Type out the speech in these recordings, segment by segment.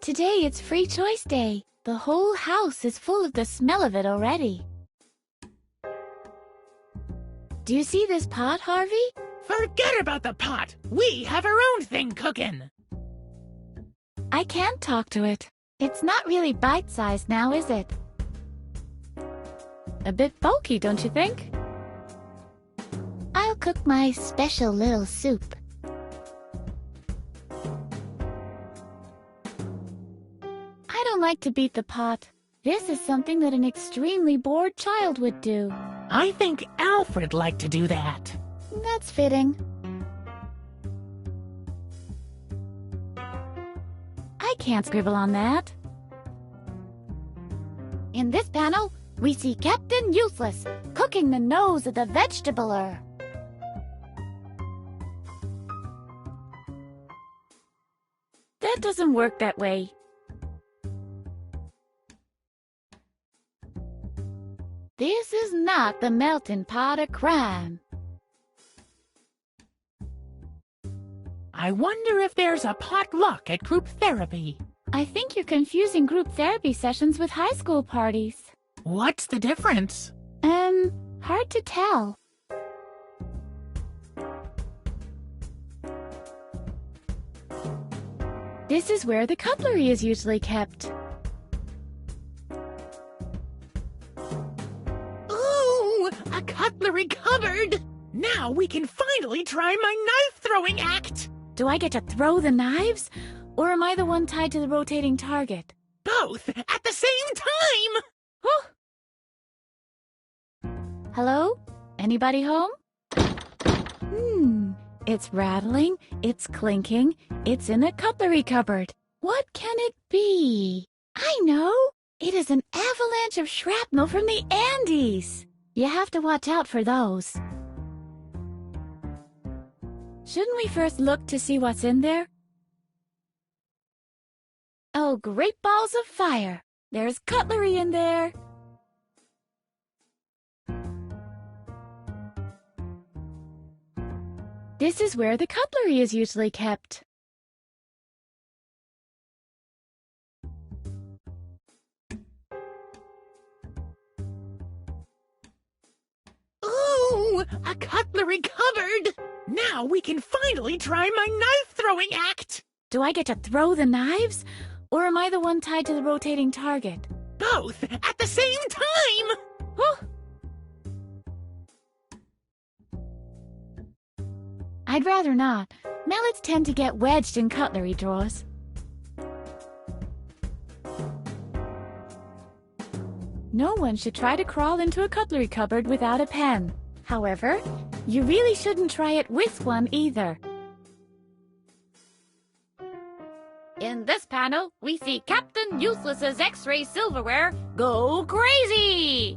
Today it's Free Choice Day. The whole house is full of the smell of it already. Do you see this pot, Harvey? Forget about the pot! We have our own thing cooking! I can't talk to it. It's not really bite-sized now, is it? A bit bulky, don't you think? I'll cook my special little soup. I don't like to beat the pot. This is something that an extremely bored child would do. I think Alfred liked to do that. That's fitting. I can't scribble on that. In this panel, we see Captain Useless cooking the nose of the vegetabler. That doesn't work that way. This is not the melting pot of crime. I wonder if there's a potluck at group therapy. I think you're confusing group therapy sessions with high school parties. What's the difference? Hard to tell. This is where the cutlery is usually kept. Ooh, a cutlery cupboard! Now we can finally try my knife-throwing act! Do I get to throw the knives? Or am I the one tied to the rotating target? Both at the same time! Oh. Hello? Anybody home? It's rattling, it's clinking, it's in a cutlery cupboard. What can it be? I know! It is an avalanche of shrapnel from the Andes! You have to watch out for those. Shouldn't we first look to see what's in there? Oh, great balls of fire! There's cutlery in there! This is where the cutlery is usually kept. Ooh, a cutlery cupboard! Now we can finally try my knife-throwing act! Do I get to throw the knives? Or am I the one tied to the rotating target? Both at the same time! Oh. I'd rather not. Mallets tend to get wedged in cutlery drawers. No one should try to crawl into a cutlery cupboard without a pen. However, you really shouldn't try it with one either. In this panel, we see Captain Useless's X-ray silverware go crazy!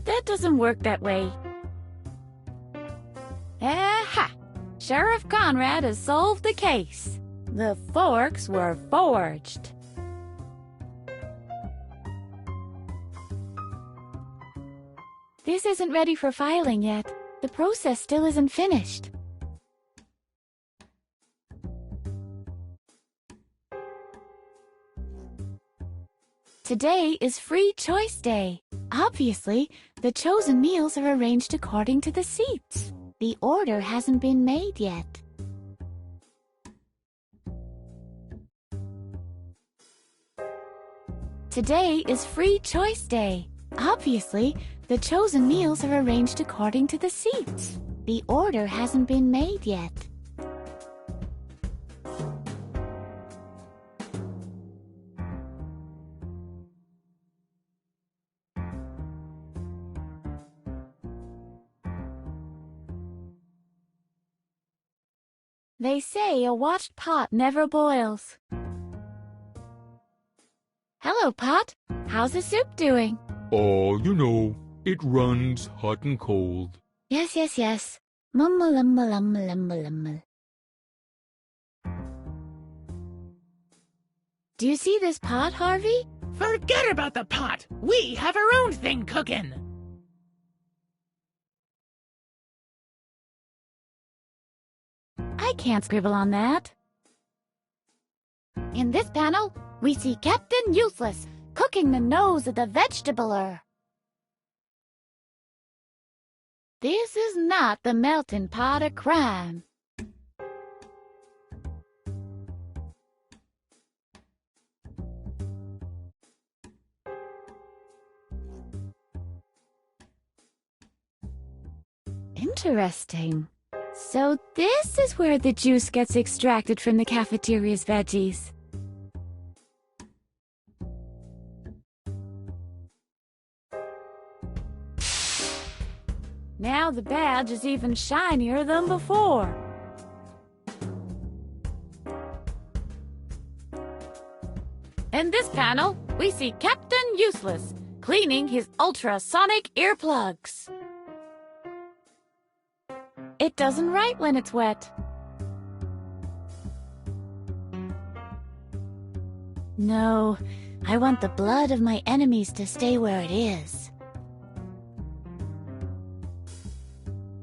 That doesn't work that way. Aha! Sheriff Conrad has solved the case. The forks were forged. This isn't ready for filing yet. The process still isn't finished. Today is Free Choice Day. Obviously, the chosen meals are arranged according to the seats. The order hasn't been made yet. Today is Free Choice Day. Obviously, the chosen meals are arranged according to the seats. The order hasn't been made yet. They say a watched pot never boils. Hello, Pot. How's the soup doing? Oh, you know, it runs hot and cold. Yes, yes, yes. Mumble, lumble, lumble, lumble, lumble. Do you see this pot, Harvey? Forget about the pot! We have our own thing cooking! I can't scribble on that. In this panel, we see Captain Useless cooking the nose of the vegetabler. This is not the melting pot of crime. Interesting. So this is where the juice gets extracted from the cafeteria's veggies. Now the badge is even shinier than before. In this panel, we see Captain Useless cleaning his ultrasonic earplugs. It doesn't write when it's wet. No, I want the blood of my enemies to stay where it is.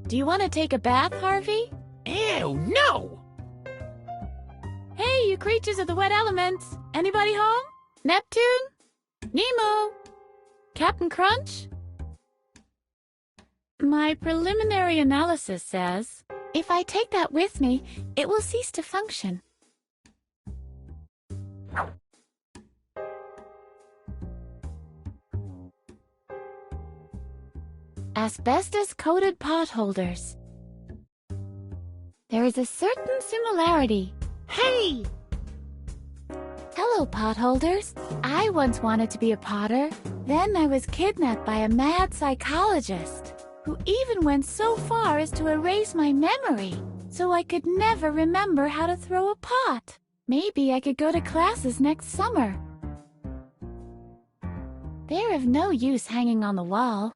Do you want to take a bath, Harvey? Ew, no! Hey, you creatures of the wet elements. Anybody home? Neptune? Nemo? Captain Crunch? My preliminary analysis says, if I take that with me, it will cease to function. Asbestos-coated potholders. There is a certain similarity. Hey! Hello, potholders. I once wanted to be a potter. Then I was kidnapped by a mad psychologist who even went so far as to erase my memory so I could never remember how to throw a pot. Maybe I could go to classes next summer. They're of no use hanging on the wall.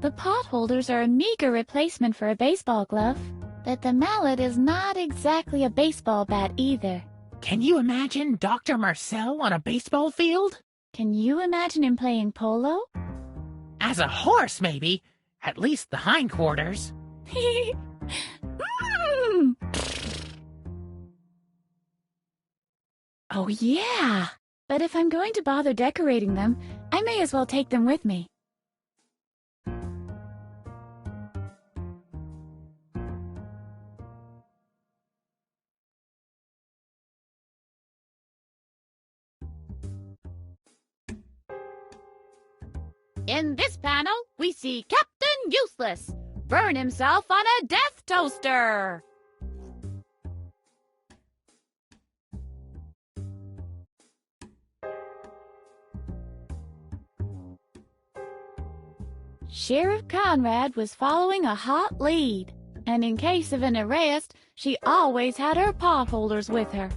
The potholders are a meager replacement for a baseball glove, but the mallet is not exactly a baseball bat either. Can you imagine Dr. Marcel on a baseball field? Can you imagine him playing polo? As a horse, maybe. At least the hindquarters. Oh, yeah. But if I'm going to bother decorating them, I may as well take them with me. In this panel, we see Captain Useless burn himself on a death toaster. Sheriff Conrad was following a hot lead, and in case of an arrest, she always had her potholders with her.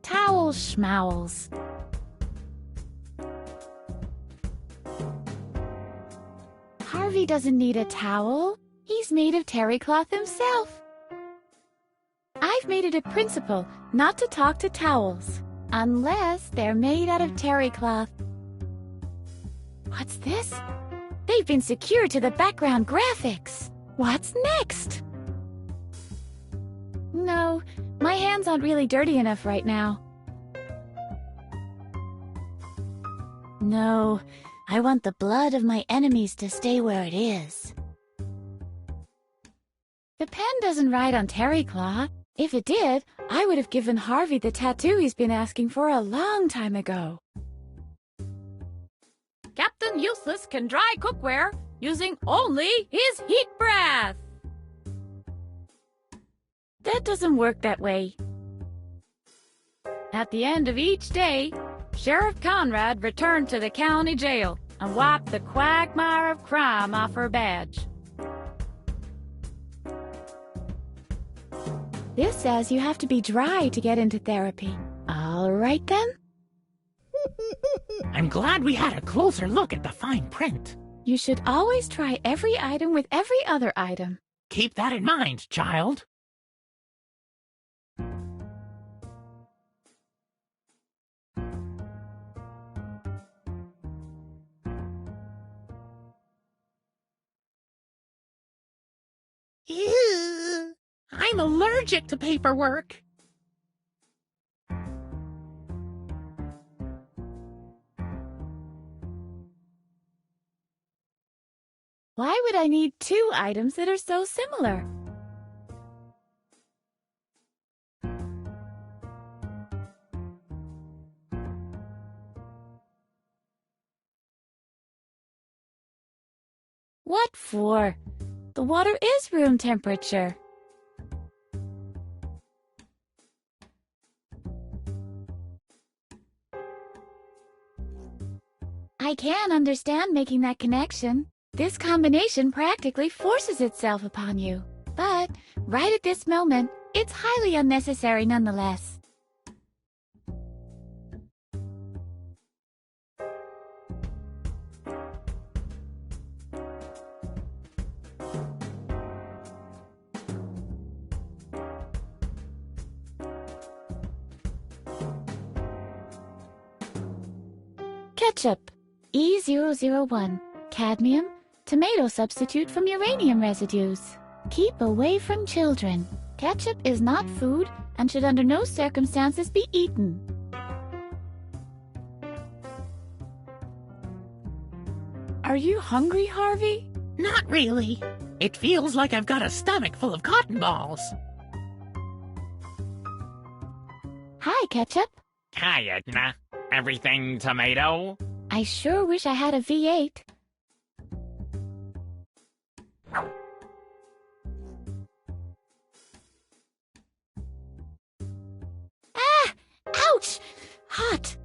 Towels schmowels. Harvey doesn't need a towel. He's made of terry cloth himself. I've made it a principle not to talk to towels, unless they're made out of terry cloth. What's this? They've been secured to the background graphics. What's next? No, my hands aren't really dirty enough right now. No, I want the blood of my enemies to stay where it is. The pen doesn't write on terry cloth. If it did, I would have given Harvey the tattoo he's been asking for a long time ago. Captain Useless can dry cookware using only his heat breath. That doesn't work that way. At the end of each day, Sheriff Conrad returned to the county jail and wiped the quagmire of crime off her badge. This says you have to be dry to get into therapy. All right then. I'm glad we had a closer look at the fine print. You should always try every item with every other item. Keep that in mind, child. I'm allergic to paperwork. Why would I need two items that are so similar? What for? The water is room temperature. I can understand making that connection. This combination practically forces itself upon you. But right at this moment, it's highly unnecessary nonetheless. Ketchup, E001, cadmium, tomato substitute from uranium residues. Keep away from children. Ketchup is not food and should under no circumstances be eaten. Are you hungry, Harvey? Not really. It feels like I've got a stomach full of cotton balls. Hi, Ketchup. Hi, Edna. Everything tomato? I sure wish I had a V8. Ah! Ouch! Hot!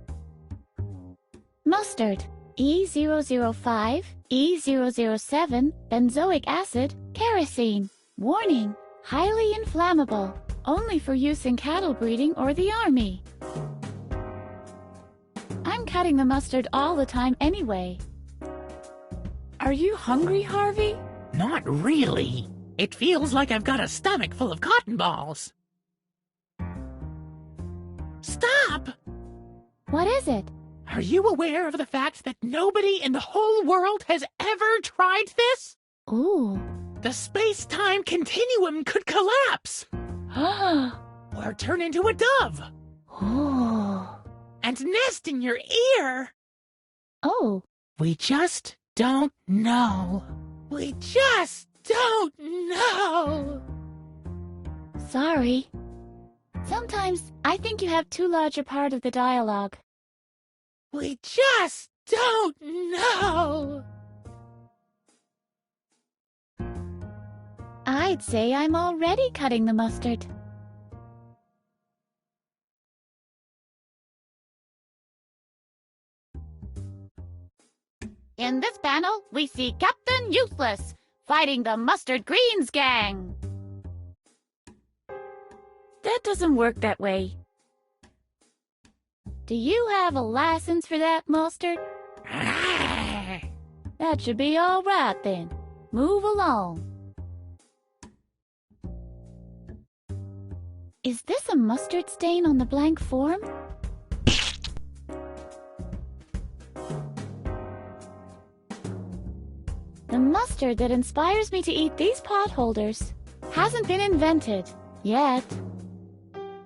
Mustard. E005, E007, benzoic acid, kerosene. Warning, highly inflammable. Only for use in cattle breeding or the army. I'm cutting the mustard all the time anyway. Are you hungry, Harvey? Not really. It feels like I've got a stomach full of cotton balls. Stop! What is it? Are you aware of the fact that nobody in the whole world has ever tried this? Ooh. The space-time continuum could collapse. Or turn into a dove. Ooh. And nest in your ear. Oh. We just don't know. We just don't know. Sorry. Sometimes I think you have too large a part of the dialogue. We just don't know. I'd say I'm already cutting the mustard. In this panel, we see Captain Useless fighting the Mustard Greens gang. That doesn't work that way. Do you have a license for that, Mustard? That should be all right then. Move along. Is this a mustard stain on the blank form? The mustard that inspires me to eat these potholders hasn't been invented yet.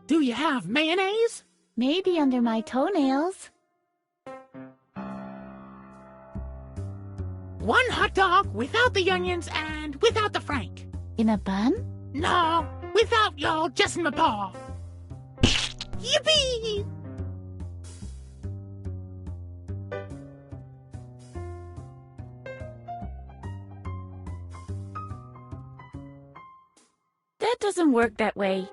Do you have mayonnaise? Maybe under my toenails. One hot dog without the onions and without the frank. In a bun? No, without y'all just in my paw. Yippee! That doesn't work that way.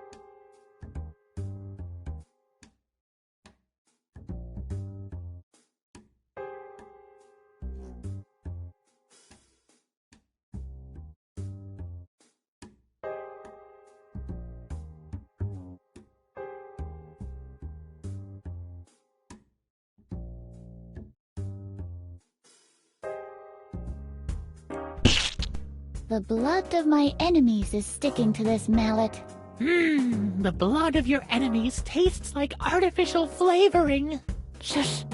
The blood of my enemies is sticking to this mallet. The blood of your enemies tastes like artificial flavoring. Shush.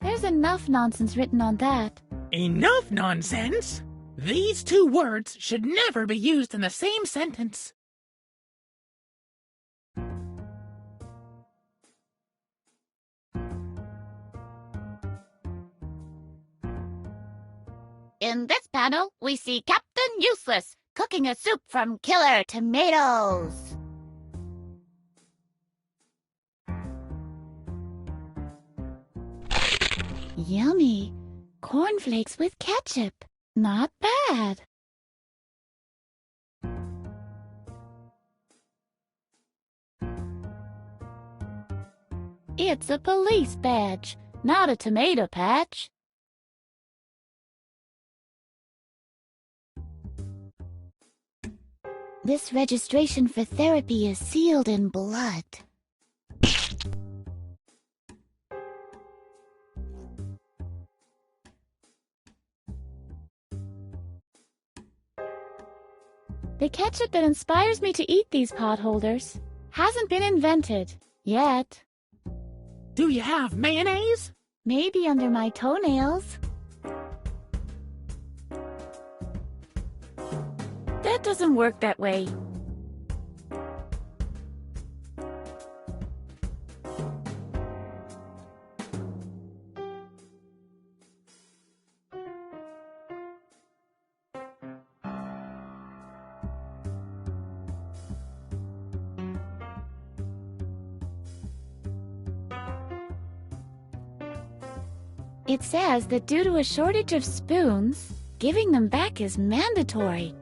There's enough nonsense written on that. Enough nonsense! These two words should never be used in the same sentence. In this panel, we see Captain Useless cooking a soup from killer tomatoes. Yummy. Cornflakes with ketchup. Not bad. It's a police badge, not a tomato patch. This registration for therapy is sealed in blood. The ketchup that inspires me to eat these potholders hasn't been invented yet. Do you have mayonnaise? Maybe under my toenails. That doesn't work that way. It says that due to a shortage of spoons, giving them back is mandatory.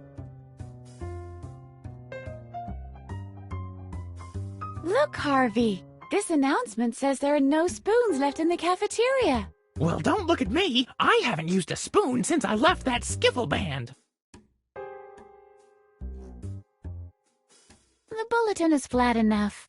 Look, Harvey. This announcement says there are no spoons left in the cafeteria. Well, don't look at me. I haven't used a spoon since I left that skiffle band. The bulletin is flat enough.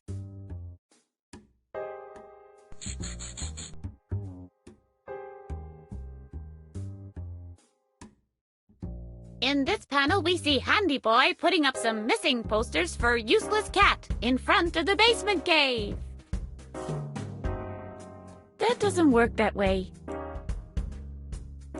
In this panel, we see Handy Boy putting up some missing posters for Useless Cat in front of the basement cave. That doesn't work that way.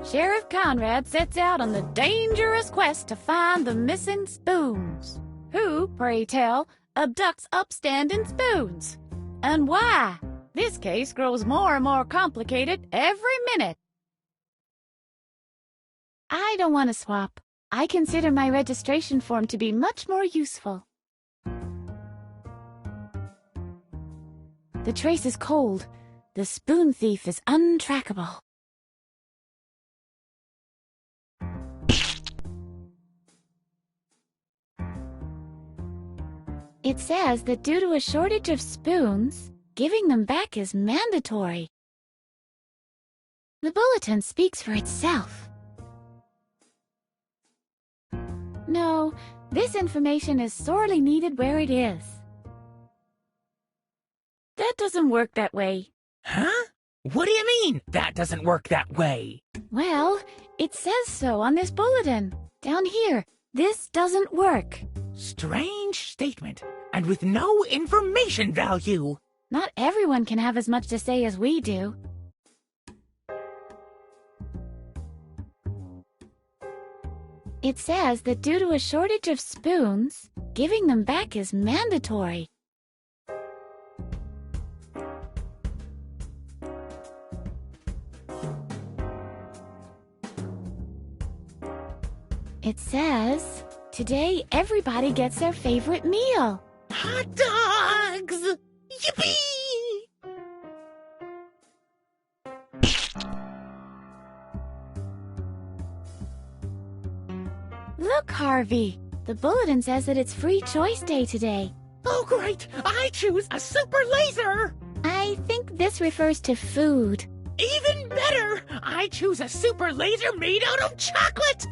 Sheriff Conrad sets out on the dangerous quest to find the missing spoons. Who, pray tell, abducts upstanding spoons? And why? This case grows more and more complicated every minute. I don't want to swap. I consider my registration form to be much more useful. The trace is cold. The spoon thief is untrackable. It says that due to a shortage of spoons, giving them back is mandatory. The bulletin speaks for itself. No, this information is sorely needed where it is. That doesn't work that way. Huh? What do you mean, that doesn't work that way? Well, it says so on this bulletin. Down here, this doesn't work. Strange statement, and with no information value. Not everyone can have as much to say as we do. It says that due to a shortage of spoons, giving them back is mandatory. It says, today everybody gets their favorite meal. Hot dogs! Yippee! Look, Harvey. The bulletin says that it's free choice day today. Oh, great! I choose a super laser! I think this refers to food. Even better! I choose a super laser made out of chocolate!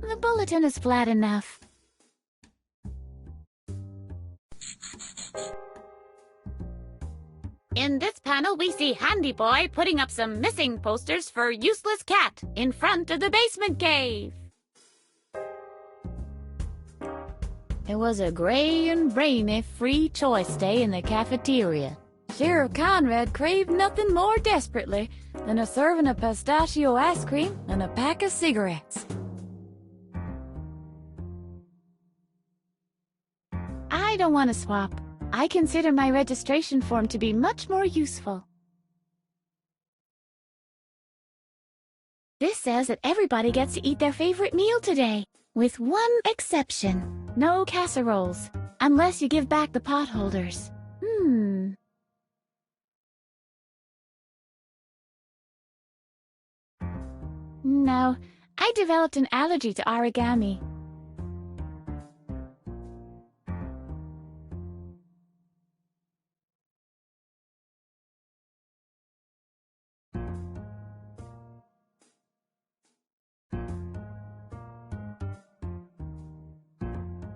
The bulletin is flat enough. In this panel, we see Handy Boy putting up some missing posters for Useless Cat in front of the basement cave. It was a gray and brainy free choice day in the cafeteria. Sheriff Conrad craved nothing more desperately than a serving of pistachio ice cream and a pack of cigarettes. I don't want to swap. I consider my registration form to be much more useful. This says that everybody gets to eat their favorite meal today, with one exception. No casseroles, unless you give back the potholders. No, I developed an allergy to origami.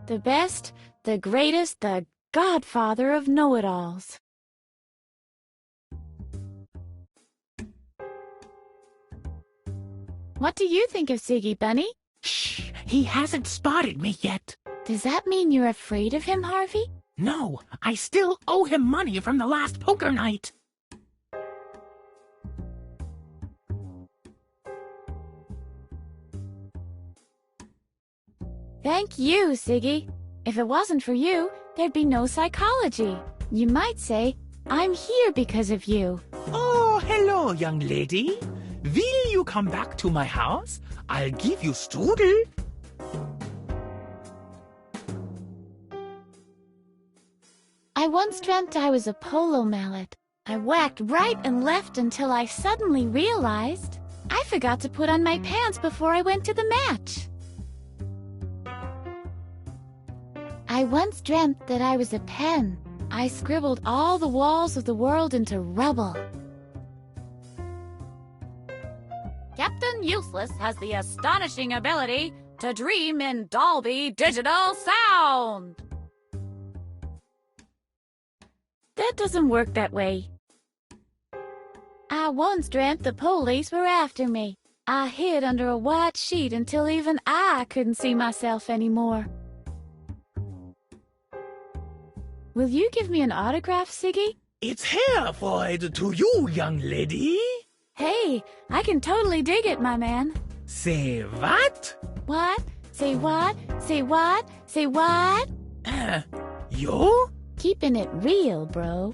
The best, the greatest, the godfather of know-it-alls. What do you think of Ziggy, Bunny? Shh! He hasn't spotted me yet. Does that mean you're afraid of him, Harvey? No, I still owe him money from the last poker night. Thank you, Ziggy. If it wasn't for you, there'd be no psychology. You might say, I'm here because of you. Oh, hello, young lady. Will you come back to my house? I'll give you strudel. I once dreamt I was a polo mallet. I whacked right and left until I suddenly realized I forgot to put on my pants before I went to the match. I once dreamt that I was a pen. I scribbled all the walls of the world into rubble. Captain Useless has the astonishing ability to dream in Dolby Digital Sound. That doesn't work that way. I once dreamt the police were after me. I hid under a white sheet until even I couldn't see myself anymore. Will you give me an autograph, Ziggy? It's hereford to you, young lady. Hey, I can totally dig it, my man. Say what? What? Say what? Say what? Say what? You? Keeping it real, bro.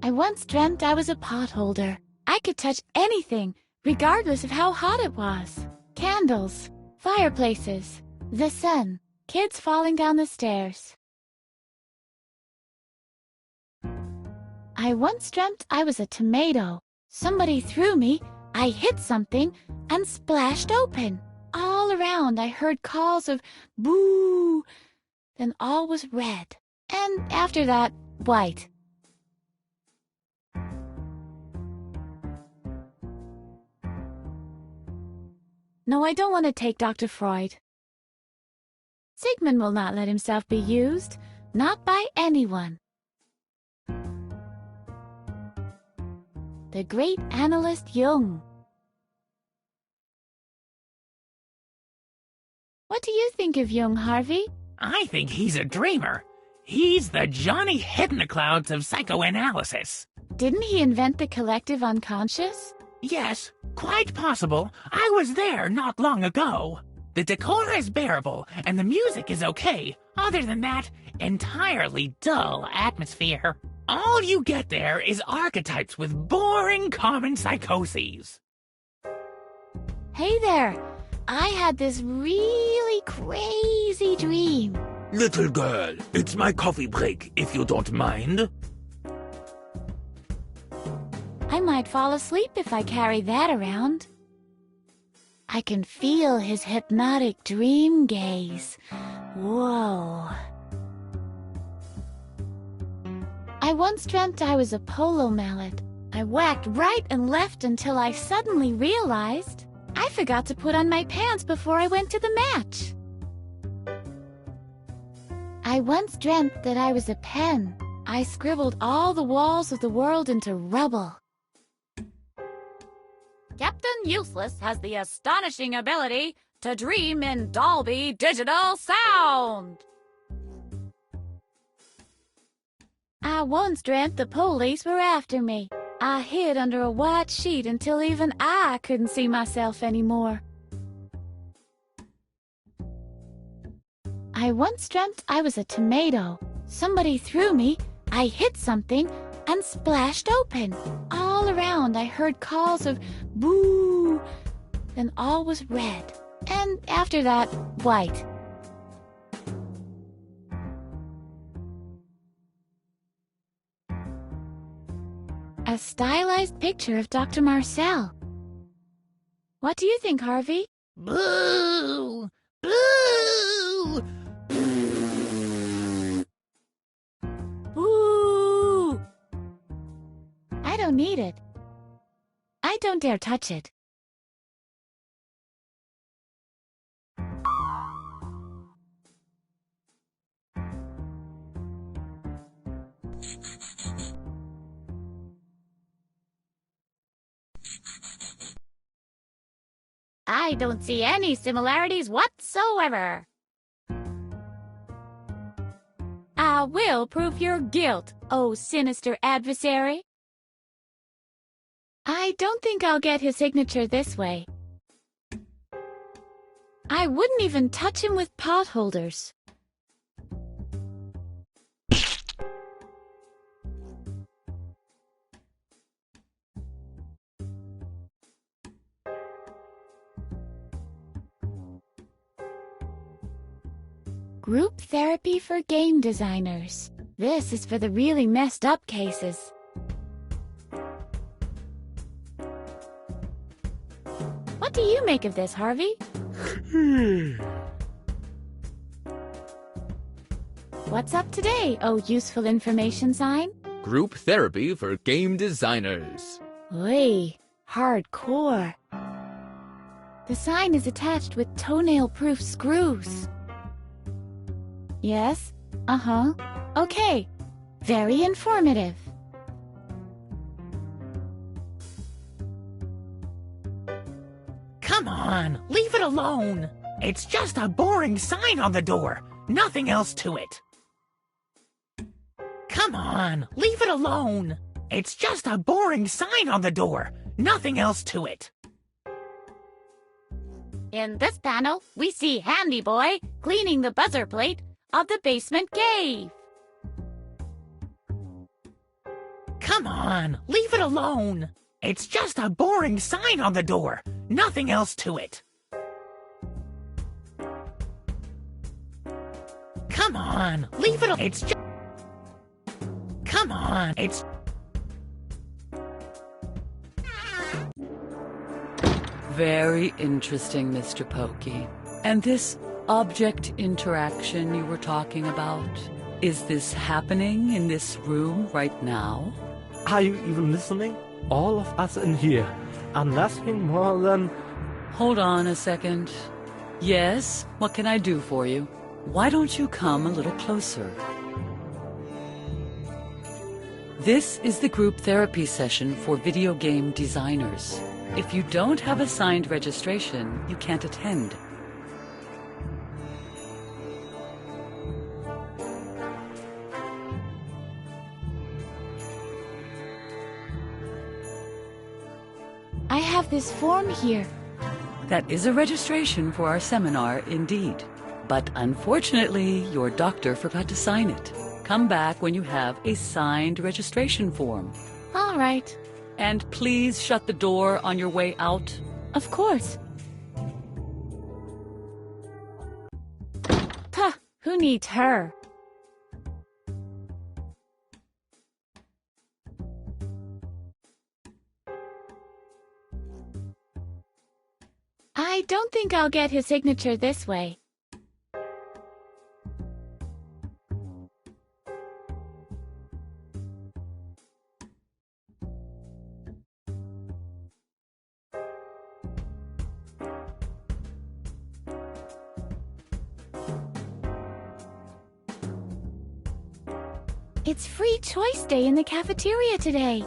I once dreamt I was a potholder. I could touch anything, regardless of how hot it was. Candles, fireplaces, the sun, kids falling down the stairs. I once dreamt I was a tomato. Somebody threw me, I hit something, and splashed open. All around I heard calls of boo. Then all was red, and after that, white. No, I don't want to take Dr. Freud. Sigmund will not let himself be used, not by anyone. The great analyst Jung. What do you think of Jung, Harvey? I think he's a dreamer. He's the Johnny Hidden-a-Clouds of psychoanalysis. Didn't he invent the collective unconscious? Yes, quite possible. I was there not long ago. The decor is bearable, and the music is okay. Other than that, entirely dull atmosphere. All you get there is archetypes with boring common psychoses. Hey there! I had this really crazy dream. Little girl, it's my coffee break, if you don't mind. I might fall asleep if I carry that around. I can feel his hypnotic dream gaze. Whoa. I once dreamt I was a polo mallet. I whacked right and left until I suddenly realized I forgot to put on my pants before I went to the match. I once dreamt that I was a pen. I scribbled all the walls of the world into rubble. Captain Useless has the astonishing ability to dream in Dolby Digital Sound. I once dreamt the police were after me. I hid under a white sheet until even I couldn't see myself anymore. I once dreamt I was a tomato. Somebody threw me, I hit something, and splashed open. All around I heard calls of boo. Then all was red, and after that, white. A stylized picture of Dr. Marcel. What do you think, Harvey? Boo! Boo! Boo! I don't need it. I don't dare touch it. I don't see any similarities whatsoever. I will prove your guilt, oh sinister adversary. I don't think I'll get his signature this way. I wouldn't even touch him with potholders. Group therapy for game designers. This is for the really messed up cases. What do you make of this, Harvey? What's up today, oh useful information sign? Group therapy for game designers. Oy, hardcore. The sign is attached with toenail-proof screws. Yes? Uh-huh. Okay. Very informative. Come on, leave it alone. It's just a boring sign on the door. Nothing else to it. Come on, leave it alone. It's just a boring sign on the door. Nothing else to it. In this panel, we see Handy Boy cleaning the buzzer plate of the basement cave. Come on, leave it alone. It's just a boring sign on the door. Nothing else to it. Come on, leave it alone. It's just... Come on, it's... Very interesting, Mr. Pokey. And this object interaction you were talking about, is this happening in this room right now? Are you even listening? All of us in here are nothing more than... Hold on a second. Yes, what can I do for you? Why don't you come a little closer? This is the group therapy session for video game designers. If you don't have a signed registration, you can't attend. I have this form here. That is a registration for our seminar, indeed. But unfortunately, your doctor forgot to sign it. Come back when you have a signed registration form. All right. And please shut the door on your way out. Of course. Puh, who needs her? I don't think I'll get his signature this way. It's free choice day in the cafeteria today.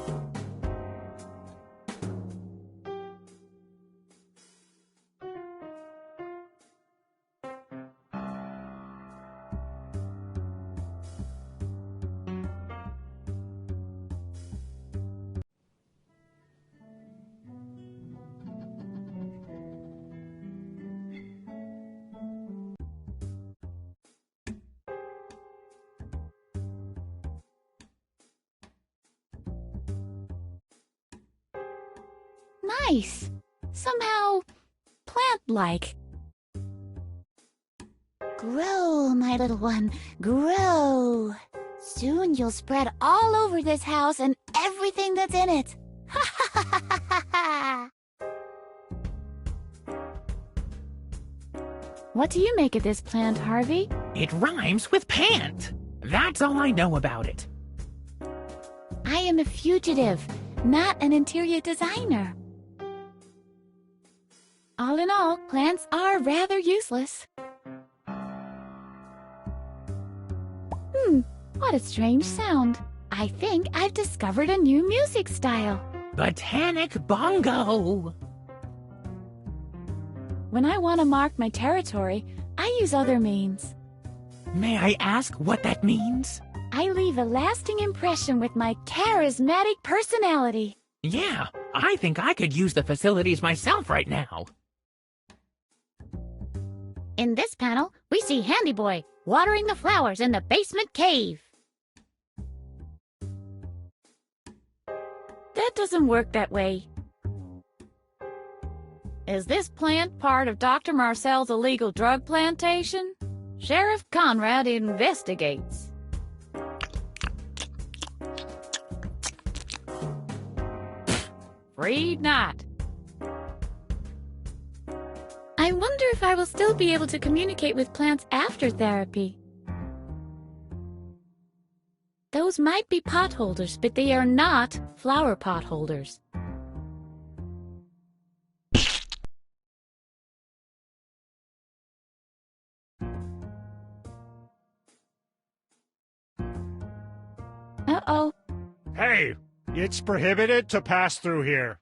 nice. Somehow plant-like. Grow, my little one, grow. Soon you'll spread all over this house and everything that's in it. Ha ha ha ha ha ha! What do you make of this plant, Harvey? It rhymes with pant. That's all I know about it. I am a fugitive, not an interior designer. All in all, plants are rather useless. What a strange sound. I think I've discovered a new music style. Botanic bongo. When I want to mark my territory, I use other means. May I ask what that means? I leave a lasting impression with my charismatic personality. Yeah, I think I could use the facilities myself right now. In this panel, we see Handy Boy watering the flowers in the basement cave. That doesn't work that way. Is this plant part of Dr. Marcel's illegal drug plantation? Sheriff Conrad investigates. Freed not. I wonder if I will still be able to communicate with plants after therapy. Those might be pot holders, but they are not flower pot holders. Uh-oh. Hey, it's prohibited to pass through here.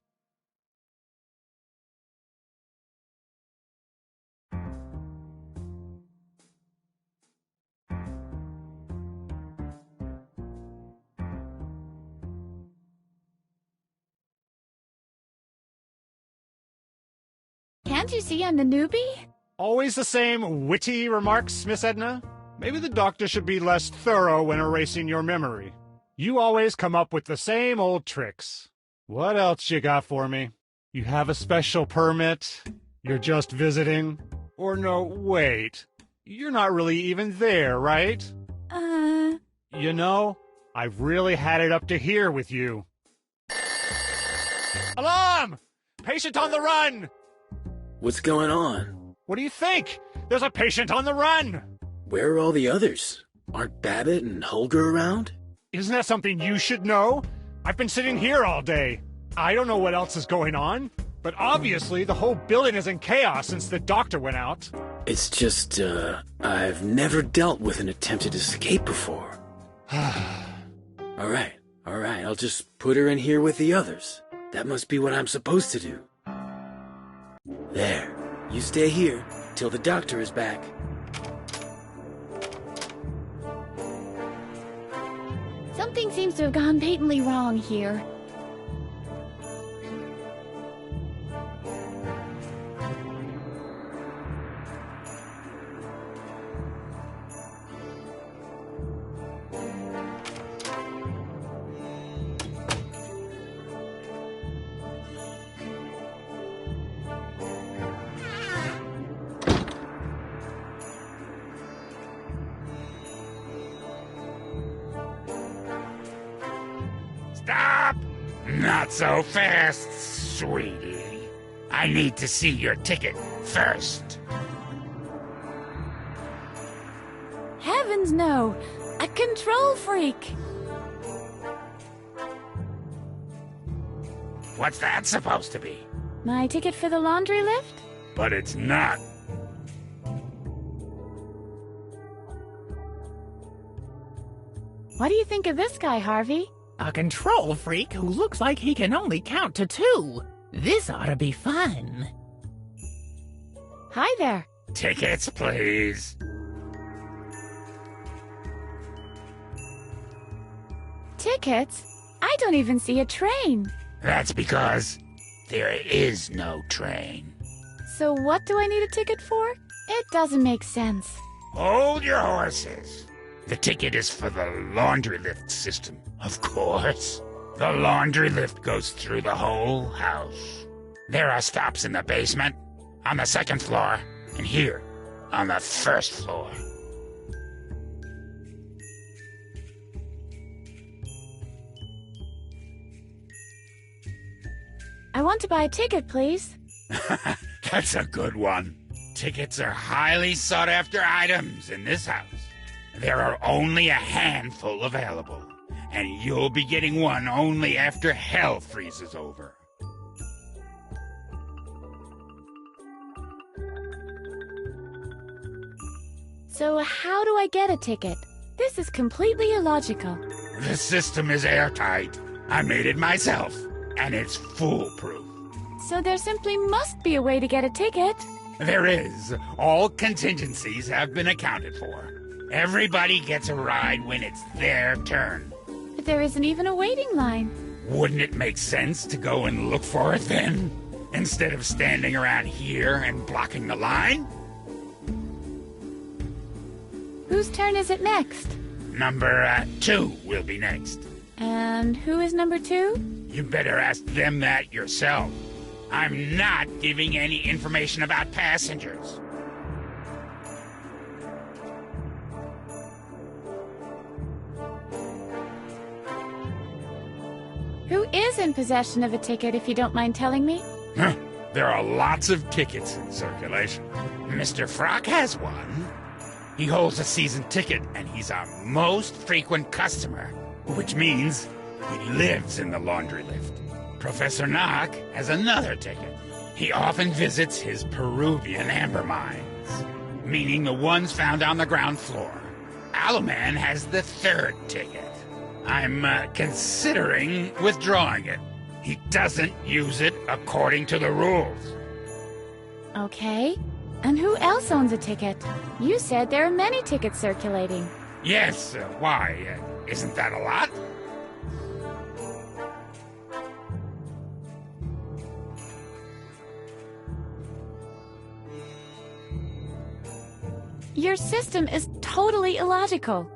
Can't you see I'm the newbie? Always the same witty remarks, Miss Edna? Maybe the doctor should be less thorough when erasing your memory. You always come up with the same old tricks. What else you got for me? You have a special permit? You're just visiting? Or no, wait. You're not really even there, right? You know, I've really had it up to here with you. Alarm! Patient on the run! What's going on? What do you think? There's a patient on the run! Where are all the others? Aren't Babbitt and Holger around? Isn't that something you should know? I've been sitting here all day. I don't know what else is going on, but obviously the whole building is in chaos since the doctor went out. It's just, I've never dealt with an attempted escape before. Alright, I'll just put her in here with the others. That must be what I'm supposed to do. There, you stay here till the doctor is back. Something seems to have gone patently wrong here. Stop! Not so fast, sweetie. I need to see your ticket first. Heavens no! A control freak! What's that supposed to be? My ticket for the laundry lift? But it's not. What do you think of this guy, Harvey? A control freak who looks like he can only count to 2. This ought to be fun. Hi there. Tickets, please. Tickets? I don't even see a train. That's because there is no train. So what do I need a ticket for? It doesn't make sense. Hold your horses. The ticket is for the laundry lift system, of course. The laundry lift goes through the whole house. There are stops in the basement, on the second floor, and here, on the first floor. I want to buy a ticket, please. That's a good one. Tickets are highly sought-after items in this house. There are only a handful available, and you'll be getting one only after hell freezes over. So how do I get a ticket? This is completely illogical. The system is airtight. I made it myself, and it's foolproof. So there simply must be a way to get a ticket. There is. All contingencies have been accounted for. Everybody gets a ride when it's their turn. But there isn't even a waiting line. Wouldn't it make sense to go and look for it then? Instead of standing around here and blocking the line? Whose turn is it next? Number 2 will be next. And who is number 2? You better ask them that yourself. I'm not giving any information about passengers. Who is in possession of a ticket, if you don't mind telling me? There are lots of tickets in circulation. Mr. Frock has one. He holds a season ticket, and he's our most frequent customer, which means he lives in the laundry lift. Professor Knock has another ticket. He often visits his Peruvian amber mines, meaning the ones found on the ground floor. Aloman has the 3rd ticket. I'm considering withdrawing it. He doesn't use it according to the rules. Okay. And who else owns a ticket? You said there are many tickets circulating. Yes, why? Isn't that a lot? Your system is totally illogical.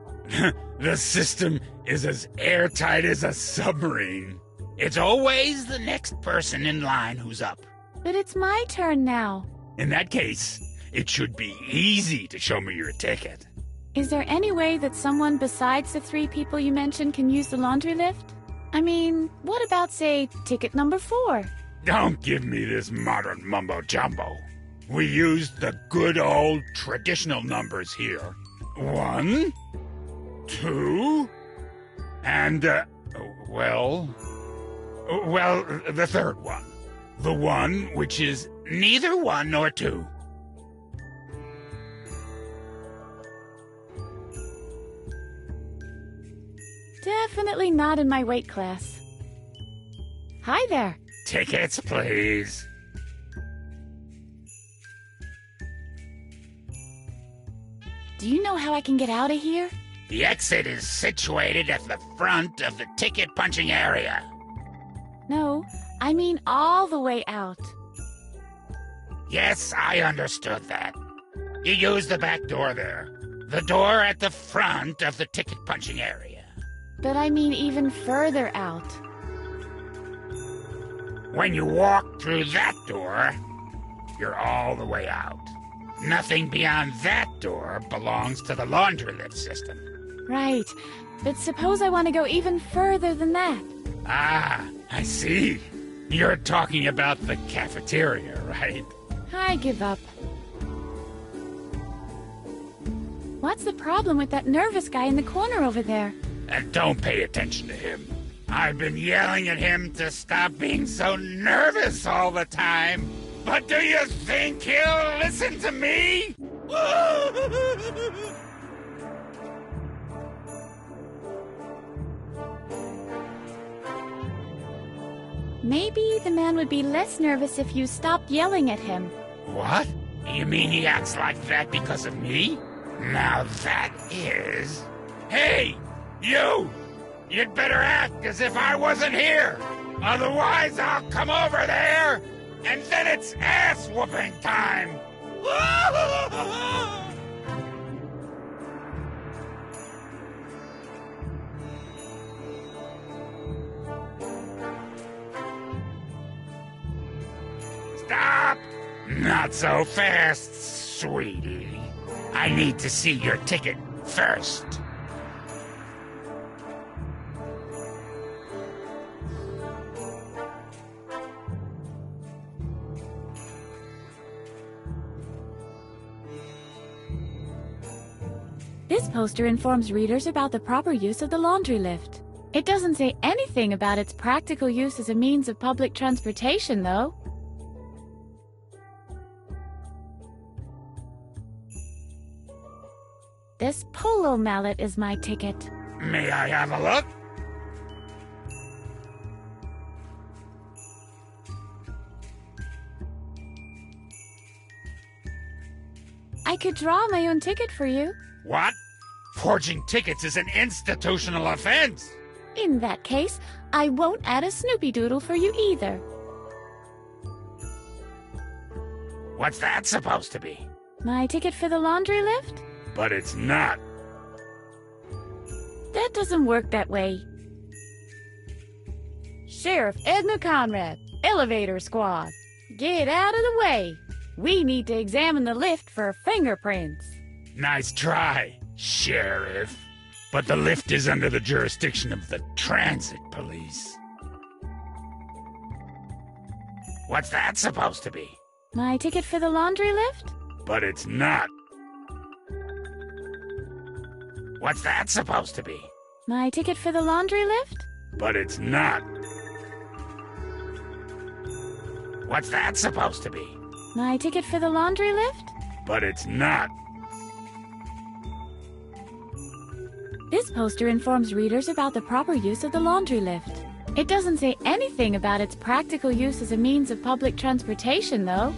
The system is as airtight as a submarine. It's always the next person in line who's up. But it's my turn now. In that case, it should be easy to show me your ticket. Is there any way that someone besides the 3 people you mentioned can use the laundry lift? I mean, what about, say, ticket number 4? Don't give me this modern mumbo-jumbo. We use the good old traditional numbers here. 1, 2, and, well, the 3rd one. The one which is neither 1 nor 2. Definitely not in my weight class. Hi there. Tickets, please. Do you know how I can get out of here? The exit is situated at the front of the ticket punching area. No, I mean all the way out. Yes, I understood that. You use the back door there. The door at the front of the ticket punching area. But I mean even further out. When you walk through that door, you're all the way out. Nothing beyond that door belongs to the laundry lift system. Right, but suppose I want to go even further than that. Ah, I see. You're talking about the cafeteria, right? I give up. What's the problem with that nervous guy in the corner over there? And don't pay attention to him. I've been yelling at him to stop being so nervous all the time. But do you think he'll listen to me? Maybe the man would be less nervous if you stopped yelling at him. What? You mean he acts like that because of me? Now that is... Hey, you! You'd better act as if I wasn't here! Otherwise I'll come over there, and then it's ass-whooping time! Not so fast, sweetie. I need to see your ticket first. This poster informs readers about the proper use of the laundry lift. It doesn't say anything about its practical use as a means of public transportation, though. This polo mallet is my ticket. May I have a look? I could draw my own ticket for you. What? Forging tickets is an institutional offense. In that case, I won't add a Snoopy Doodle for you either. What's that supposed to be? My ticket for the laundry lift? But it's not. That doesn't work that way. Sheriff Edna Conrad, Elevator Squad. Get out of the way. We need to examine the lift for fingerprints. Nice try, Sheriff. But the lift is under the jurisdiction of the Transit Police. What's that supposed to be? My ticket for the laundry lift? But it's not. What's that supposed to be? My ticket for the laundry lift? But it's not. What's that supposed to be? My ticket for the laundry lift? But it's not. This poster informs readers about the proper use of the laundry lift. It doesn't say anything about its practical use as a means of public transportation, though.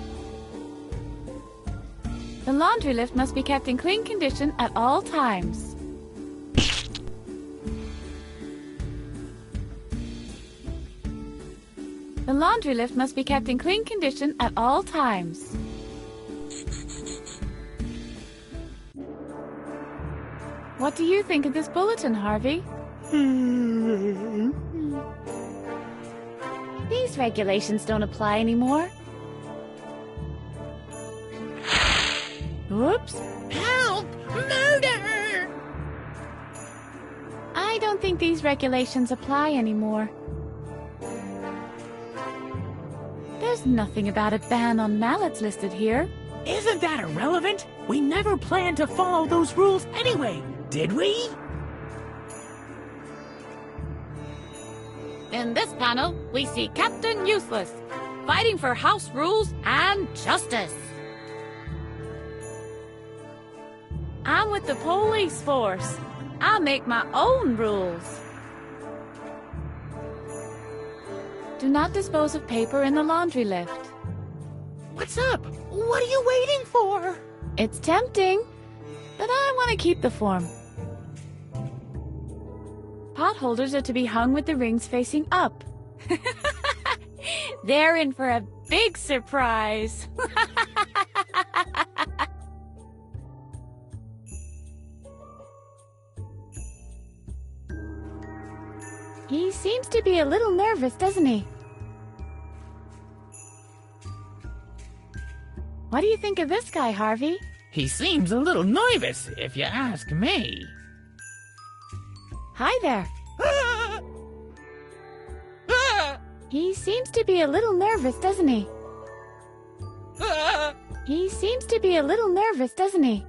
The laundry lift must be kept in clean condition at all times. The laundry lift must be kept in clean condition at all times. What do you think of this bulletin, Harvey? These regulations don't apply anymore. Whoops. Help! Murder! I don't think these regulations apply anymore. There's nothing about a ban on mallets listed here. Isn't that irrelevant? We never planned to follow those rules anyway, did we? In this panel, we see Captain Useless, fighting for house rules and justice. I'm with the police force. I make my own rules. Do not dispose of paper in the laundry lift. What's up? What are you waiting for? It's tempting, but I want to keep the form. Pot holders are to be hung with the rings facing up. They're in for a big surprise. He seems to be a little nervous, doesn't he? What do you think of this guy, Harvey? He seems a little nervous, if you ask me. Hi there. He seems to be a little nervous, doesn't he? He seems to be a little nervous, doesn't he?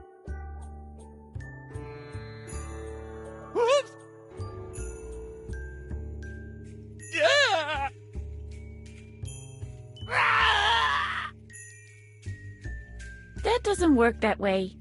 That doesn't work that way.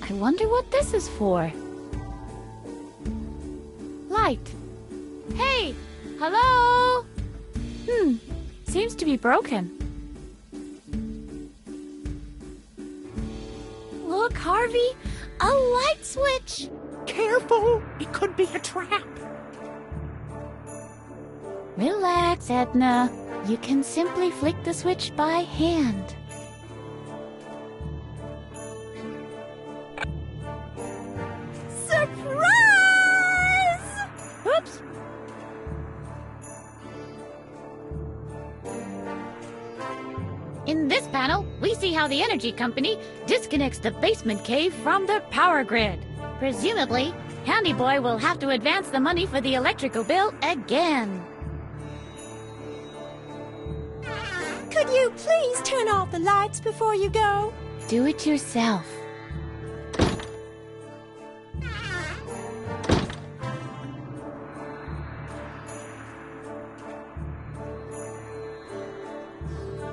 I wonder what this is for. Light. Hey! Hello? Seems to be broken. Look, Harvey! A light switch! Careful! It could be a trap. Relax, Edna. You can simply flick the switch by hand. Surprise! Oops! In this panel, we see how the energy company disconnects the basement cave from the power grid. Presumably, Handy Boy will have to advance the money for the electrical bill again. Could you please turn off the lights before you go? Do it yourself.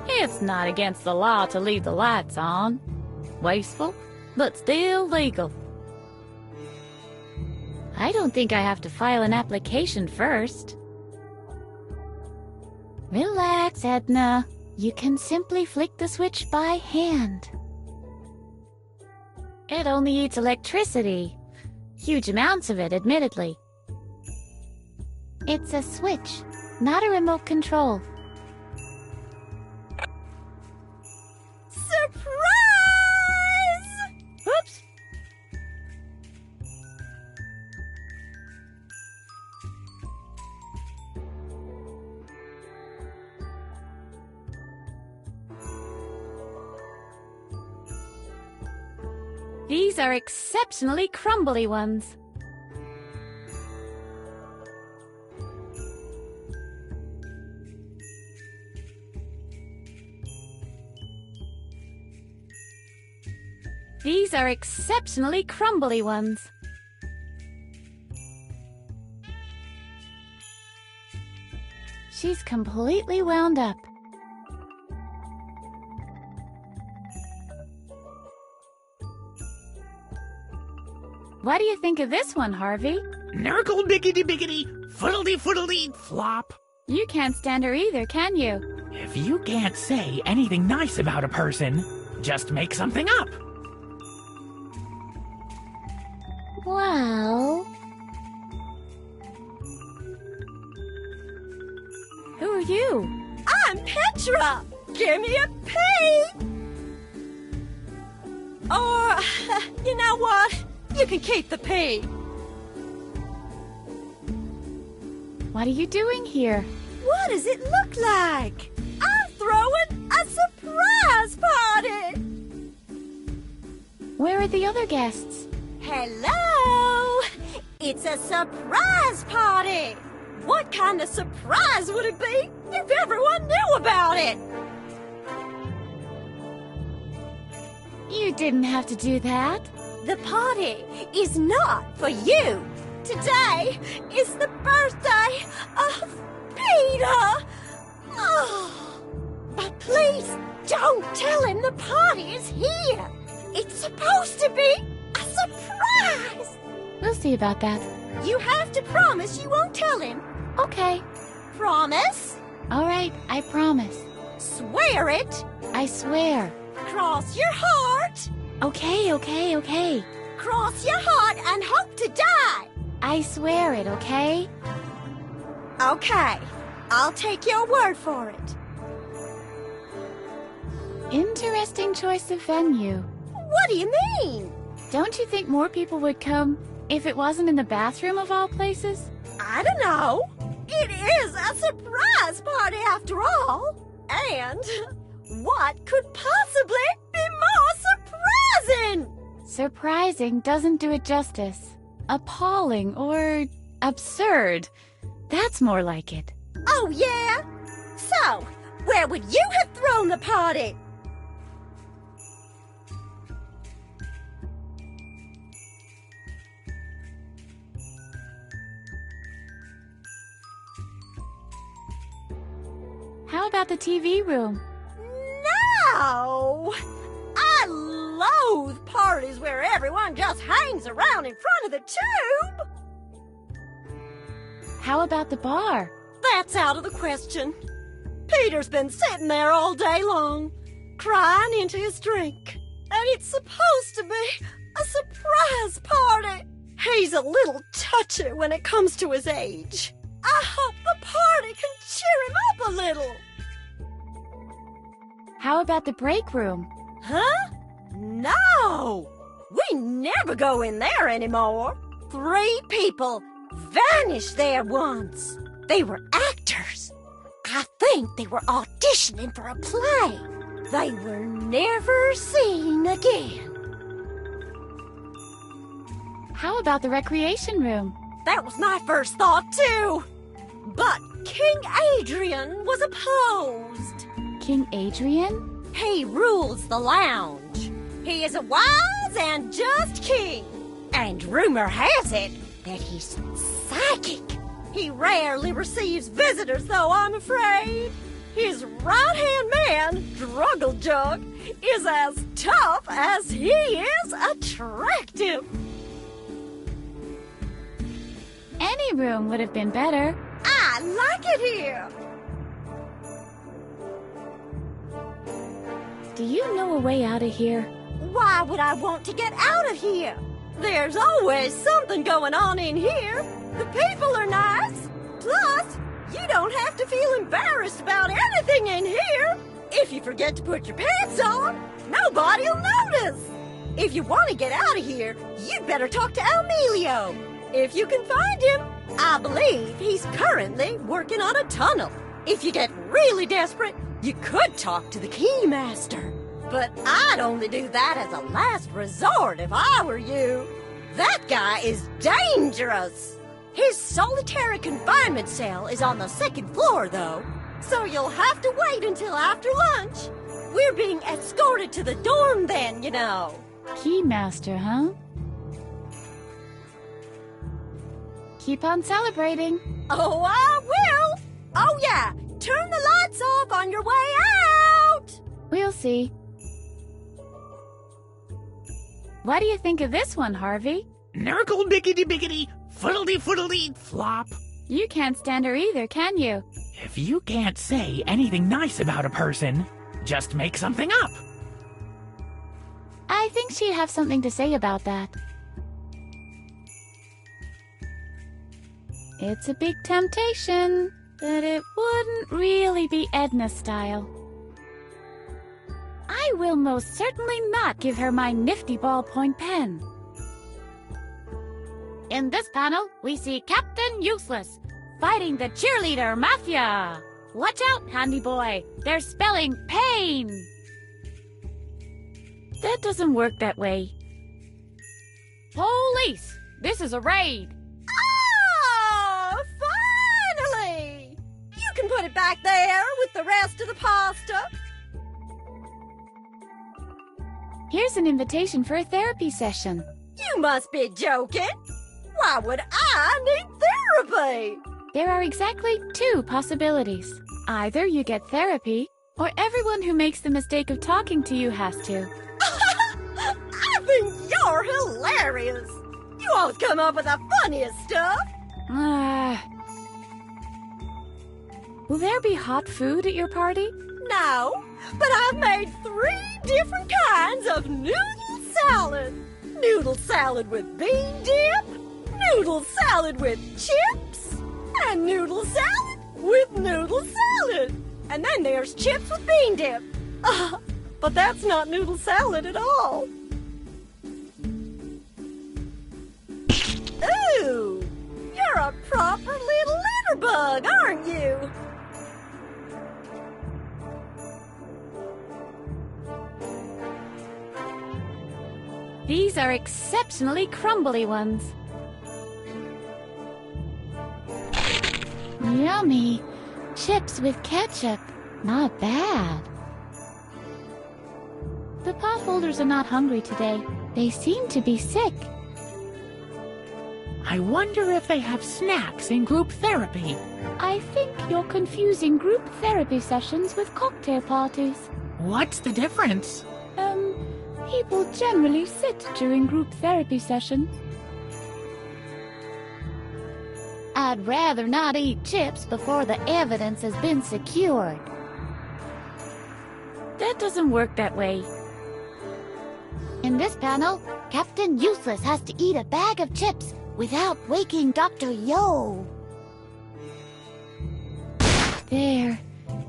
It's not against the law to leave the lights on. Wasteful, but still legal. I don't think I have to file an application first. Relax, Edna. You can simply flick the switch by hand. It only eats electricity. Huge amounts of it, admittedly. It's a switch, not a remote control. Surprise! Oops! These are exceptionally crumbly ones. These are exceptionally crumbly ones. She's completely wound up. What do you think of this one, Harvey? Nurgle biggity biggity, fuddledy fuddledy flop. You can't stand her either, can you? If you can't say anything nice about a person, just make something up. Well... Who are you? I'm Petra! Give me a P! Or, you know what? You can keep the P. What are you doing here? What does it look like? I'm throwing a surprise party! Where are the other guests? Hello! It's a surprise party! What kind of surprise would it be if everyone knew about it? You didn't have to do that. The party is not for you. Today is the birthday of Peter. Oh, but please don't tell him the party is here. It's supposed to be a surprise. We'll see about that. You have to promise you won't tell him. Okay. Promise? All right, I promise. Swear it. I swear. Cross your heart. Okay, okay, okay. Cross your heart and hope to die. I swear it, okay? Okay, I'll take your word for it. Interesting choice of venue. What do you mean? Don't you think more people would come if it wasn't in the bathroom of all places? I don't know. It is a surprise party after all. And what could possibly be more surprising? Surprising doesn't do it justice. Appalling or absurd. That's more like it. Oh, yeah? So, where would you have thrown the party? How about the TV room? No! I loathe parties where everyone everyone just hangs around in front of the tube. How about the bar? That's out of the question. Peter's been sitting there all day long, crying into his drink. And it's supposed to be a surprise party. He's a little touchy when it comes to his age. I hope the party can cheer him up a little. How about the break room? Huh? No! We never go in there anymore. 3 people vanished there once. They were actors. I think they were auditioning for a play. They were never seen again. How about the recreation room? That was my first thought, too. But King Adrian was opposed. King Adrian? He rules the lounge. He is a wise and just king. And rumor has it that he's psychic. He rarely receives visitors, though, I'm afraid. His right-hand man, Druggle Jug, is as tough as he is attractive. Any room would have been better. I like it here. Do you know a way out of here? Why would I want to get out of here? There's always something going on in here. The people are nice. Plus, you don't have to feel embarrassed about anything in here. If you forget to put your pants on, nobody'll notice. If you want to get out of here, you'd better talk to Emilio. If you can find him, I believe he's currently working on a tunnel. If you get really desperate, you could talk to the Keymaster. But I'd only do that as a last resort if I were you. That guy is dangerous. His solitary confinement cell is on the 2nd floor, though. So you'll have to wait until after lunch. We're being escorted to the dorm then, you know. Keymaster, huh? Keep on celebrating. Oh, I will. Oh, yeah. Turn the lights off on your way out. We'll see. What do you think of this one, Harvey? Nurgle biggity biggity, fuddly fuddly flop. You can't stand her either, can you? If you can't say anything nice about a person, just make something up. I think she'd have something to say about that. It's a big temptation, but it wouldn't really be Edna's style. I will most certainly not give her my nifty ballpoint pen. In this panel, we see Captain Useless fighting the cheerleader mafia. Watch out, handy boy. They're spelling pain. That doesn't work that way. Police! This is a raid. Oh, finally! You can put it back there with the rest of the pasta. Here's an invitation for a therapy session. You must be joking. Why would I need therapy? There are exactly 2 possibilities. Either you get therapy, or everyone who makes the mistake of talking to you has to. I think you're hilarious. You always come up with the funniest stuff. Will there be hot food at your party? No, but I've made 3 different kinds of noodle salad. Noodle salad with bean dip, noodle salad with chips, and noodle salad with noodle salad. And then there's chips with bean dip. But that's not noodle salad at all. Ooh, you're a proper little litterbug, aren't you? These are exceptionally crumbly ones. Yummy. Chips with ketchup. Not bad. The potholders are not hungry today. They seem to be sick. I wonder if they have snacks in group therapy. I think you're confusing group therapy sessions with cocktail parties. What's the difference? People generally sit during group therapy sessions. I'd rather not eat chips before the evidence has been secured. That doesn't work that way. In this panel, Captain Useless has to eat a bag of chips without waking Dr. Yo. There.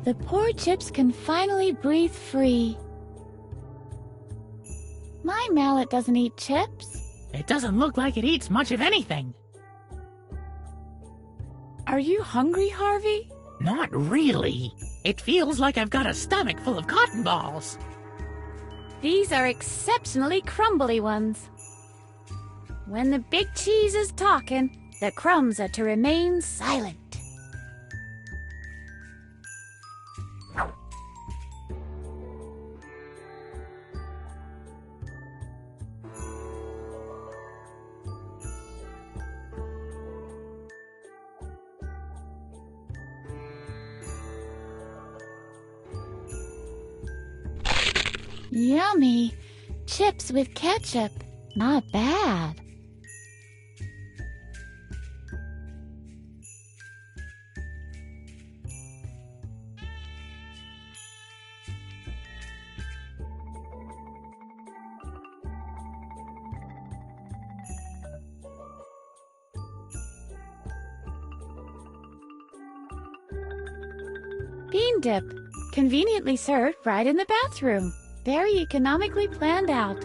The poor chips can finally breathe free. My mallet doesn't eat chips. It doesn't look like it eats much of anything. Are you hungry, Harvey? Not really. It feels like I've got a stomach full of cotton balls. These are exceptionally crumbly ones. When the big cheese is talking, the crumbs are to remain silent. Yummy! Chips with ketchup. Not bad. Bean dip. Conveniently served right in the bathroom. Very economically planned out.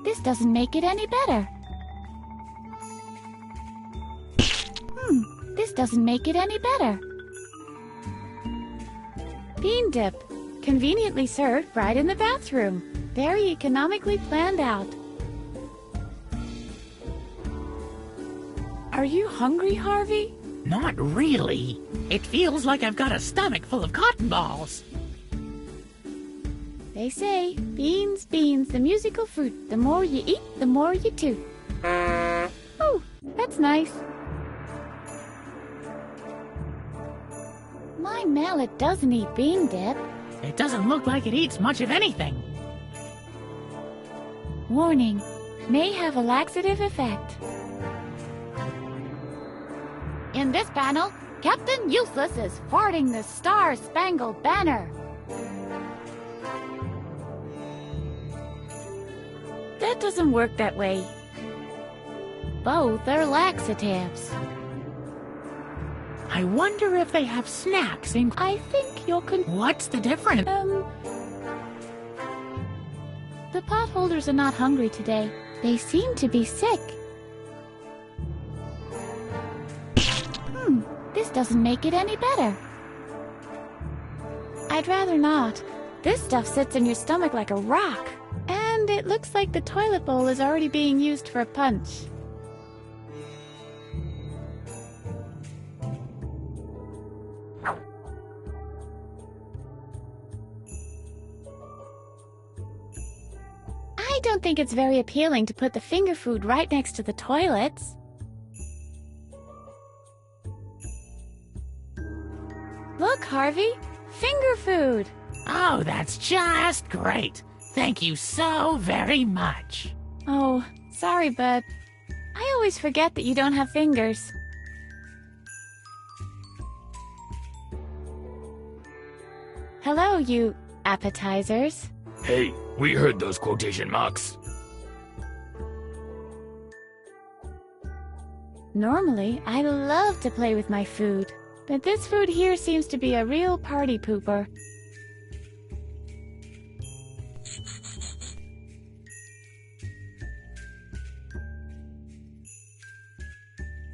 This doesn't make it any better. This doesn't make it any better. Bean dip. Conveniently served right in the bathroom. Very economically planned out. Are you hungry, Harvey? Not really. It feels like I've got a stomach full of cotton balls. They say, beans, beans, the musical fruit. The more you eat, the more you toot. Oh, that's nice. My mallet doesn't eat bean dip. It doesn't look like it eats much of anything. Warning, may have a laxative effect. In this panel, Captain Useless is farting the Star-Spangled Banner. That doesn't work that way. Both are laxatives. I wonder if they have snacks in... I think you'll What's the difference? The potholders are not hungry today. They seem to be sick. This doesn't make it any better. I'd rather not. This stuff sits in your stomach like a rock. And it looks like the toilet bowl is already being used for a punch. I don't think it's very appealing to put the finger food right next to the toilets. Look, Harvey! Finger food! Oh, that's just great. Thank you so very much. Oh, sorry, bud. I always forget that you don't have fingers. Hello, you appetizers. Hey, we heard those quotation marks. Normally, I love to play with my food. But this food here seems to be a real party pooper.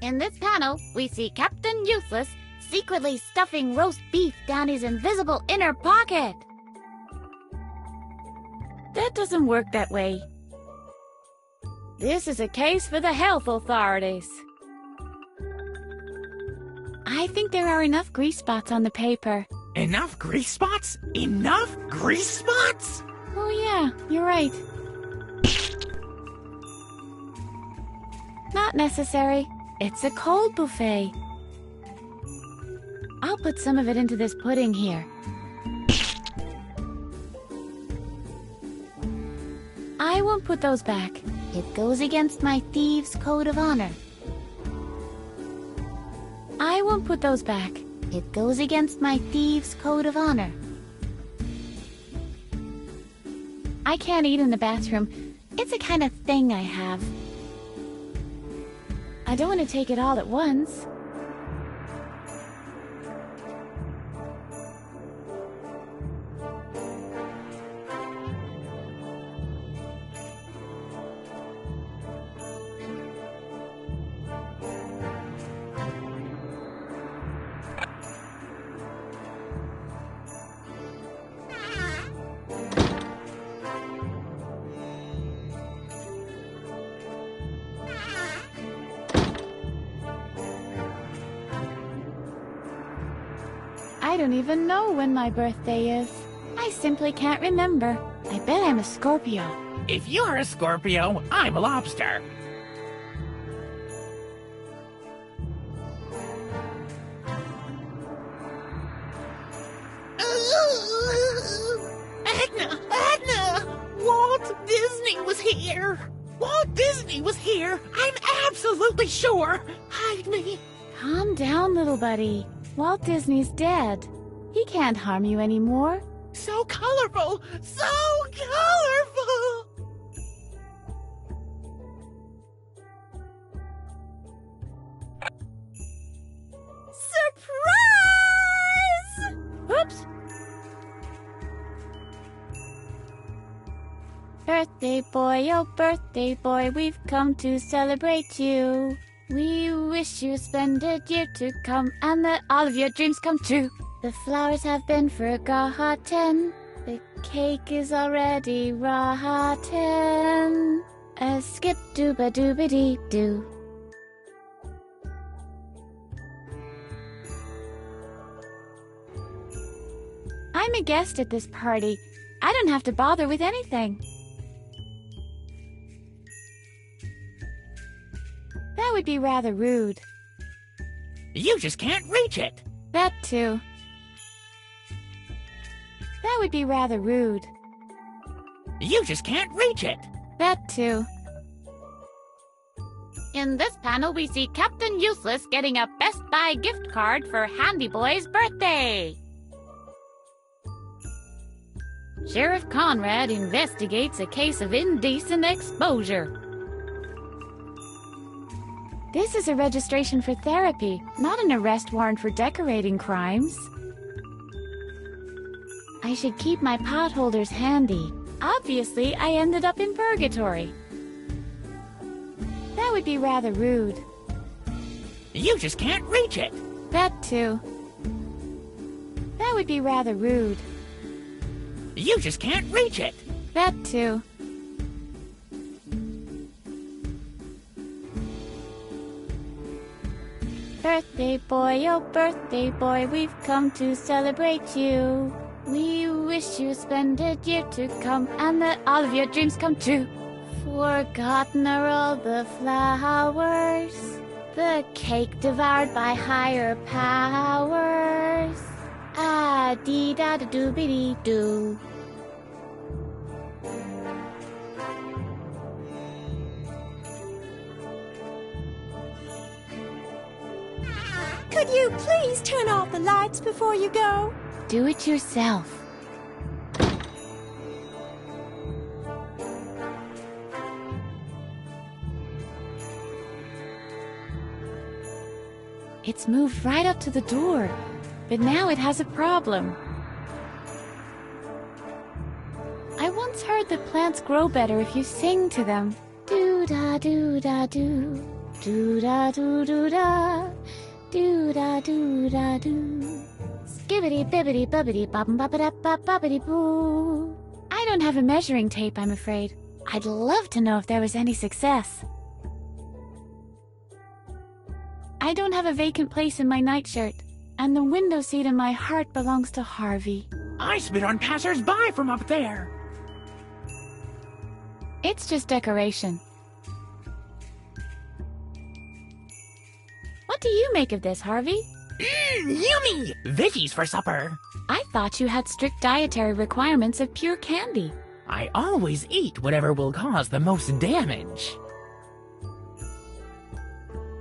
In this panel, we see Captain Useless secretly stuffing roast beef down his invisible inner pocket. That doesn't work that way. This is a case for the health authorities. I think there are enough grease spots on the paper. Enough grease spots? Enough grease spots? Oh yeah, you're right. Not necessary. It's a cold buffet. I'll put some of it into this pudding here. I won't put those back. It goes against my thieves' code of honor. I won't put those back. It goes against my thieves' code of honor. I can't eat in the bathroom. It's a kind of thing I have. I don't want to take it all at once. I don't even know when my birthday is. I simply can't remember. I bet I'm a Scorpio. If you're a Scorpio, I'm a lobster. Edna! Walt Disney was here! Walt Disney was here! I'm absolutely sure! Hide me! Calm down, little buddy. Walt Disney's dead. He can't harm you anymore. So colorful! So colorful! Surprise! Whoops! Birthday boy, oh birthday boy, we've come to celebrate you. We wish you a splendid year to come and that all of your dreams come true. The flowers have been forgotten. The cake is already rotten. A skip dooba dooba dee doo. I'm a guest at this party. I don't have to bother with anything. That would be rather rude. You just can't reach it. That too. That would be rather rude. You just can't reach it. That too. In this panel, we see Captain Useless getting a Best Buy gift card for Handy Boy's birthday. Sheriff Conrad investigates a case of indecent exposure. This is a registration for therapy, not an arrest warrant for decorating crimes. I should keep my potholders handy. Obviously, I ended up in purgatory. That would be rather rude. You just can't reach it. That too. That would be rather rude. You just can't reach it. That too. Birthday boy, oh birthday boy, we've come to celebrate you. We wish you a splendid year to come and that all of your dreams come true. Forgotten are all the flowers, the cake devoured by higher powers. Ah, dee da da doo be dee doo. Could you please turn off the lights before you go? Do it yourself. It's moved right up to the door, but now it has a problem. I once heard that plants grow better if you sing to them. Do-da-do-da-do, do-da-do-do-da, do-da-do-da-do. Skibbity-bibbity-bubbity-bobbity-bop-bobbity-boo. I don't have a measuring tape, I'm afraid. I'd love to know if there was any success. I don't have a vacant place in my nightshirt, and the window seat in my heart belongs to Harvey. I spit on passers-by from up there. It's just decoration. What do you make of this, Harvey? Yummy! Veggies for supper. I thought you had strict dietary requirements of pure candy. I always eat whatever will cause the most damage.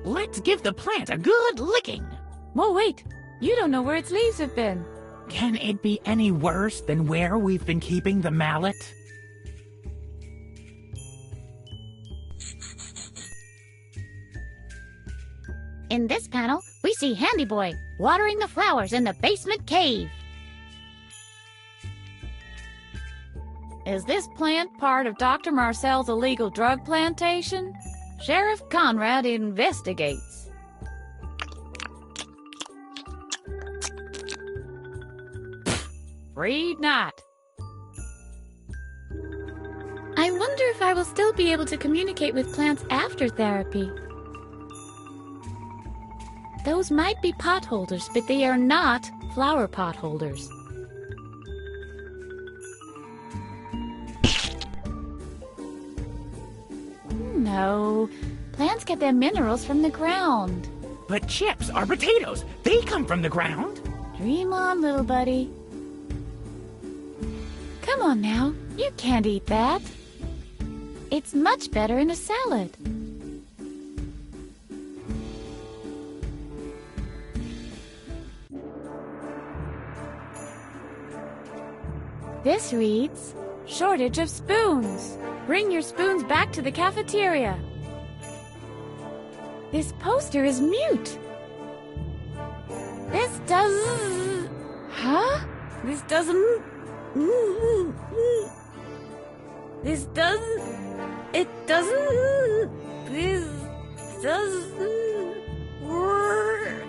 Let's give the plant a good licking. Whoa, wait. You don't know where its leaves have been. Can it be any worse than where we've been keeping the mallet? In this panel, we see Handy Boy watering the flowers in the basement cave. Is this plant part of Dr. Marcel's illegal drug plantation? Sheriff Conrad investigates. Read not. I wonder if I will still be able to communicate with plants after therapy. Those might be pot holders, but they are not flower pot holders. No, plants get their minerals from the ground. But chips are potatoes. They come from the ground. Dream on, little buddy. Come on now, you can't eat that. It's much better in a salad. This reads, shortage of spoons. Bring your spoons back to the cafeteria. This poster is mute. This doesn't... Huh? This doesn't... This doesn't... It doesn't... This doesn't work.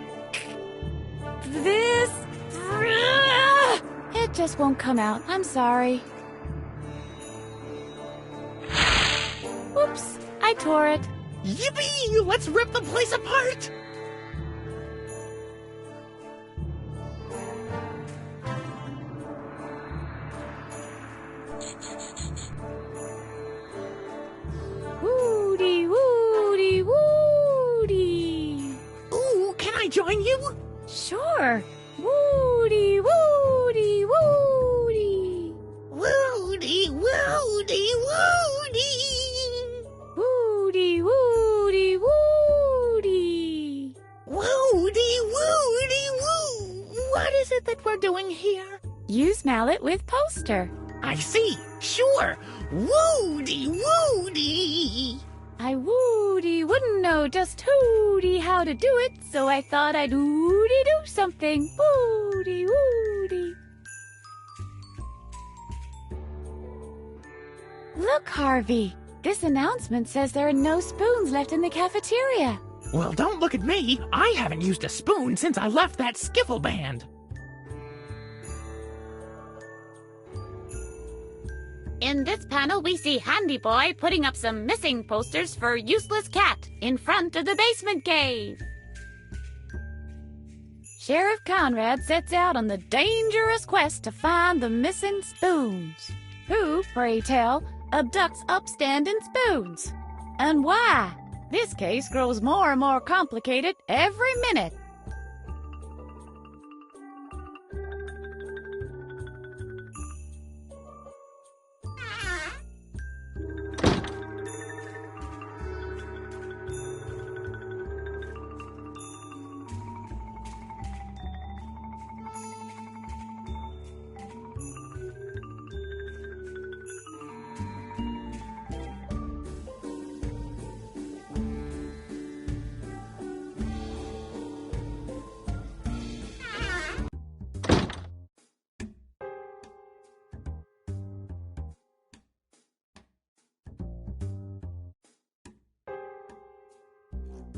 This... It just won't come out. I'm sorry. Oops, I tore it. Yippee! Let's rip the place apart! Woody, woody, woody. Ooh, can I join you? Sure. Woody, woody, woody. Woody, woody, woody. Woody, woody, woody. Woody, woody, woo. What is it that we're doing here? Use mallet with poster. I see. Sure. Woody, woody. I woody wouldn't know just hooty how to do it, so I thought I'd woody do something. Woody, woody. Look, Harvey. This announcement says there are no spoons left in the cafeteria. Well, don't look at me. I haven't used a spoon since I left that skiffle band. In this panel, we see Handy Boy putting up some missing posters for Useless Cat in front of the basement cave. Sheriff Conrad sets out on the dangerous quest to find the missing spoons. Who, pray tell, abducts upstanding spoons? And why? This case grows more and more complicated every minute.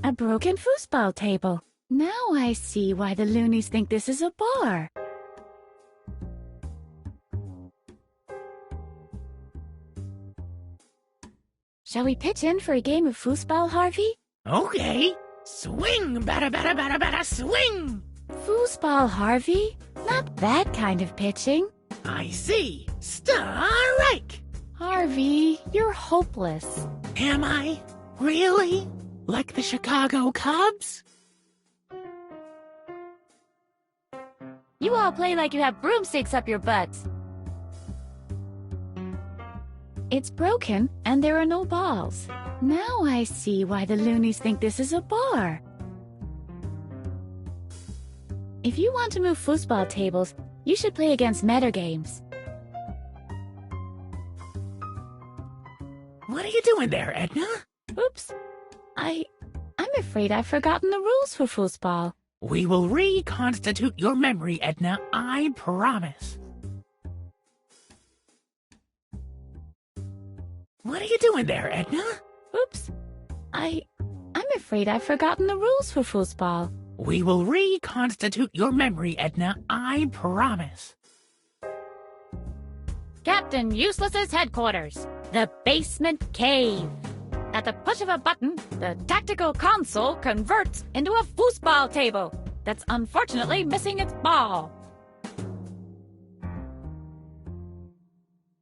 A broken foosball table. Now I see why the loonies think this is a bar. Shall we pitch in for a game of foosball, Harvey? Okay. Swing, bada, bada, bada, bada, swing! Foosball, Harvey? Not that kind of pitching. I see. Strike! Harvey, you're hopeless. Am I? Really? Like the Chicago Cubs? You all play like you have broomsticks up your butts. It's broken and there are no balls. Now I see why the loonies think this is a bar. If you want to move foosball tables, you should play against metagames. What are you doing there, Edna? Oops. I'm afraid I've forgotten the rules for foosball. We will reconstitute your memory, Edna, I promise. What are you doing there, Edna? Oops. I'm afraid I've forgotten the rules for foosball. We will reconstitute your memory, Edna, I promise. Captain Useless's headquarters, the basement cave. At the push of a button, the tactical console converts into a foosball table that's unfortunately missing its ball.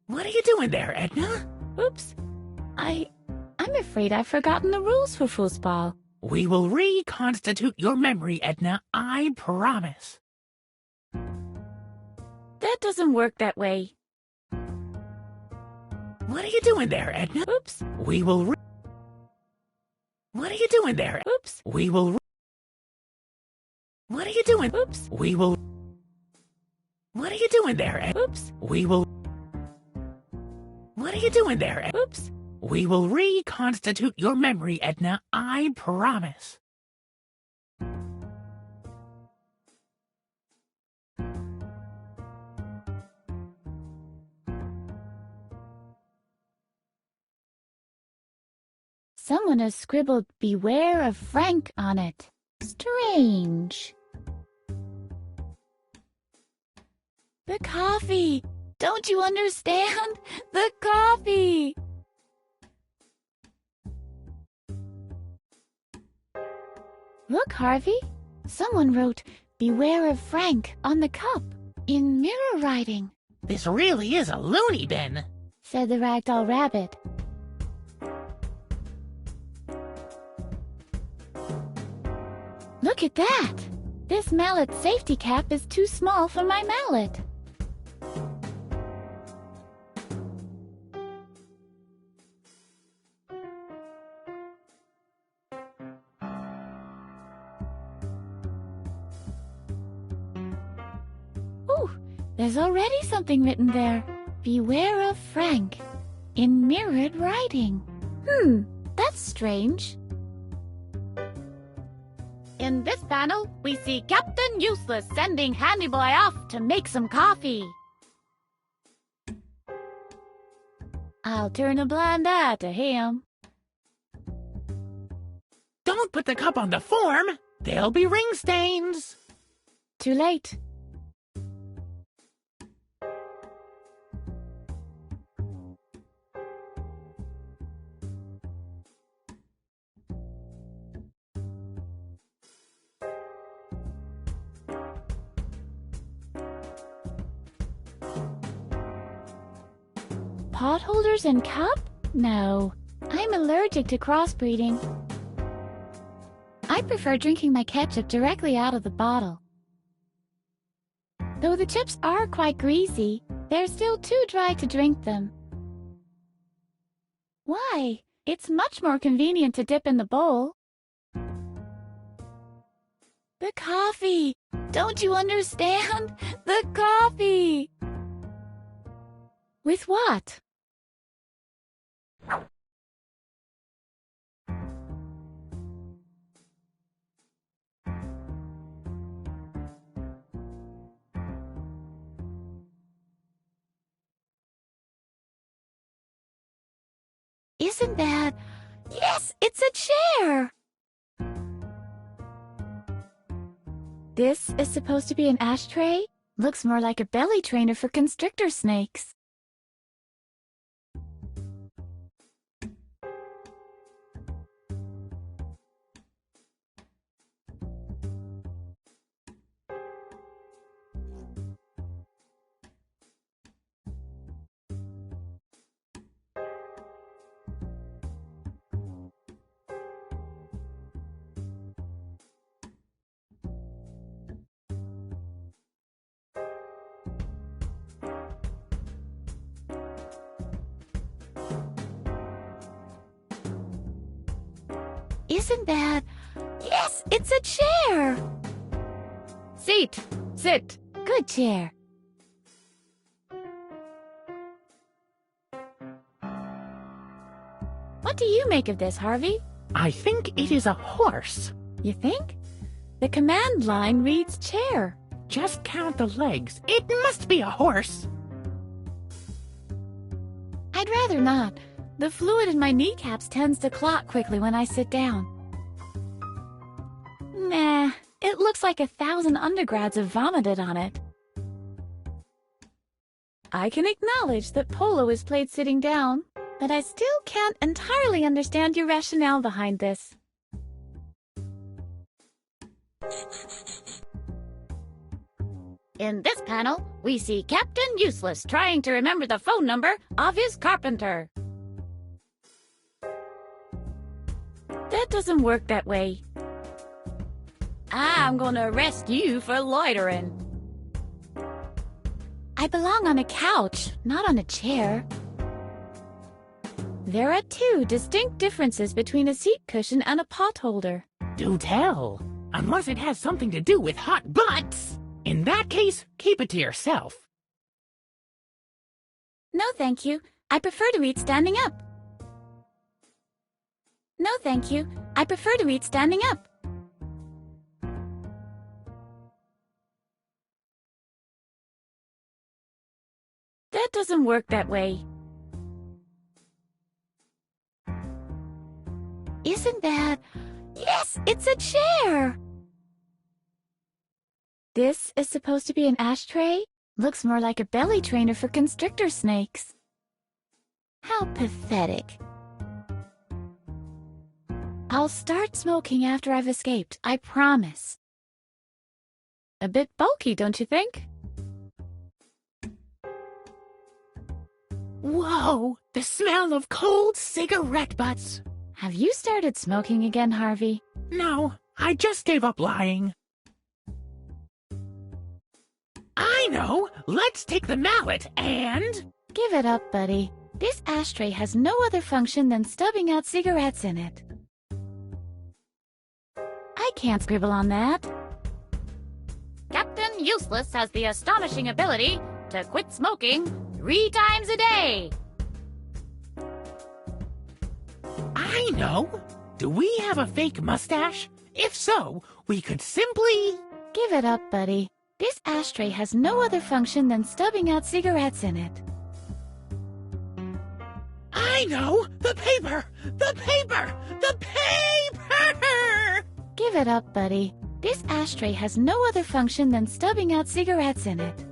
What are you doing there, Edna? Oops. I'm afraid I've forgotten the rules for foosball. We will reconstitute your memory, Edna, I promise. That doesn't work that way. What are you doing there, Edna? Oops. We will What are you doing there? Oops. We will What are you doing? Oops. We will What are you doing there, Edna? Oops. We will What are you doing there, Edna? Oops. We will reconstitute your memory, Edna, I promise. Someone has scribbled "Beware of Frank" on it. Strange. The coffee! Don't you understand? The coffee! Look, Harvey. Someone wrote "Beware of Frank" on the cup in mirror writing. This really is a loony bin, said the ragdoll rabbit. Look at that! This mallet safety cap is too small for my mallet. Ooh, there's already something written there. Beware of Frank, in mirrored writing. That's strange. In this panel, we see Captain Useless sending Handy Boy off to make some coffee. I'll turn a blind eye to him. Don't put the cup on the form. There'll be ring stains. Too late. Pot holders and cup? No, I'm allergic to crossbreeding. I prefer drinking my ketchup directly out of the bottle. Though the chips are quite greasy, they're still too dry to drink them. Why? It's much more convenient to dip in the bowl. The coffee! Don't you understand? The coffee! With what? Isn't that... Yes, it's a chair! This is supposed to be an ashtray? Looks more like a belly trainer for constrictor snakes. Isn't that... Yes, it's a chair! Seat! Sit! Good chair. What do you make of this, Harvey? I think it is a horse. You think? The command line reads chair. Just count the legs. It must be a horse. I'd rather not. The fluid in my kneecaps tends to clot quickly when I sit down. Nah, it looks like 1,000 undergrads have vomited on it. I can acknowledge that polo is played sitting down, but I still can't entirely understand your rationale behind this. In this panel, we see Captain Useless trying to remember the phone number of his carpenter. That doesn't work that way. I'm gonna arrest you for loitering. I belong on a couch, not on a chair. There are 2 distinct differences between a seat cushion and a pot holder. Do tell. Unless it has something to do with hot butts. In that case, keep it to yourself. No, thank you. I prefer to eat standing up. No, thank you. I prefer to eat standing up. That doesn't work that way. Isn't that... Yes, it's a chair! This is supposed to be an ashtray? Looks more like a belly trainer for constrictor snakes. How pathetic. I'll start smoking after I've escaped, I promise. A bit bulky, don't you think? Whoa! The smell of cold cigarette butts! Have you started smoking again, Harvey? No, I just gave up lying. I know! Let's take the mallet and... Give it up, buddy. This ashtray has no other function than stubbing out cigarettes in it. I can't scribble on that. Captain Useless has the astonishing ability to quit smoking 3 times a day. I know! Do we have a fake mustache? If so, we could simply... Give it up, buddy. This ashtray has no other function than stubbing out cigarettes in it. I know! The paper! The paper! The paper! Give it up, buddy. This ashtray has no other function than stubbing out cigarettes in it.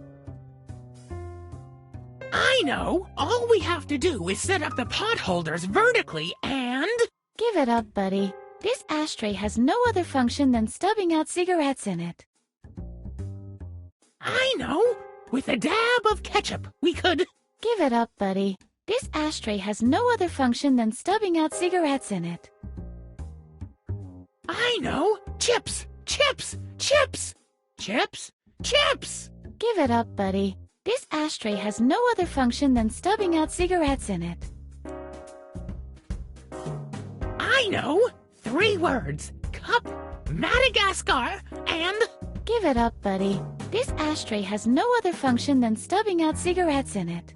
I know! All we have to do is set up the pot holders vertically and... Give it up, buddy. This ashtray has no other function than stubbing out cigarettes in it. I know! With a dab of ketchup, we could... Give it up, buddy. This ashtray has no other function than stubbing out cigarettes in it. I know! Chips! Chips! Chips! Chips! Chips! Give it up, buddy. This ashtray has no other function than stubbing out cigarettes in it. I know! 3 words. Cup, Madagascar, and... Give it up, buddy. This ashtray has no other function than stubbing out cigarettes in it.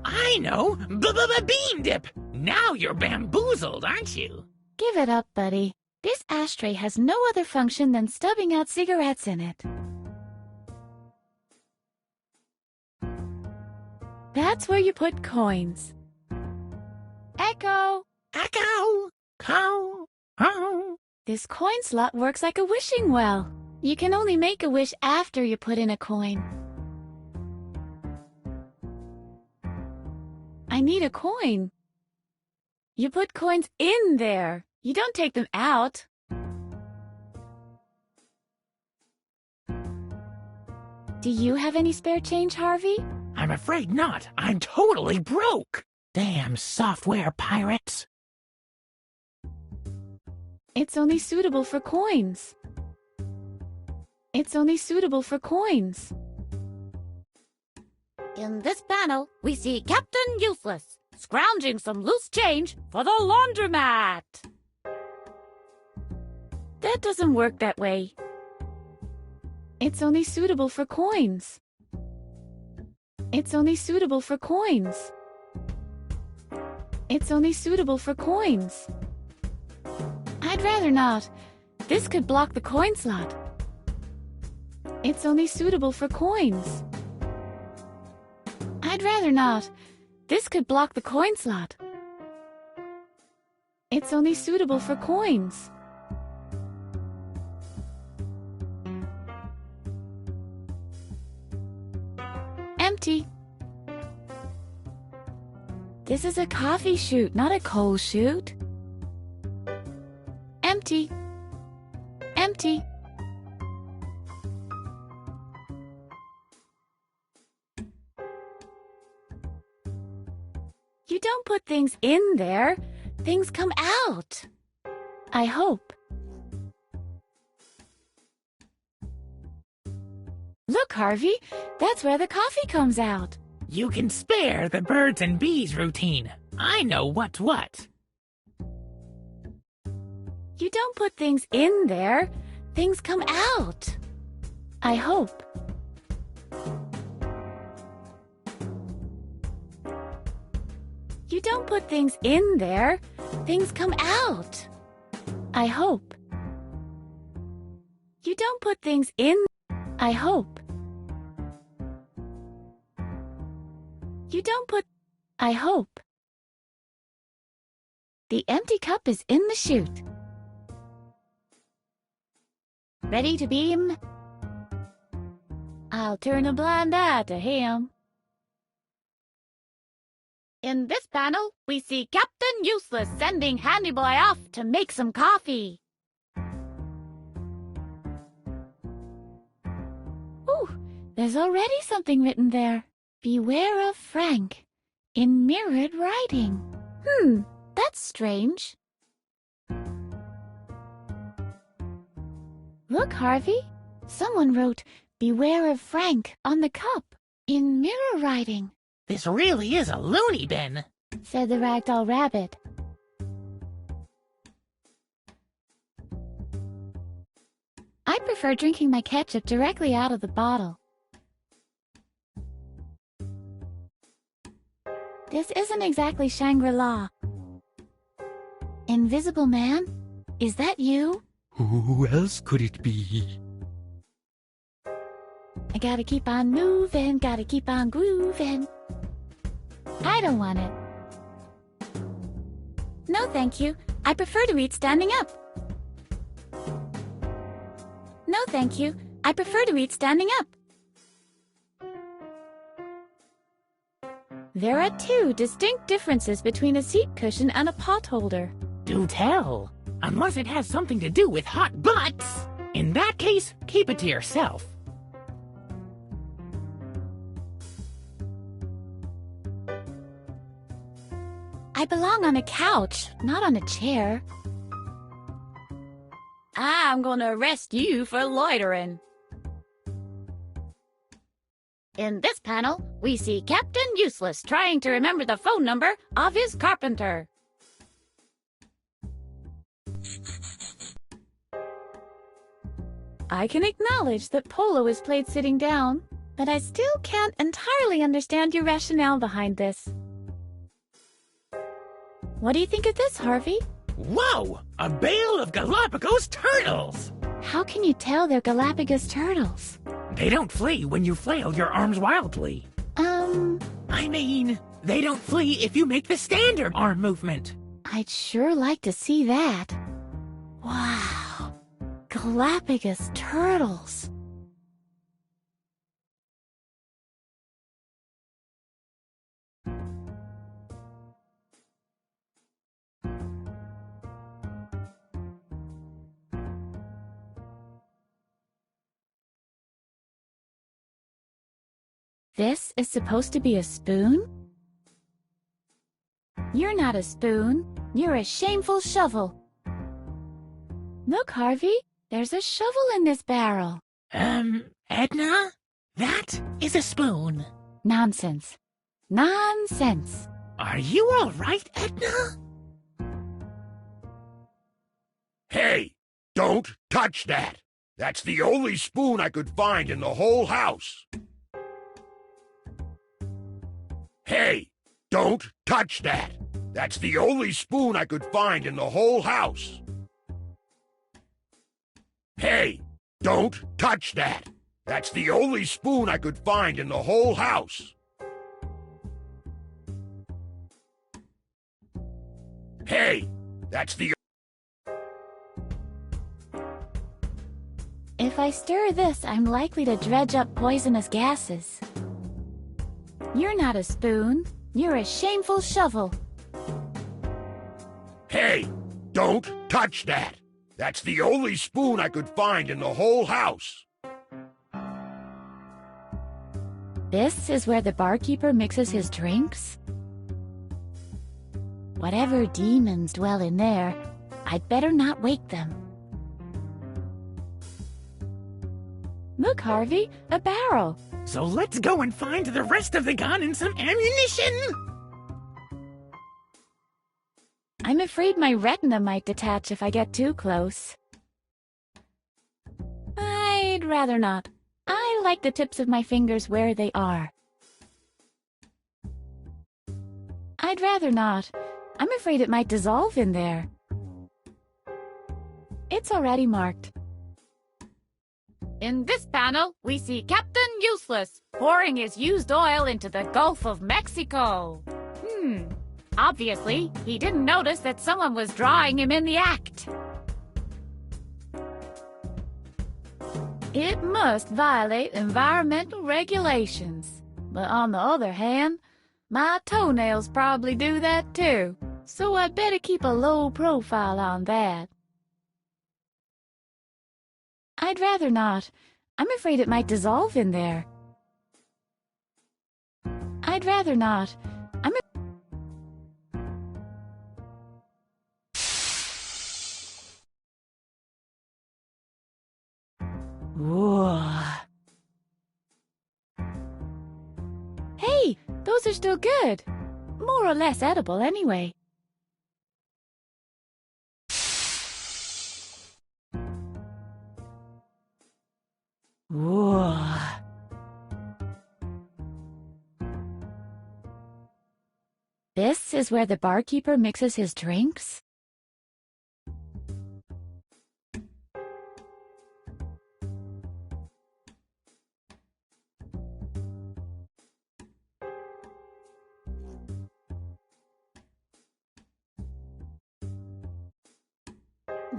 I know! Bean dip! Now you're bamboozled, aren't you? Give it up, buddy. This ashtray has no other function than stubbing out cigarettes in it. That's where you put coins. Echo! Echo! Cow! Oh! This coin slot works like a wishing well. You can only make a wish after you put in a coin. I need a coin. You put coins in there. You don't take them out. Do you have any spare change, Harvey? I'm afraid not. I'm totally broke. Damn software pirates. It's only suitable for coins. It's only suitable for coins. In this panel, we see Captain Useless scrounging some loose change for the laundromat. That doesn't work that way. It's only suitable for coins. It's only suitable for coins. It's only suitable for coins. I'd rather not. This could block the coin slot. It's only suitable for coins. I'd rather not. This could block the coin slot. It's only suitable for coins. Empty. This is a coffee chute, not a coal chute. Empty. Empty. You don't put things in there. Things come out. I hope. Look, Harvey, that's where the coffee comes out. You can spare the birds and bees routine. I know what's what. You don't put things in there. Things come out. I hope. You don't put things in there. Things come out. I hope. You don't put things in. I hope. You don't put. I hope. The empty cup is in the chute. Ready to beam? I'll turn a blind eye to him. In this panel, we see Captain Useless sending Handy Boy off to make some coffee. Ooh, there's already something written there. Beware of Frank, in mirrored writing. That's strange. Look, Harvey. Someone wrote, Beware of Frank, on the cup, in mirror writing. This really is a loony bin, said the Ragdoll Rabbit. I prefer drinking my ketchup directly out of the bottle. This isn't exactly Shangri-La. Invisible Man? Is that you? Who else could it be? I gotta keep on moving, gotta keep on grooving. I don't want it. No, thank you. I prefer to eat standing up. No, thank you. I prefer to eat standing up. There are two distinct differences between a seat cushion and a pot holder. Do tell. Unless it has something to do with hot butts. In that case, keep it to yourself. I belong on a couch, not on a chair. I'm gonna arrest you for loitering. In this panel, we see Captain Useless trying to remember the phone number of his carpenter. I can acknowledge that polo is played sitting down, but I still can't entirely understand your rationale behind this. What do you think of this, Harvey? Whoa! A bale of Galapagos turtles! How can you tell they're Galapagos turtles? They don't flee when you flail your arms wildly. I mean, they don't flee if you make the standard arm movement. I'd sure like to see that. Wow. Galapagos turtles. This is supposed to be a spoon? You're not a spoon. You're a shameful shovel. Look, Harvey. There's a shovel in this barrel. Edna? That is a spoon. Nonsense. Nonsense. Are you all right, Edna? Hey, don't touch that! That's the only spoon I could find in the whole house. Hey, don't touch that! That's the only spoon I could find in the whole house. Hey, don't touch that! That's the only spoon I could find in the whole house. Hey, that's the... If I stir this, I'm likely to dredge up poisonous gases. You're not a spoon. You're a shameful shovel. Hey, don't touch that! That's the only spoon I could find in the whole house. This is where the barkeeper mixes his drinks? Whatever demons dwell in there, I'd better not wake them. Look, Harvey, a barrel. So let's go and find the rest of the gun and some ammunition! I'm afraid my retina might detach if I get too close. I'd rather not. I like the tips of my fingers where they are. I'd rather not. I'm afraid it might dissolve in there. It's already marked. In this panel, we see Captain Useless pouring his used oil into the Gulf of Mexico. Obviously, he didn't notice that someone was drawing him in the act. It must violate environmental regulations. But on the other hand, my toenails probably do that too. So I'd better keep a low profile on that. I'd rather not. I'm afraid it might dissolve in there. I'd rather not. Whoa. Hey, those are still good. More or less edible anyway. Whoa. This is where the barkeeper mixes his drinks?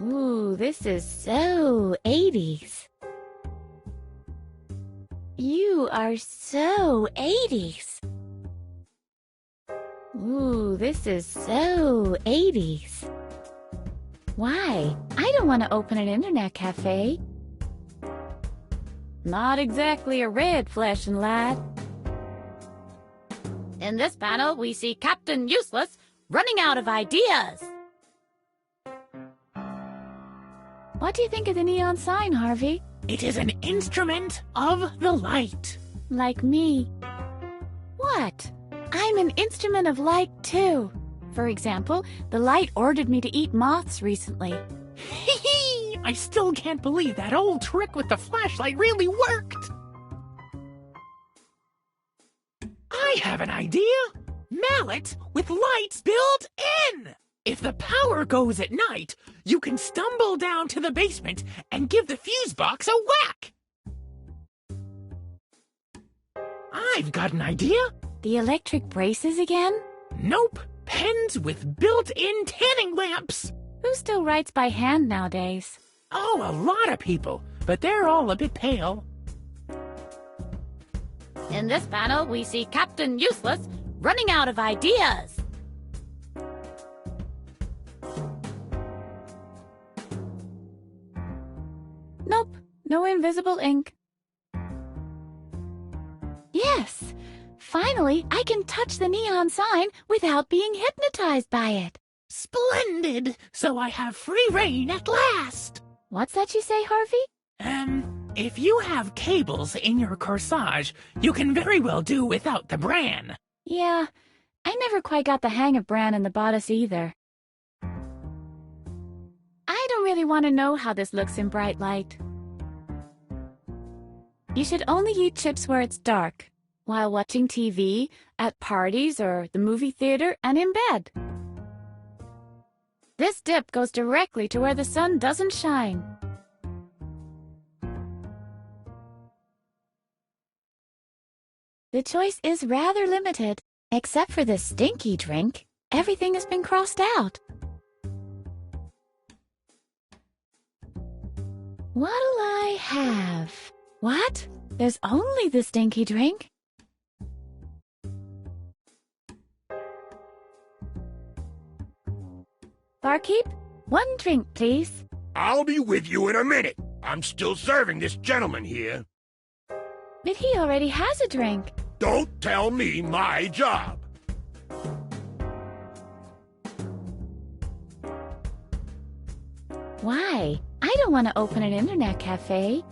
Ooh, this is so 80s. You are so 80s. Ooh, this is so 80s. Why? I don't want to open an internet cafe. Not exactly a red flashing light. In this panel, we see Captain Useless running out of ideas. What do you think of the neon sign, Harvey? It is an instrument of the light. Like me. What? I'm an instrument of light, too. For example, the light ordered me to eat moths recently. I still can't believe that old trick with the flashlight really worked. I have an idea. Mallet with lights built in. If the power goes at night, you can stumble down to the basement and give the fuse box a whack. I've got an idea. The electric braces again? Nope. Pens with built-in tanning lamps. Who still writes by hand nowadays? Oh, a lot of people, but they're all a bit pale. In this panel, we see Captain Useless running out of ideas. Nope, no invisible ink. Yes, finally I can touch the neon sign without being hypnotized by it. Splendid! So I have free reign at last! What's that you say, Harvey? If you have cables in your corsage, you can very well do without the bran. Yeah, I never quite got the hang of bran in the bodice either. I don't really want to know how this looks in bright light. You should only eat chips where it's dark, while watching TV, at parties or the movie theater, and in bed. This dip goes directly to where the sun doesn't shine. The choice is rather limited. Except for this stinky drink, everything has been crossed out. What'll I have? What? There's only the stinky drink? Barkeep, one drink, please. I'll be with you in a minute. I'm still serving this gentleman here. But he already has a drink. Don't tell me my job. Why? I don't want to open an internet cafe.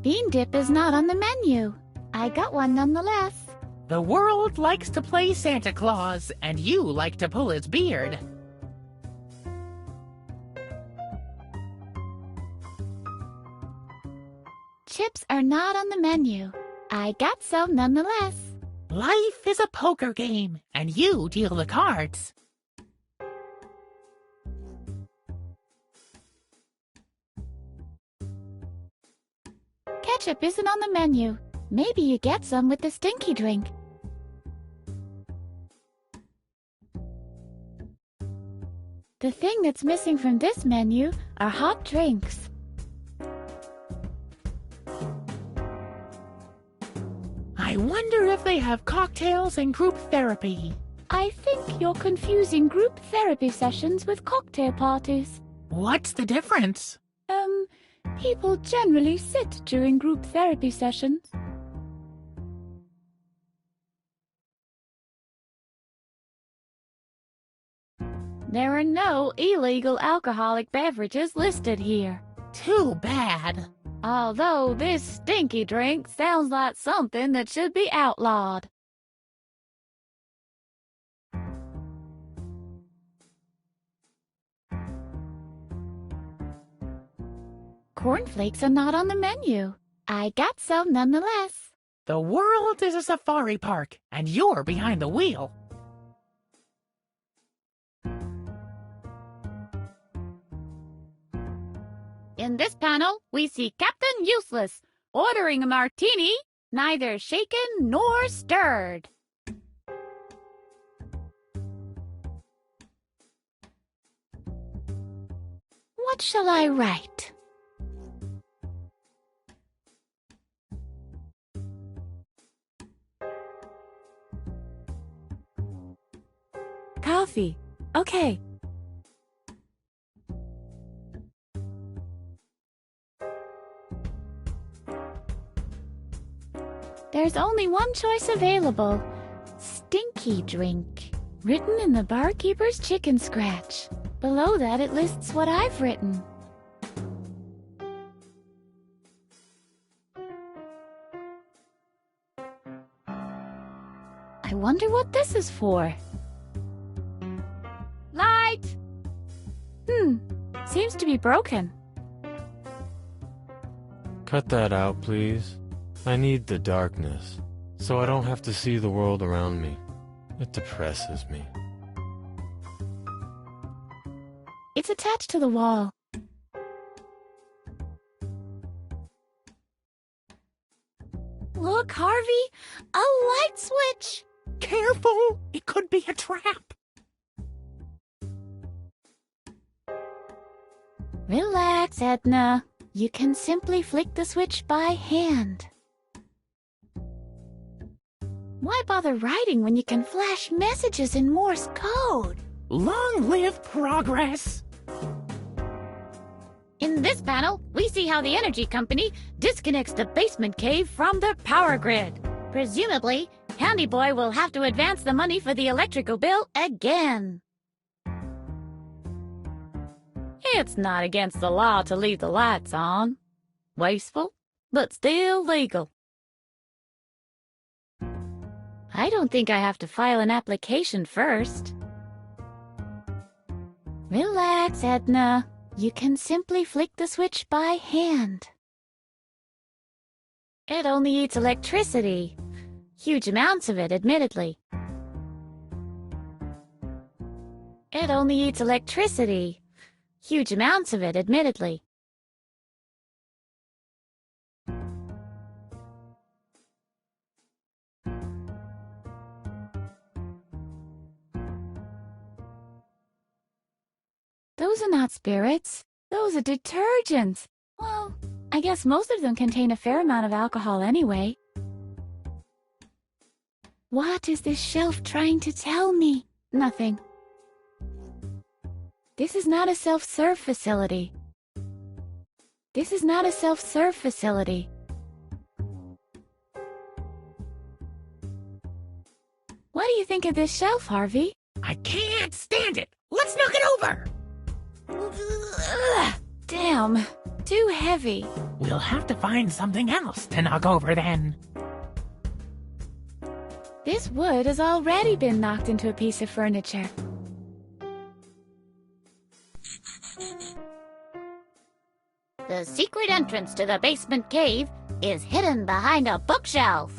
Bean dip is not on the menu. I got one nonetheless. The world likes to play Santa Claus, and you like to pull its beard. Chips are not on the menu. I got some nonetheless. Life is a poker game, and you deal the cards. Ketchup isn't on the menu. Maybe you get some with the stinky drink. The thing that's missing from this menu are hot drinks. I wonder if they have cocktails and group therapy. I think you're confusing group therapy sessions with cocktail parties. What's the difference? People generally sit during group therapy sessions. There are no illegal alcoholic beverages listed here. Too bad. Although this stinky drink sounds like something that should be outlawed. Cornflakes are not on the menu. I got some nonetheless. The world is a safari park, and you're behind the wheel. In this panel, we see Captain Useless ordering a martini, neither shaken nor stirred. What shall I write? Coffee. Okay. There's only one choice available. Stinky drink. Written in the barkeeper's chicken scratch. Below that it lists what I've written. I wonder what this is for. Light! Seems to be broken. Cut that out, please. I need the darkness, so I don't have to see the world around me. It depresses me. It's attached to the wall. Look, Harvey! A light switch! Careful! It could be a trap. Relax, Edna. You can simply flick the switch by hand. Why bother writing when you can flash messages in Morse code? Long live progress! In this panel, we see how the energy company disconnects the basement cave from the power grid. Presumably, Handy Boy will have to advance the money for the electrical bill again. It's not against the law to leave the lights on. Wasteful, but still legal. I don't think I have to file an application first. Relax, Edna. You can simply flick the switch by hand. It only eats electricity. Huge amounts of it, admittedly. It only eats electricity. Huge amounts of it, admittedly. Those are not spirits. Those are detergents. Well, I guess most of them contain a fair amount of alcohol anyway. What is this shelf trying to tell me? Nothing. This is not a self-serve facility. This is not a self-serve facility. What do you think of this shelf, Harvey? I can't stand it. Let's knock it over. Ugh, damn, too heavy. We'll have to find something else to knock over then. This wood has already been knocked into a piece of furniture. The secret entrance to the basement cave is hidden behind a bookshelf.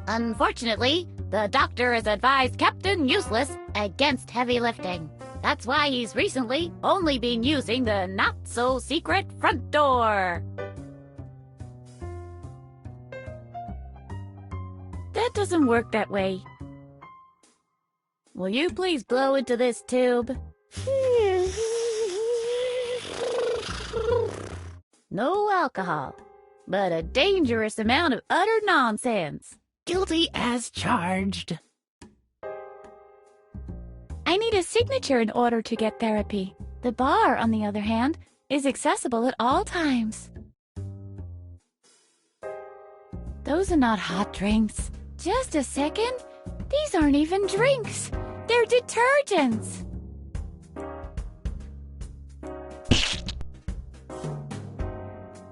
Unfortunately, the doctor has advised Captain Useless against heavy lifting. That's why he's recently only been using the not-so-secret front door. That doesn't work that way. Will you please blow into this tube? No alcohol, but a dangerous amount of utter nonsense. Guilty as charged. I need a signature in order to get therapy. The bar, on the other hand, is accessible at all times. Those are not hot drinks. Just a second. These aren't even drinks. They're detergents.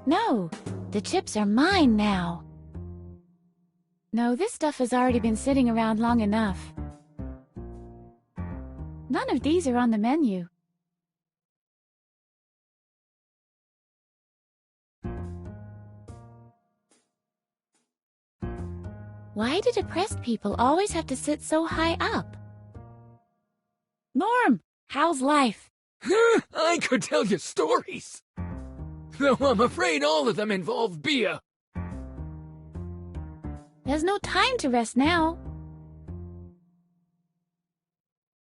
No, the chips are mine now. No, this stuff has already been sitting around long enough. None of these are on the menu. Why do depressed people always have to sit so high up? Norm, how's life? I could tell you stories. Though I'm afraid all of them involve beer. There's no time to rest now.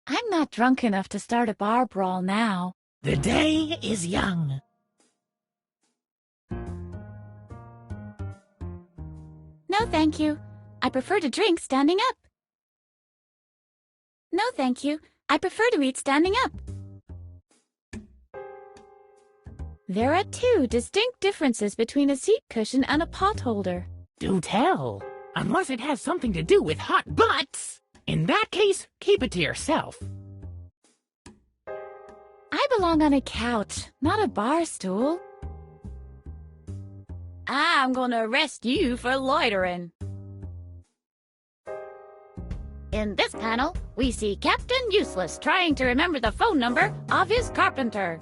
I'm not drunk enough to start a bar brawl now. The day is young. No, thank you. I prefer to drink standing up. No, thank you. I prefer to eat standing up. There are two distinct differences between a seat cushion and a pot holder. Do tell. Unless it has something to do with hot butts. In that case, keep it to yourself. I belong on a couch, not a bar stool. I'm gonna arrest you for loitering. In this panel, we see Captain Useless trying to remember the phone number of his carpenter.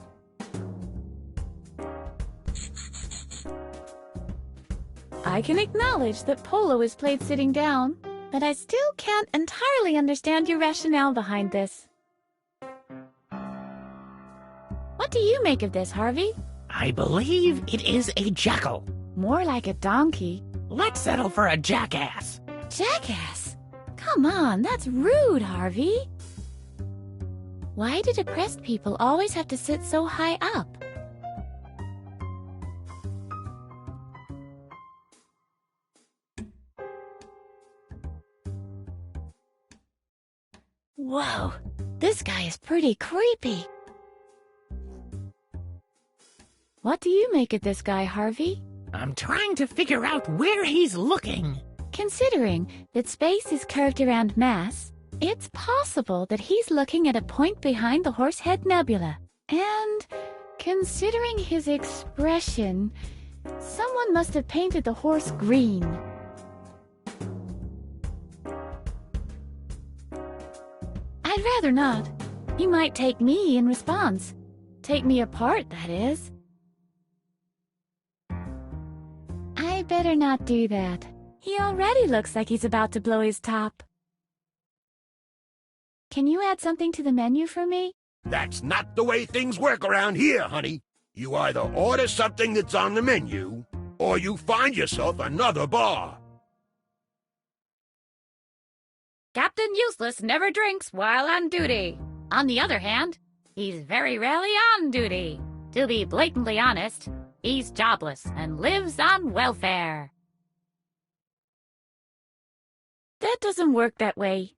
I can acknowledge that polo is played sitting down, but I still can't entirely understand your rationale behind this. What do you make of this, Harvey? I believe it is a jackal. More like a donkey. Let's settle for a jackass. Jackass? Come on, that's rude, Harvey. Why do depressed people always have to sit so high up? Whoa, this guy is pretty creepy. What do you make of this guy, Harvey? I'm trying to figure out where he's looking. Considering that space is curved around mass, it's possible that he's looking at a point behind the Horsehead Nebula. And Considering his expression, someone must have painted the horse green. I'd rather not. He might take me in response. Take me apart, that is. I better not do that. He already looks like he's about to blow his top. Can you add something to the menu for me? That's not the way things work around here, honey. You either order something that's on the menu, or you find yourself another bar. Captain Useless never drinks while on duty. On the other hand, he's very rarely on duty. To be blatantly honest, he's jobless and lives on welfare. That doesn't work that way.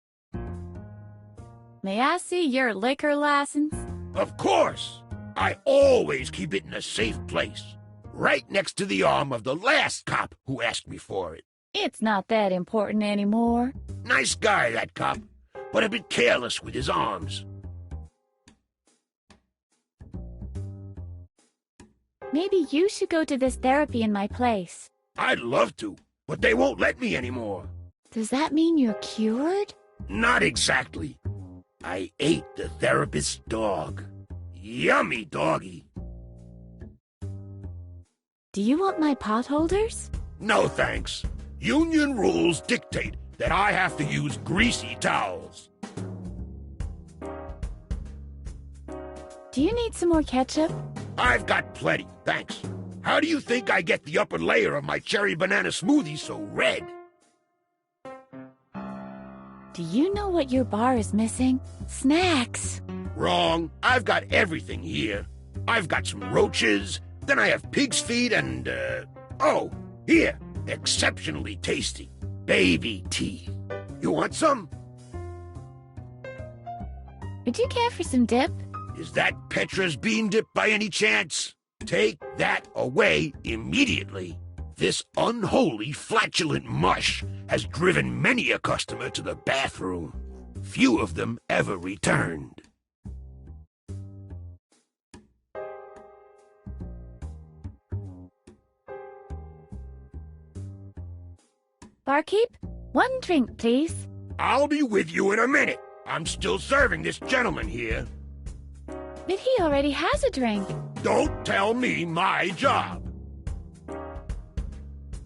May I see your liquor license? Of course! I always keep it in a safe place, right next to the arm of the last cop who asked me for it. It's not that important anymore. Nice guy, that cop, but a bit careless with his arms. Maybe you should go to this therapy in my place. I'd love to, but they won't let me anymore. Does that mean you're cured? Not exactly. I ate the therapist's dog. Yummy doggy. Do you want my potholders? No thanks. Union rules dictate that I have to use greasy towels. Do you need some more ketchup? I've got plenty, thanks. How do you think I get the upper layer of my cherry banana smoothie so red? Do you know what your bar is missing? Snacks. Wrong. I've got everything here. I've got some roaches, then I have pig's feet and, oh, here, exceptionally tasty. Baby teeth. You want some? Would you care for some dip? Is that Petra's bean dip by any chance? Take that away immediately. This unholy, flatulent mush has driven many a customer to the bathroom. Few of them ever returned. Barkeep, one drink, please. I'll be with you in a minute. I'm still serving this gentleman here. But he already has a drink. Don't tell me my job.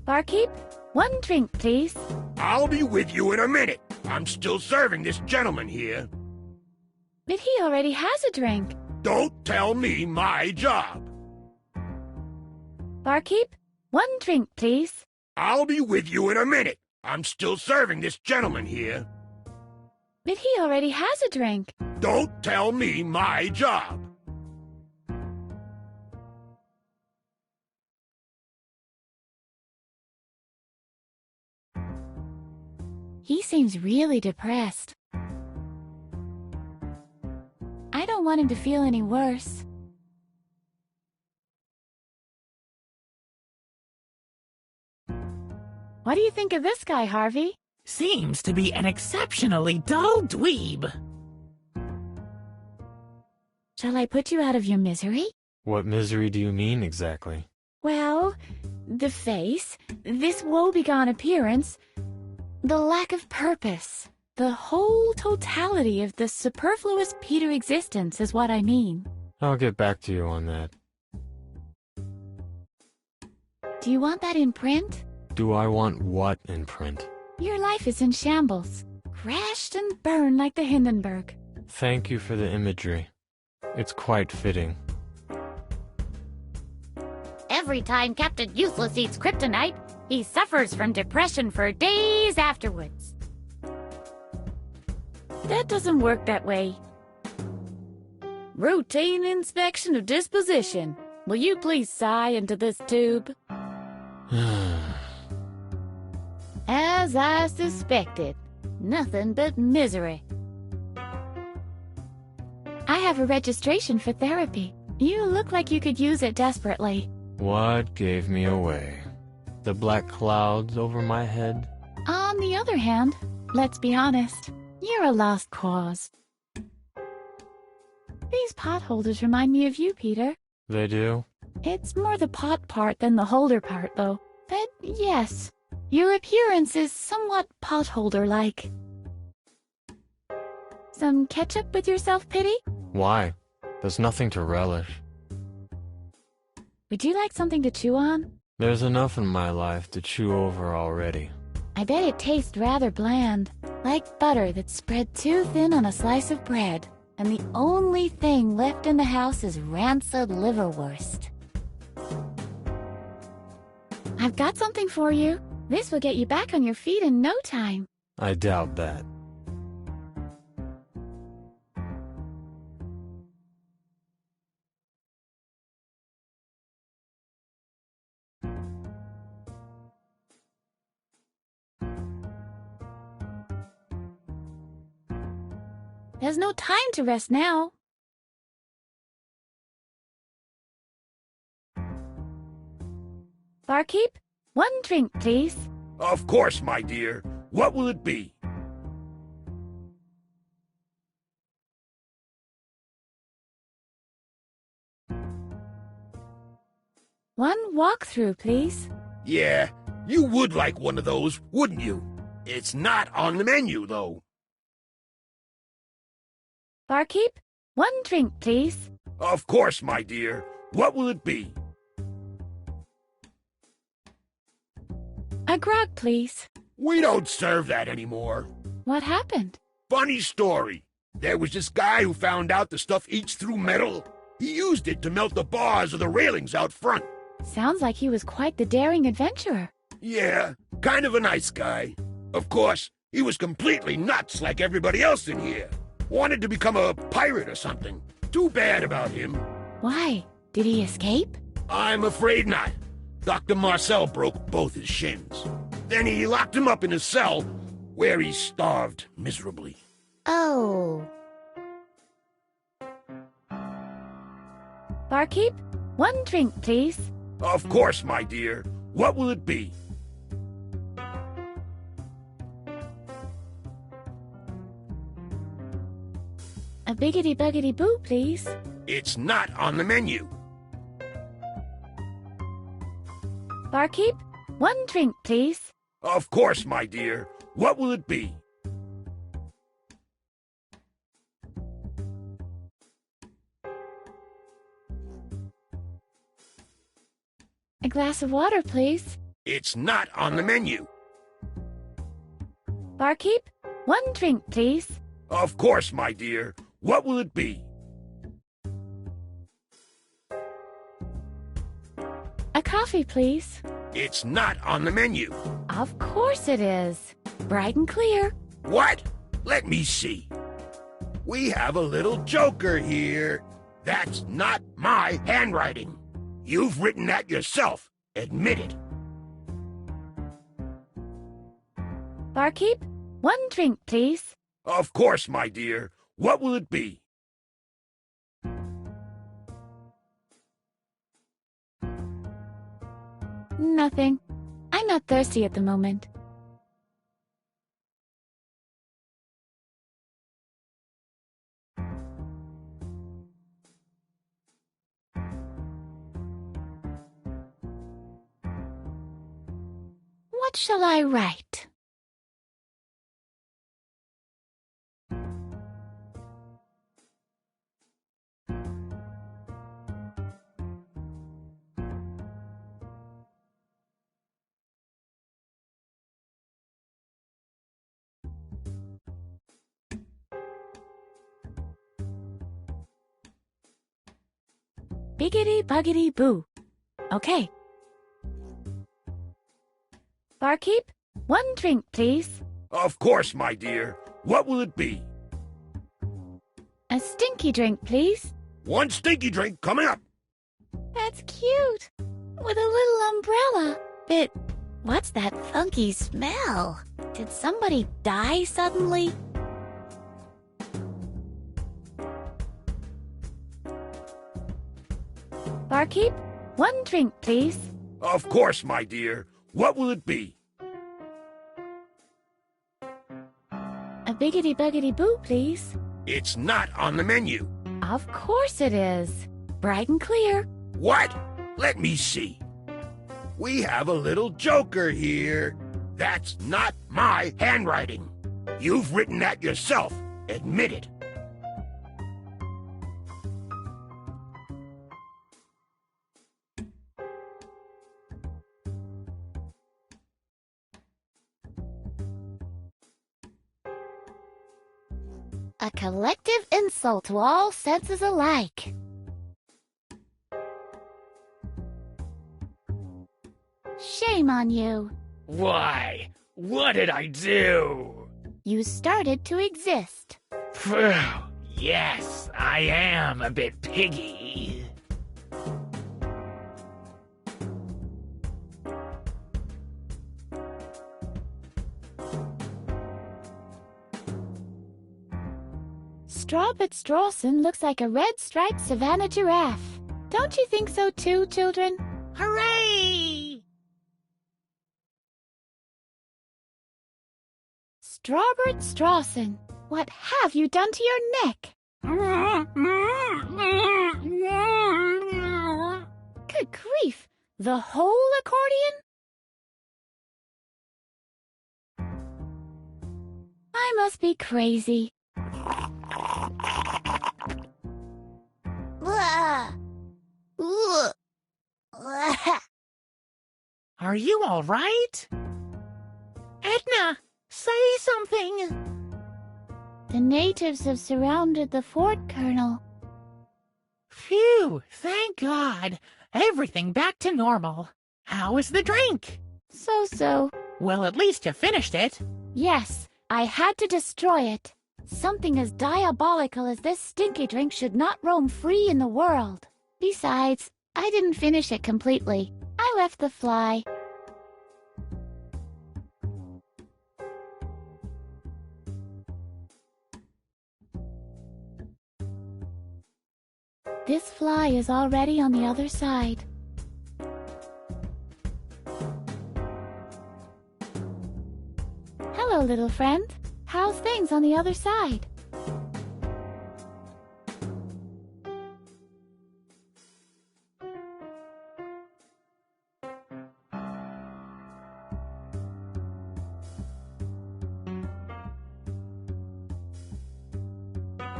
Barkeep, one drink, please. I'll be with you in a minute. I'm still serving this gentleman here. But he already has a drink. Don't tell me my job. Barkeep, one drink, please. I'll be with you in a minute. I'm still serving this gentleman here. But he already has a drink. Don't tell me my job. He seems really depressed. I don't want him to feel any worse. What do you think of this guy, Harvey? Seems to be an exceptionally dull dweeb. Shall I put you out of your misery? What misery do you mean exactly? Well, the face, this woebegone appearance, the lack of purpose, the whole totality of the superfluous Peter existence is what I mean. I'll get back to you on that. Do you want that in print? Do I want what in print? Your life is in shambles, crashed and burned like the Hindenburg. Thank you for the imagery. It's quite fitting. Every time Captain Useless eats kryptonite, he suffers from depression for days afterwards. That doesn't work that way. Routine inspection of disposition. Will you please sigh into this tube? As I suspected, nothing but misery. I have a registration for therapy. You look like you could use it desperately. What gave me away? The black clouds over my head? On the other hand, let's be honest, you're a lost cause. These potholders remind me of you, Peter. They do? It's more the pot part than the holder part, though. But yes, your appearance is somewhat potholder-like. Some ketchup with your self-pity? Why? There's nothing to relish. Would you like something to chew on? There's enough in my life to chew over already. I bet it tastes rather bland, like butter that's spread too thin on a slice of bread, and the only thing left in the house is rancid liverwurst. I've got something for you. This will get you back on your feet in no time. I doubt that. There's no time to rest now. Barkeep, one drink, please. Of course, my dear. What will it be? One walkthrough, please. Yeah, you would like one of those, wouldn't you? It's not on the menu, though. Barkeep, one drink, please. Of course, my dear. What will it be? A grog, please. We don't serve that anymore. What happened? Funny story. There was this guy who found out the stuff eats through metal. He used it to melt the bars of the railings out front. Sounds like he was quite the daring adventurer. Yeah, kind of a nice guy. Of course, he was completely nuts like everybody else in here. Wanted to become a pirate or something. Too bad about him. Why? Did he escape? I'm afraid not. Dr. Marcel broke both his shins. Then he locked him up in a cell where he starved miserably. Oh. Barkeep, one drink, please. Of course, my dear. What will it be? A biggity-buggity-boo, please. It's not on the menu. Barkeep, one drink, please. Of course, my dear. What will it be? A glass of water, please. It's not on the menu. Barkeep, one drink, please. Of course, my dear. What will it be? A coffee, please. It's not on the menu. Of course it is. Bright and clear. What? Let me see. We have a little joker here. That's not my handwriting. You've written that yourself. Admit it. Barkeep, one drink, please. Of course, my dear. What will it be? Nothing. I'm not thirsty at the moment. What shall I write? Biggity-buggity-boo. Okay. Barkeep, one drink, please. Of course, my dear. What will it be? A stinky drink, please. One stinky drink coming up. That's cute. With a little umbrella. But what's that funky smell? Did somebody die suddenly? Barkeep, one drink, please. Of course, my dear. What will it be? A biggity-buggity-boo, please. It's not on the menu. Of course it is. Bright and clear. What? Let me see. We have a little joker here. That's not my handwriting. You've written that yourself. Admit it. A collective insult to all senses alike. Shame on you. Why? What did I do? You started to exist. Phew, yes, I am a bit piggy. Strawbert Strawson looks like a red-striped savannah giraffe. Don't you think so too, children? Hooray! Strawbert Strawson, what have you done to your neck? Good grief! The whole accordion? I must be crazy. Are you all right? Edna, say something! The natives have surrounded the fort, Colonel. Phew, thank God. Everything back to normal. How is the drink? So. Well, at least you finished it. Yes, I had to destroy it. Something as diabolical as this stinky drink should not roam free in the world. Besides, I didn't finish it completely. I left the fly. This fly is already on the other side. Hello, little friend. How's things on the other side?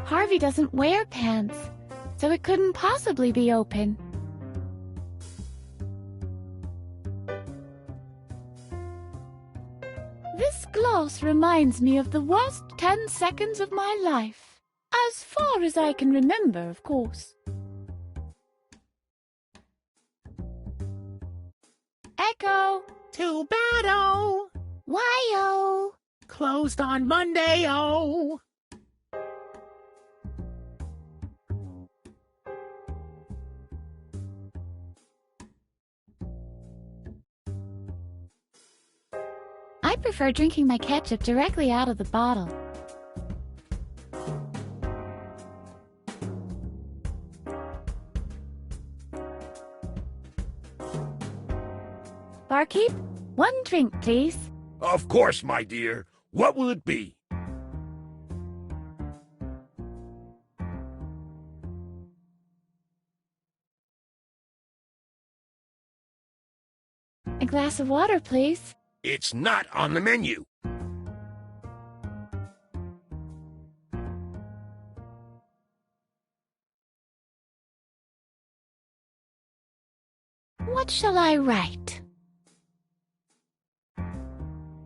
Harvey doesn't wear pants, so it couldn't possibly be open. This gloss reminds me of the worst 10 seconds of my life. As far as I can remember, of course. Echo! Too bad-o! Why-o? Closed on Monday-o! I prefer drinking my ketchup directly out of the bottle. Barkeep, one drink, please. Of course, my dear. What will it be? A glass of water, please. It's not on the menu. What shall I write?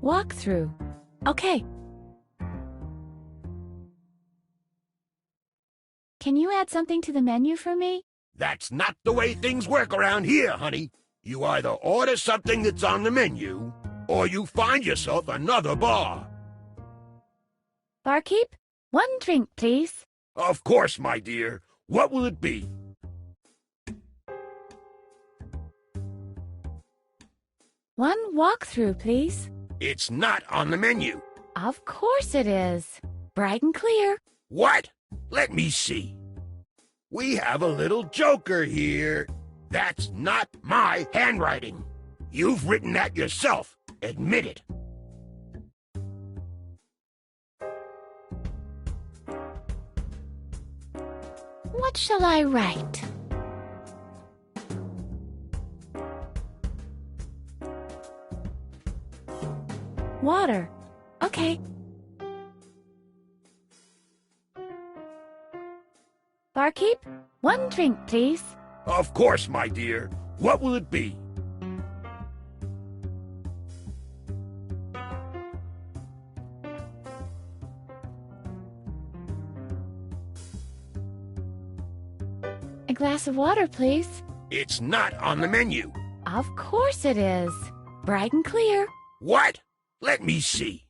Walk through. Okay. Can you add something to the menu for me? That's not the way things work around here, honey. You either order something that's on the menu, or you find yourself another bar. Barkeep, one drink, please. Of course, my dear. What will it be? One walkthrough, please. It's not on the menu. Of course it is. Bright and clear. What? Let me see. We have a little joker here. That's not my handwriting. You've written that yourself. Admit it. What shall I write? water. Okay. Barkeep, 1 drink, please. Of course, my dear. What will it be? A glass of water, please. It's not on the menu. Of course it is. Bright and clear. What? Let me see.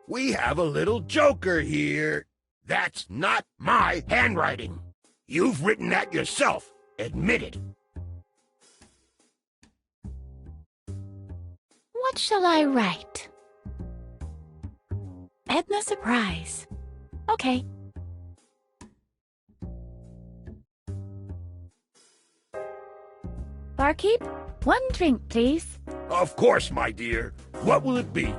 We have a little joker here. That's not my handwriting. You've written that yourself. Admit it. What shall I write? Edna surprise. Okay. Barkeep, 1 drink, please. Of course, my dear. What will it be?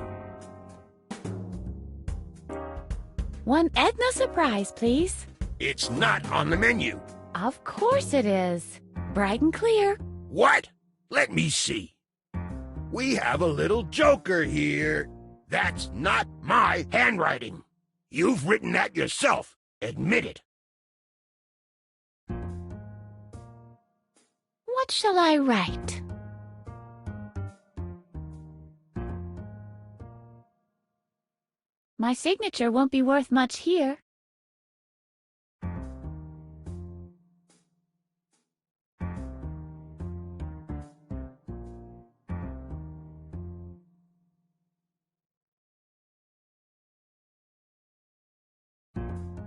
1 Edna surprise, please. It's not on the menu. Of course it is. Bright and clear. What? Let me see. We have a little joker here. That's not my handwriting. You've written that yourself. Admit it. What shall I write? My signature won't be worth much here.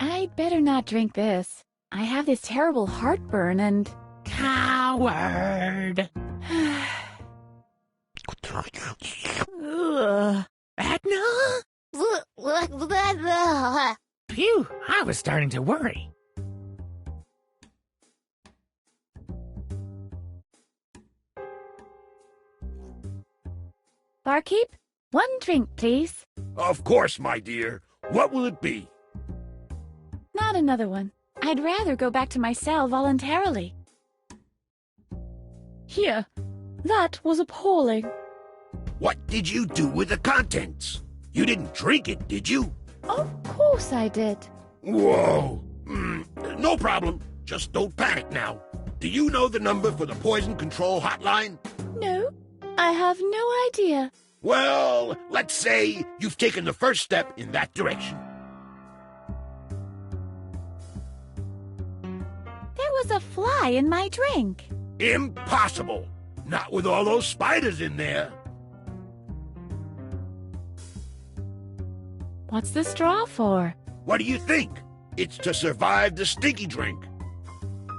I'd better not drink this. I have this terrible heartburn and... Coward! Ugh. Edna? Phew, I was starting to worry. Barkeep, 1 drink, please. Of course, my dear. What will it be? Not another one. I'd rather go back to my cell voluntarily. Here. That was appalling. What did you do with the contents? You didn't drink it, did you? Of course I did. Whoa. No problem. Just don't panic now. Do you know the number for the poison control hotline? No, I have no idea. Well, let's say you've taken the first step in that direction. There was a fly in my drink. Impossible. Not with all those spiders in there. What's the straw for? What do you think? It's to survive the stinky drink.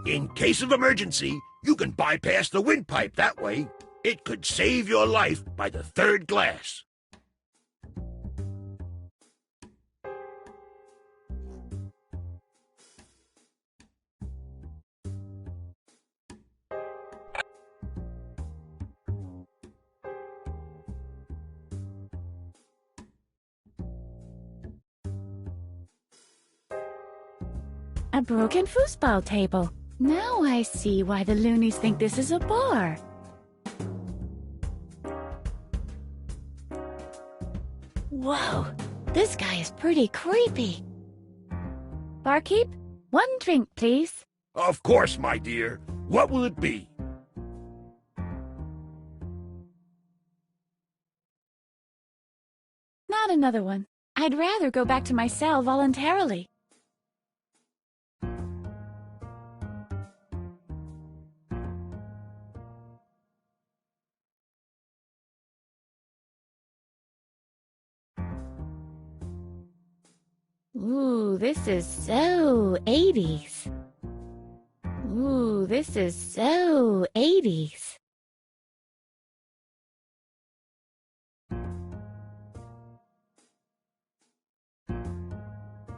In case of emergency, you can bypass the windpipe that way. It could save your life by the 3rd glass. A broken foosball table. Now I see why the loonies think this is a bar. Whoa, this guy is pretty creepy. Barkeep, 1 drink, please. Of course, my dear. What will it be? Not another one. I'd rather go back to my cell voluntarily. Ooh, this is so 80s. Ooh, this is so 80s.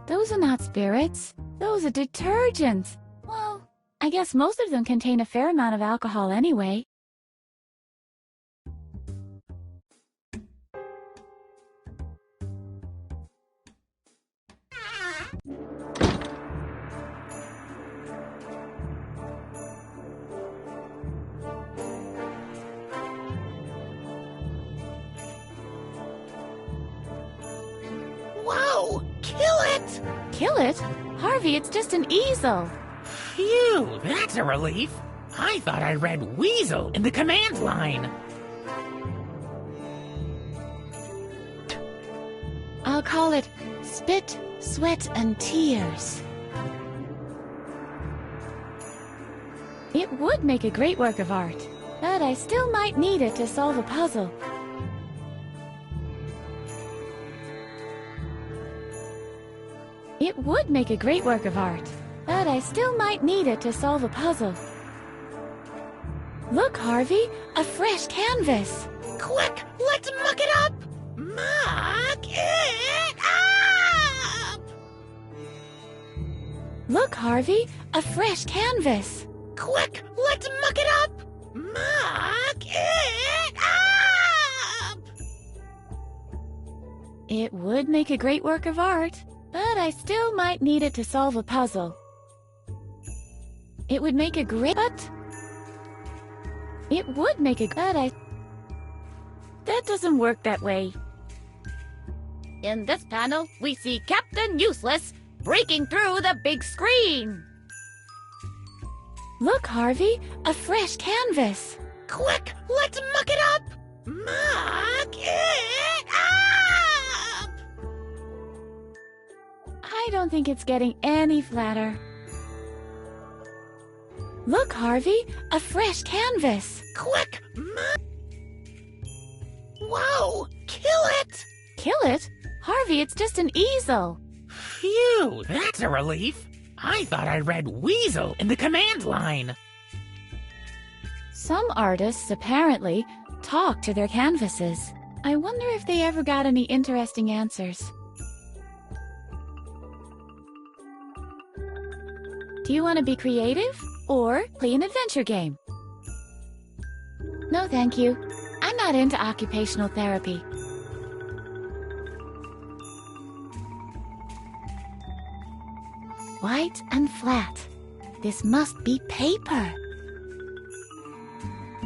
Those are not spirits. Those are detergents. Well, I guess most of them contain a fair amount of alcohol anyway. Kill it? Harvey, it's just an easel. Phew, that's a relief. I thought I read weasel in the command line. I'll call it Spit, Sweat, and Tears. It would make a great work of art, but I still might need it to solve a puzzle. It would make a great work of art, but I still might need it to solve a puzzle. Look, Harvey, a fresh canvas. Quick, let's muck it up! Muck it up! Look, Harvey, a fresh canvas. Quick, let's muck it up! Muck it up! It would make a great work of art, but I still might need it to solve a puzzle. It would make a great... It would make a... That doesn't work that way. In this panel, we see Captain Useless breaking through the big screen. Look, Harvey, a fresh canvas. Quick, let's muck it up! Muck it up! I don't think it's getting any flatter. Look, Harvey, a fresh canvas. Quick, Whoa, kill it! Kill it? Harvey, it's just an easel. Phew, that's a relief. I thought I read weasel in the command line. Some artists apparently talk to their canvases. I wonder if they ever got any interesting answers. Do you want to be creative or play an adventure game? No, thank you. I'm not into occupational therapy. White and flat. This must be paper.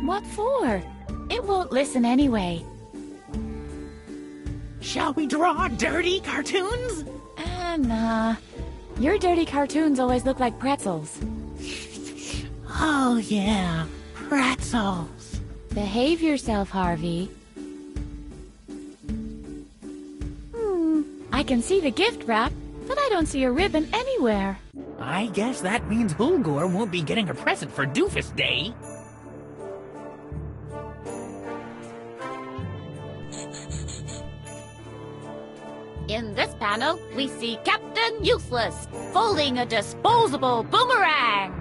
What for? It won't listen anyway. Shall we draw dirty cartoons? Nah. Your dirty cartoons always look like pretzels. Oh yeah, pretzels. Behave yourself, Harvey. I can see the gift wrap, but I don't see a ribbon anywhere. I guess that means Hulgor won't be getting a present for Doofus Day. In this panel, we see Captain Useless folding a disposable boomerang.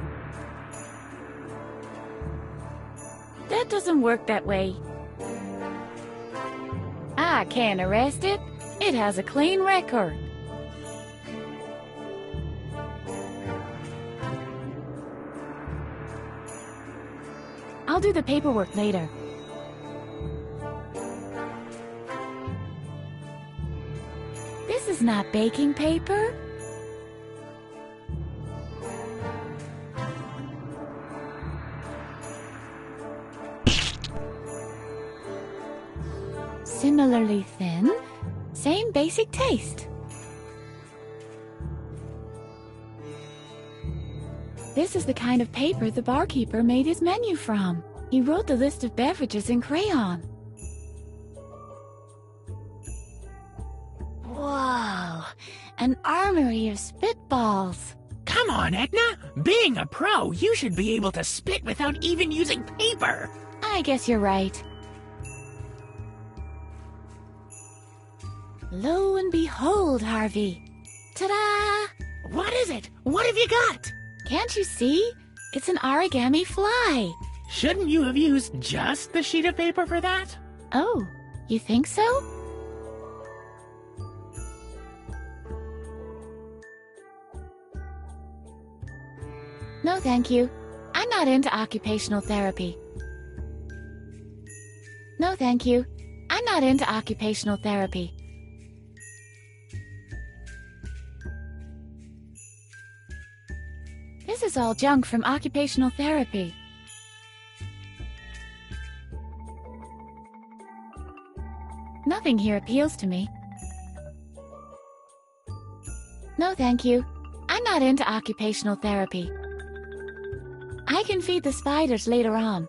That doesn't work that way. I can't arrest it. It has a clean record. I'll do the paperwork later. This is not baking paper. Similarly thin, same basic taste. This is the kind of paper the barkeeper made his menu from. He wrote the list of beverages in crayon. Whoa, an armory of spitballs. Come on, Edna. Being a pro, you should be able to spit without even using paper. I guess you're right. Lo and behold, Harvey. Ta-da! What is it? What have you got? Can't you see? It's an origami fly. Shouldn't you have used just the sheet of paper for that? Oh, you think so? No, thank you. I'm not into occupational therapy. No, thank you. I'm not into occupational therapy. This is all junk from occupational therapy. Nothing here appeals to me. No, thank you. I'm not into occupational therapy. I can feed the spiders later on.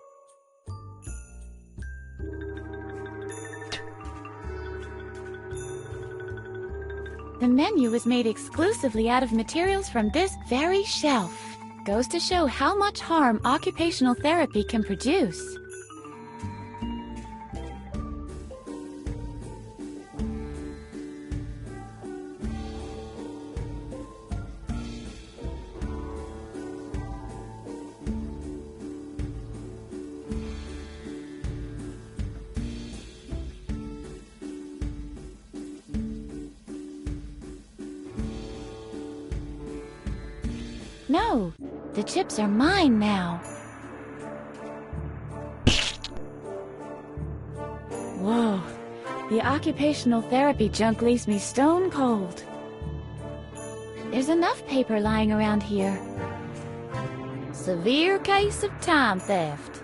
The menu was made exclusively out of materials from this very shelf. Goes to show how much harm occupational therapy can produce. No, the chips are mine now. Whoa, the occupational therapy junk leaves me stone cold. There's enough paper lying around here. Severe case of time theft.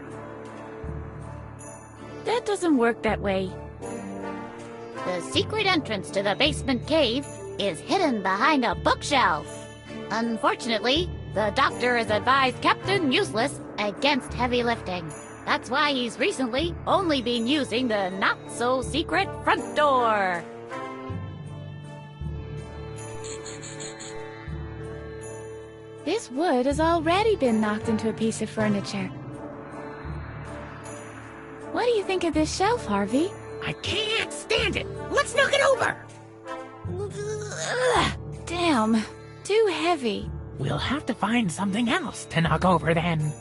That doesn't work that way. The secret entrance to the basement cave is hidden behind a bookshelf. Unfortunately, the doctor has advised Captain Useless against heavy lifting. That's why he's recently only been using the not-so-secret front door. This wood has already been knocked into a piece of furniture. What do you think of this shelf, Harvey? I can't stand it. Let's knock it over. Ugh, damn. Too heavy. We'll have to find something else to knock over then.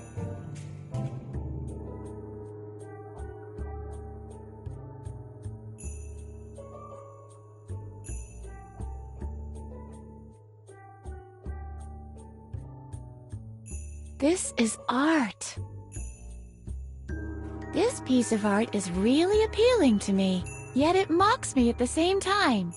This is art. This piece of art is really appealing to me, yet it mocks me at the same time.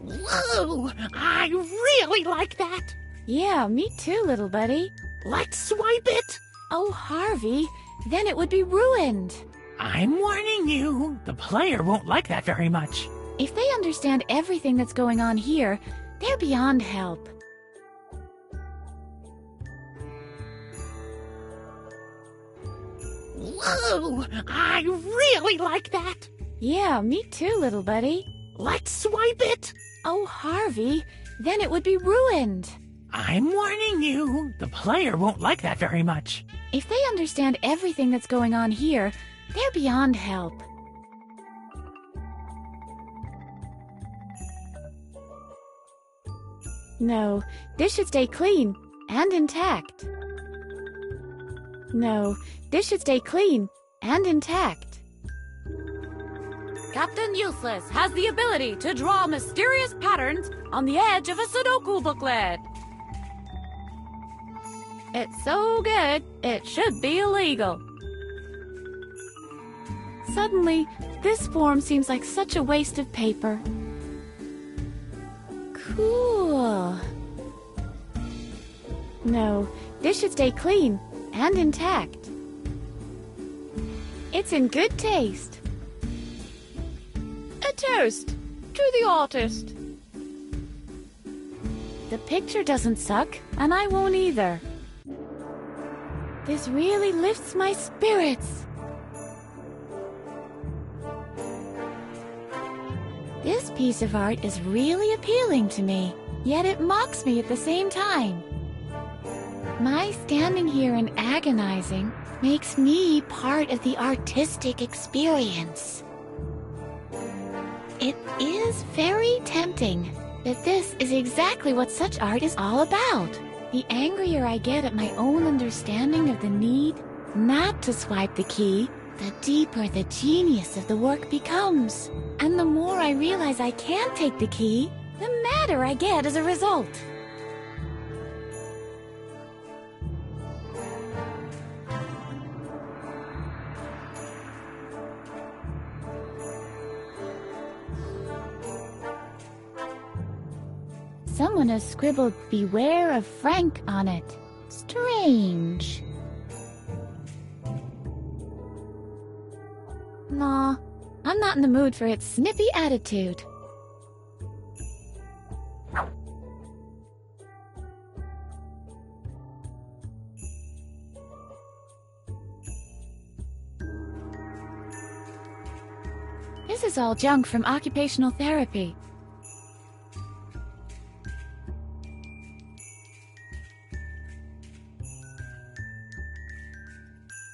Whoa! I really like that! Yeah, me too, little buddy. Let's swipe it! Oh, Harvey, then it would be ruined. I'm warning you, the player won't like that very much. If they understand everything that's going on here, they're beyond help. Whoa! I really like that! Yeah, me too, little buddy. Let's swipe it! Oh, Harvey, then it would be ruined. I'm warning you, the player won't like that very much. If they understand everything that's going on here, they're beyond help. No, this should stay clean and intact. No, this should stay clean and intact. Captain Useless has the ability to draw mysterious patterns on the edge of a Sudoku booklet. It's so good, it should be illegal. Suddenly, this form seems like such a waste of paper. Cool. No, this should stay clean and intact. It's in good taste. A toast to the artist. The picture doesn't suck, and I won't either. This really lifts my spirits. This piece of art is really appealing to me, yet it mocks me at the same time. My standing here and agonizing makes me part of the artistic experience. It is very tempting that this is exactly what such art is all about. The angrier I get at my own understanding of the need not to swipe the key, the deeper the genius of the work becomes. And the more I realize I can't take the key, the madder I get as a result. Someone has scribbled "Beware of Frank" on it. Strange. Nah, I'm not in the mood for its snippy attitude. This is all junk from occupational therapy.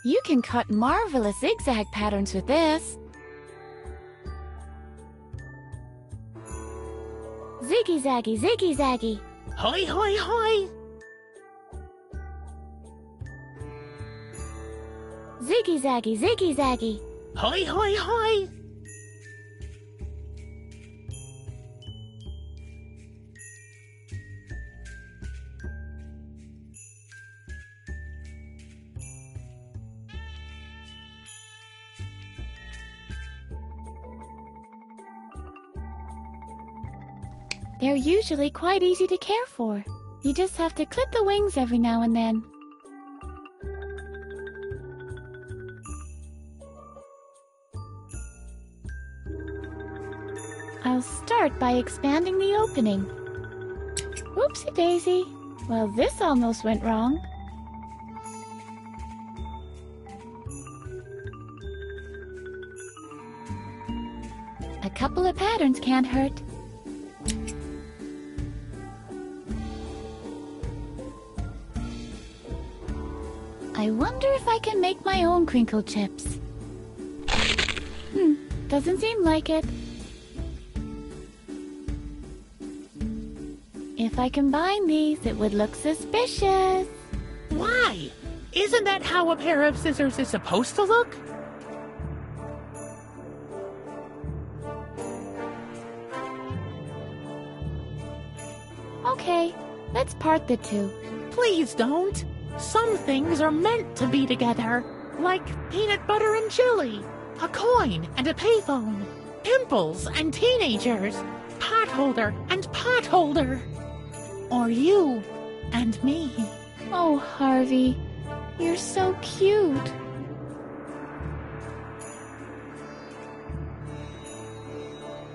You can cut marvelous zigzag patterns with this. Ziggy zaggy, ziggy zaggy. Hoi, hoi, hoi! Ziggy zaggy, ziggy zaggy. Hoi, hoi, hoi! They're usually quite easy to care for. You just have to clip the wings every now and then. I'll start by expanding the opening. Whoopsie daisy. Well, this almost went wrong. A couple of patterns can't hurt. I wonder if I can make my own crinkle chips. Doesn't seem like it. If I combine these, it would look suspicious. Why? Isn't that how a pair of scissors is supposed to look? Okay, let's part the two. Please don't. Some things are meant to be together, like peanut butter and chili, a coin and a payphone, pimples and teenagers, potholder and potholder, or you and me. Oh, Harvey, you're so cute.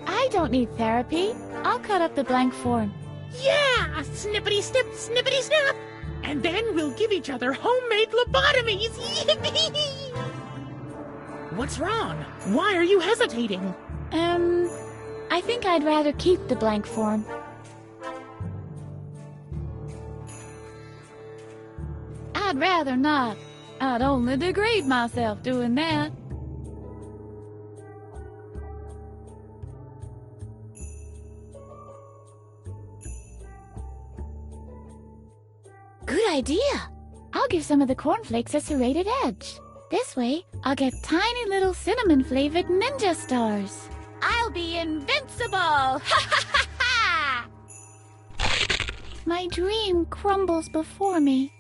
I don't need therapy. I'll cut up the blank form. Yeah! Snippity snip, snippity snap! And then we'll give each other homemade lobotomies! Yippee! What's wrong? Why are you hesitating? I think I'd rather keep the blank form. I'd rather not. I'd only degrade myself doing that. Good idea. I'll give some of the cornflakes a serrated edge. This way, I'll get tiny little cinnamon-flavored ninja stars. I'll be invincible! Ha ha ha ha! My dream crumbles before me.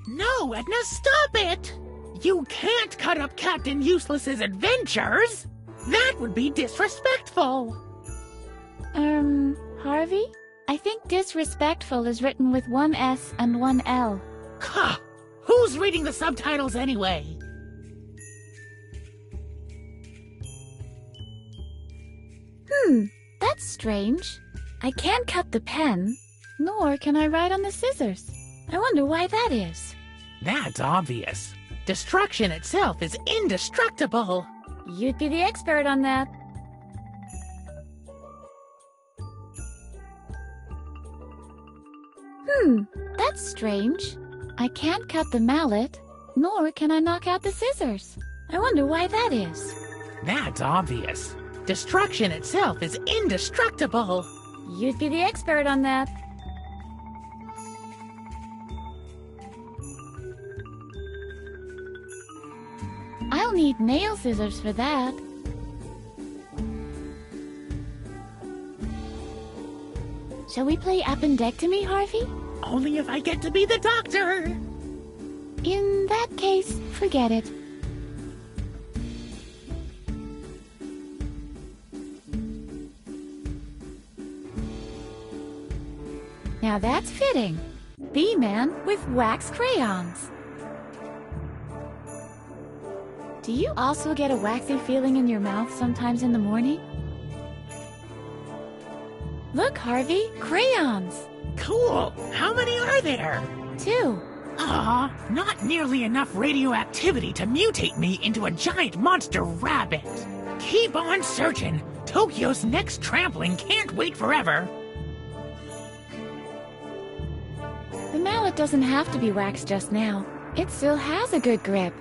No, Edna, stop it! You can't cut up Captain Useless's adventures! That would be disrespectful! Harvey? I think disrespectful is written with one S and one L. Huh! Who's reading the subtitles anyway? That's strange. I can't cut the pen, nor can I write on the scissors. I wonder why that is. That's obvious. Destruction itself is indestructible. You'd be the expert on that. That's strange. I can't cut the mallet, nor can I knock out the scissors. I wonder why that is. That's obvious. Destruction itself is indestructible. You'd be the expert on that. I'll need nail scissors for that. Shall we play appendectomy, Harvey? Only if I get to be the doctor. In that case, forget it. Now that's fitting. Bee-Man with wax crayons. Do you also get a waxy feeling in your mouth sometimes in the morning? Look, Harvey, crayons. Cool. How many are there? 2. Ah, not nearly enough radioactivity to mutate me into a giant monster rabbit. Keep on searching. Tokyo's next trampling can't wait forever. The mallet doesn't have to be waxed just now. It still has a good grip.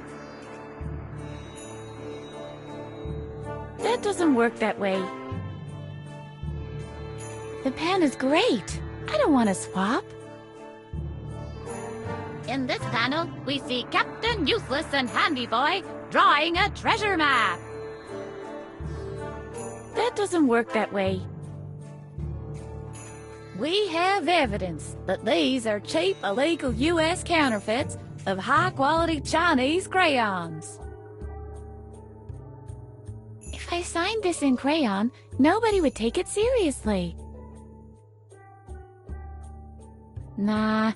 That doesn't work that way. The pen is great. I don't want to swap. In this panel, we see Captain Useless and Handy Boy drawing a treasure map. That doesn't work that way. We have evidence that these are cheap, illegal U.S. counterfeits of high-quality Chinese crayons. If I signed this in crayon, nobody would take it seriously. Nah,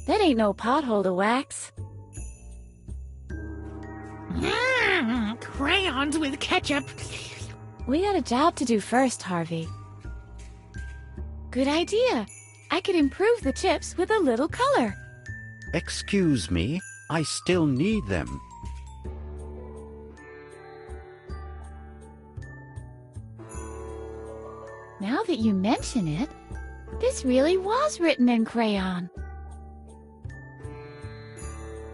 that ain't no pothole to wax. Crayons with ketchup. We got a job to do first, Harvey. Good idea. I could improve the chips with a little color. Excuse me, I still need them. Now that you mention it, this really was written in crayon.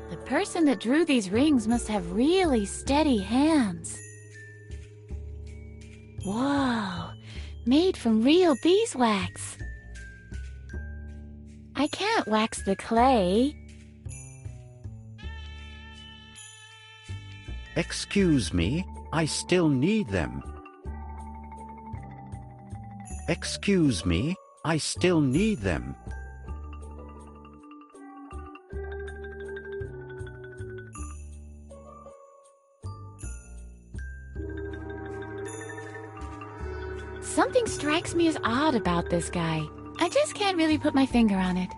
The person that drew these rings must have really steady hands. Whoa, made from real beeswax. I can't wax the clay. Excuse me, I still need them. Excuse me, I still need them. Something strikes me as odd about this guy. I just can't really put my finger on it.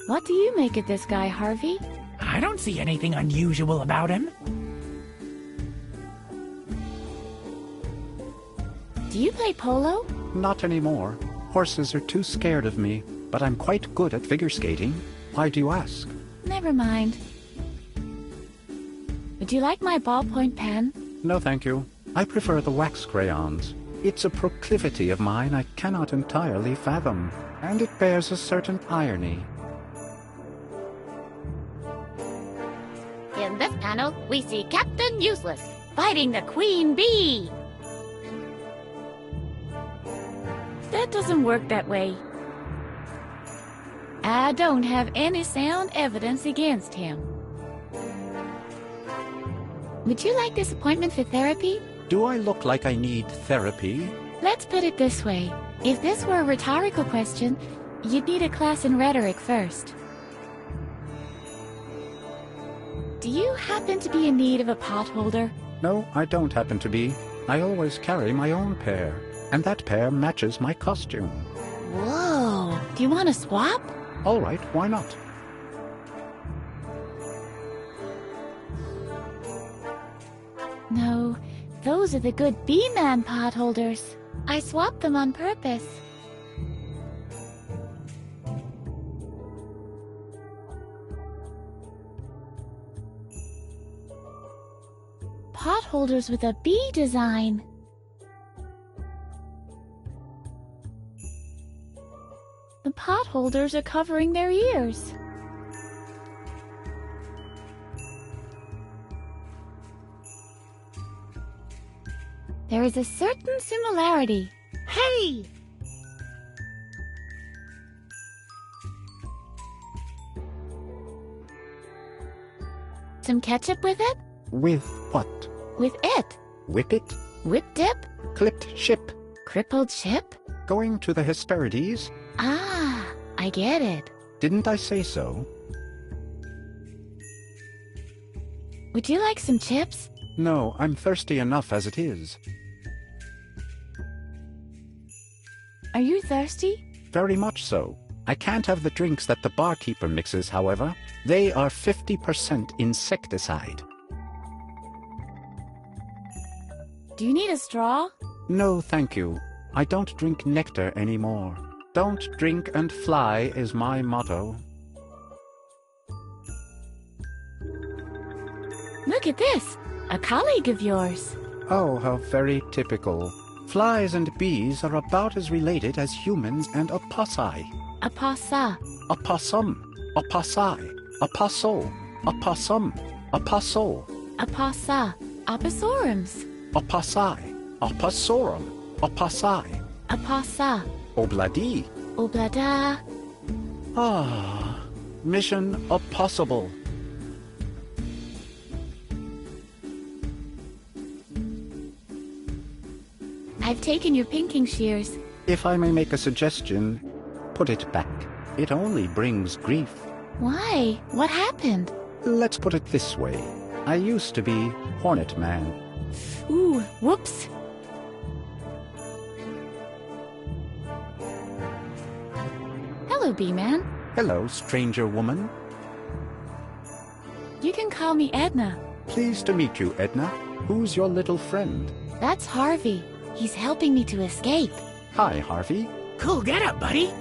What do you make of this guy, Harvey? I don't see anything unusual about him. Do you play polo? Not anymore. Horses are too scared of me, but I'm quite good at figure skating. Why do you ask? Never mind. Would you like my ballpoint pen? No, thank you. I prefer the wax crayons. It's a proclivity of mine I cannot entirely fathom, and it bears a certain irony. In this panel, we see Captain Useless fighting the Queen Bee. That doesn't work that way. I don't have any sound evidence against him. Would you like this appointment for therapy? Do I look like I need therapy? Let's put it this way. If this were a rhetorical question, you'd need a class in rhetoric first. Do you happen to be in need of a pot holder? No, I don't happen to be. I always carry my own pair, and that pair matches my costume. Whoa! Do you want to swap? All right, why not? No, those are the good Bee-Man pot holders. I swapped them on purpose. Pot holders with a bee design. The pot holders are covering their ears. There is a certain similarity. Hey! Some ketchup with it? With what? With it. Whip it? Whip dip? Clipped ship? Crippled ship? Going to the Hesperides? Ah, I get it. Didn't I say so? Would you like some chips? No, I'm thirsty enough as it is. Are you thirsty? Very much so. I can't have the drinks that the barkeeper mixes, however. They are 50% insecticide. Do you need a straw? No, thank you. I don't drink nectar anymore. Don't drink and fly is my motto. Look at this. A colleague of yours. Oh, how very typical. Flies and bees are about as related as humans and opossai. Opossa. Opossum. Opossai. Opossol. Opossum. Opossol. Opossa. Opossorums. Opossai. Opossorum. Opossai. Opossa. Obladi. Oblada. Ah, mission impossible. I've taken your pinking shears. If I may make a suggestion, put it back. It only brings grief. Why? What happened? Let's put it this way. I used to be Hornet Man. Ooh, whoops. Hello, Bee-Man. Hello, stranger woman. You can call me Edna. Pleased to meet you, Edna. Who's your little friend? That's Harvey. He's helping me to escape. Hi, Harvey. Cool getup, buddy.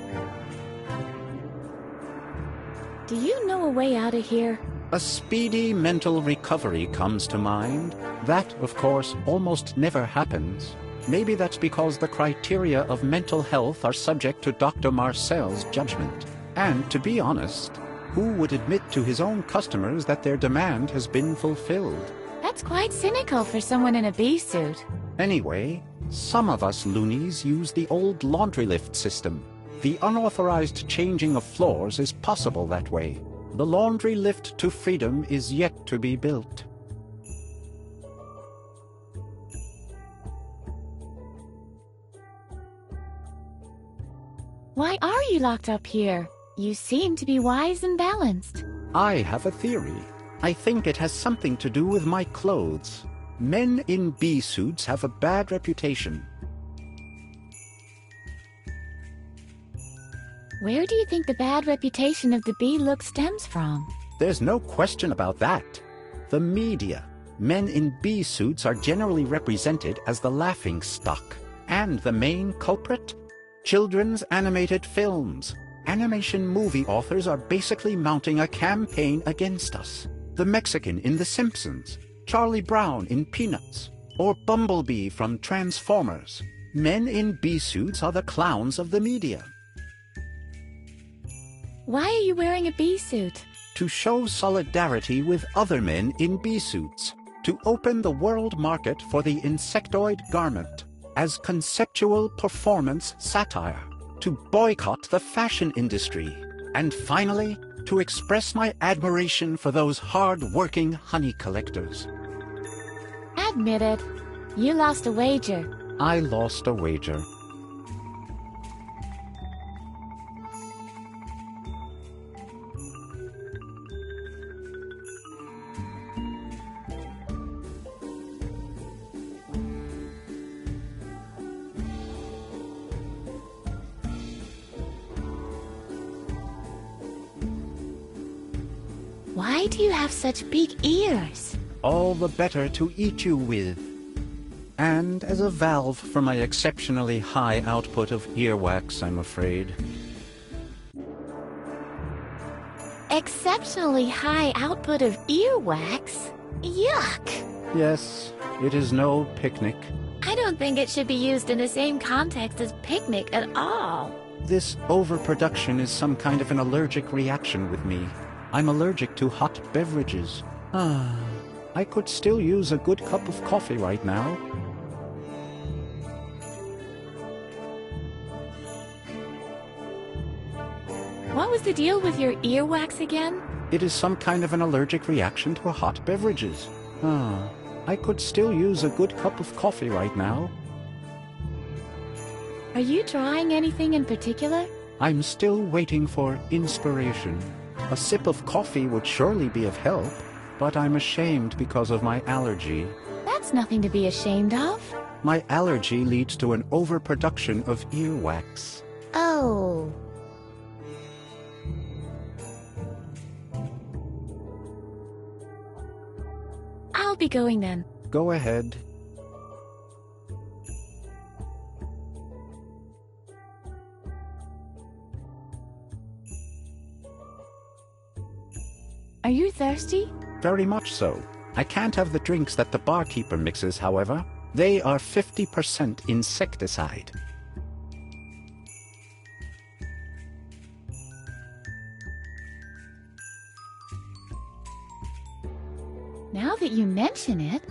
Do you know a way out of here? A speedy mental recovery comes to mind. That, of course, almost never happens. Maybe that's because the criteria of mental health are subject to Dr. Marcel's judgment. And to be honest, who would admit to his own customers that their demand has been fulfilled? That's quite cynical for someone in a bee suit. Anyway, some of us loonies use the old laundry lift system. The unauthorized changing of floors is possible that way. The laundry lift to freedom is yet to be built. Why are you locked up here? You seem to be wise and balanced. I have a theory. I think it has something to do with my clothes. Men in bee suits have a bad reputation. Where do you think the bad reputation of the bee look stems from? There's no question about that. The media. Men in bee suits are generally represented as the laughing stock. And the main culprit? Children's animated films. Animation movie authors are basically mounting a campaign against us. The Mexican in The Simpsons, Charlie Brown in Peanuts, or Bumblebee from Transformers. Men in bee suits are the clowns of the media. Why are you wearing a bee suit? To show solidarity with other men in bee suits. To open the world market for the insectoid garment as conceptual performance satire. To boycott the fashion industry. And finally, to express my admiration for those hard-working honey collectors. Admit it. You lost a wager. I lost a wager. Why do you have such big ears? All the better to eat you with. And as a valve for my exceptionally high output of earwax, I'm afraid. Exceptionally high output of earwax? Yuck! Yes, it is no picnic. I don't think it should be used in the same context as picnic at all. This overproduction is some kind of an allergic reaction with me. I'm allergic to hot beverages. I could still use a good cup of coffee right now. What was the deal with your earwax again? It is some kind of an allergic reaction to hot beverages. I could still use a good cup of coffee right now. Are you drawing anything in particular? I'm still waiting for inspiration. A sip of coffee would surely be of help, but I'm ashamed because of my allergy. That's nothing to be ashamed of. My allergy leads to an overproduction of earwax. Oh. I'll be going then. Go ahead. Are you thirsty? Very much so. I can't have the drinks that the barkeeper mixes, however. They are 50% insecticide. Now that you mention it,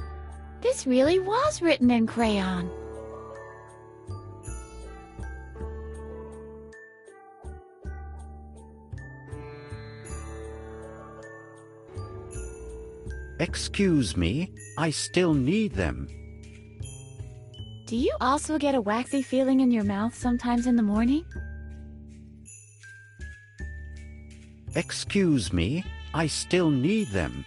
this really was written in crayon. Excuse me, I still need them. Do you also get a waxy feeling in your mouth sometimes in the morning? Excuse me, I still need them.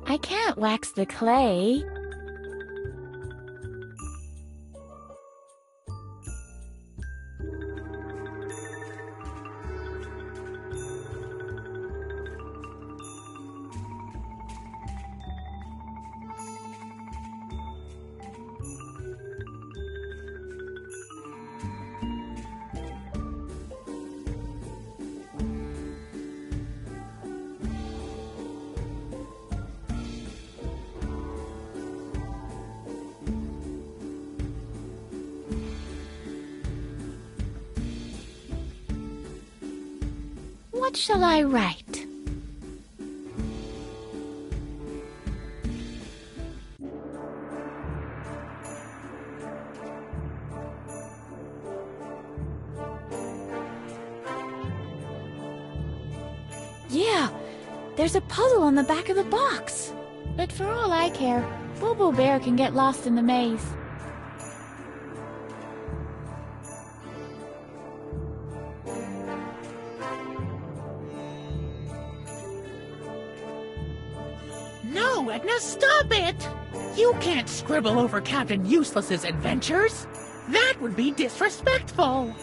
I can't wax the clay. What shall I write? Yeah, there's a puzzle on the back of the box. But for all I care, Bobo Bear can get lost in the maze. No, Edna, stop it! You can't scribble over Captain Useless's adventures. That would be disrespectful.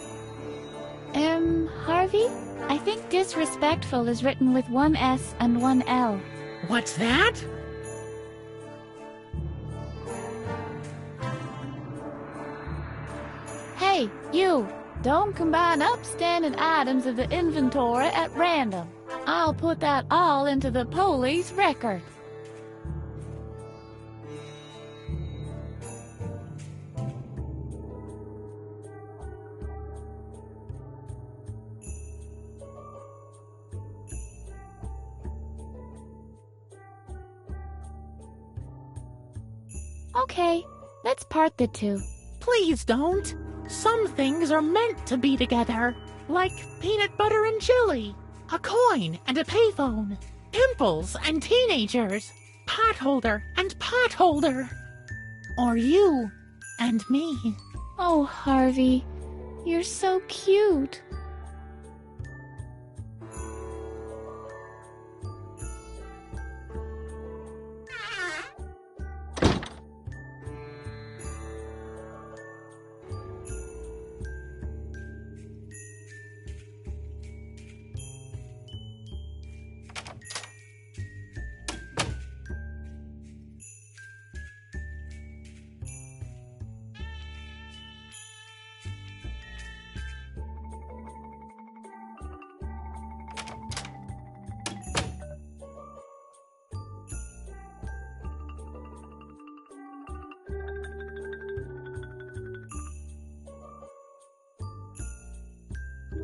Harvey? I think disrespectful is written with one S and one L. What's that? Hey, you! Don't combine upstanding items of the inventory at random. I'll put that all into the police record. Okay, let's part the two. Please don't. Some things are meant to be together, like peanut butter and chili, a coin and a payphone, pimples and teenagers, potholder and potholder, or you and me. Oh, Harvey, you're so cute.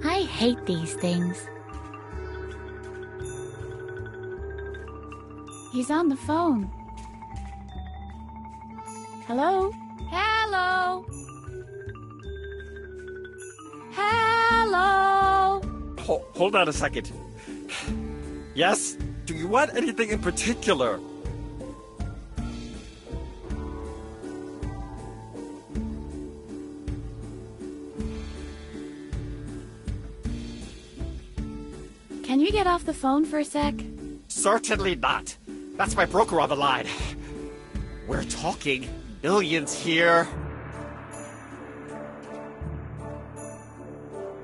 I hate these things. He's on the phone. Hello? Hello? Hello? Hold on a second. Yes? Do you want anything in particular? Can you get off the phone for a sec? Certainly not. That's my broker on the line. We're talking millions here.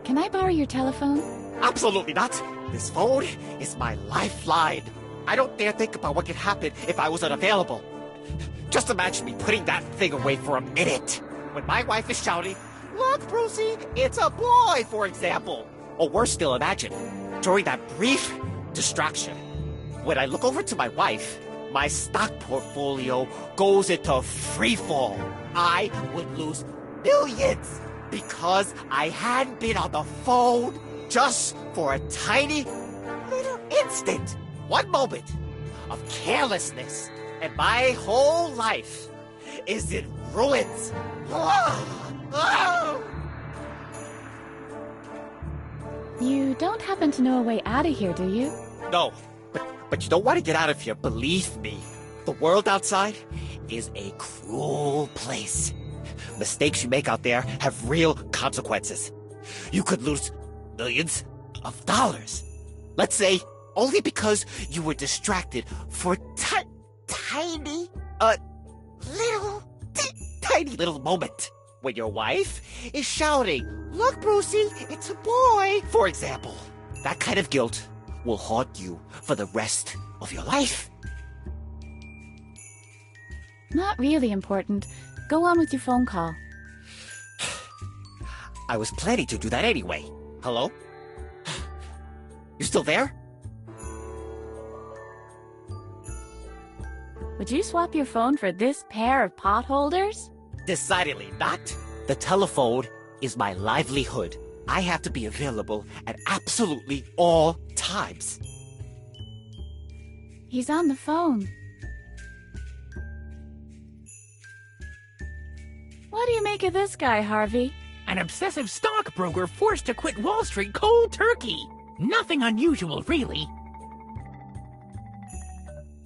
Can I borrow your telephone? Absolutely not. This phone is my lifeline. I don't dare think about what could happen if I was unavailable. Just imagine me putting that thing away for a minute. When my wife is shouting, "Look, Brucey, it's a boy," for example. Or worse still, imagine, during that brief distraction, when I look over to my wife, my stock portfolio goes into freefall. I would lose millions because I hadn't been on the phone just for a tiny little instant. One moment of carelessness, and my whole life is in ruins. You don't happen to know a way out of here, do you? No, but you don't want to get out of here, believe me. The world outside is a cruel place. Mistakes you make out there have real consequences. You could lose millions of dollars. Let's say only because you were distracted for tiny little moment. When your wife is shouting, "Look, Brucey, it's a boy," for example. That kind of guilt will haunt you for the rest of your life. Not really important. Go on with your phone call. I was planning to do that anyway. Hello? You still there? Would you swap your phone for this pair of pot holders? Decidedly not. The telephone is my livelihood. I have to be available at absolutely all times. He's on the phone. What do you make of this guy, Harvey? An obsessive stockbroker forced to quit Wall Street cold turkey. Nothing unusual, really.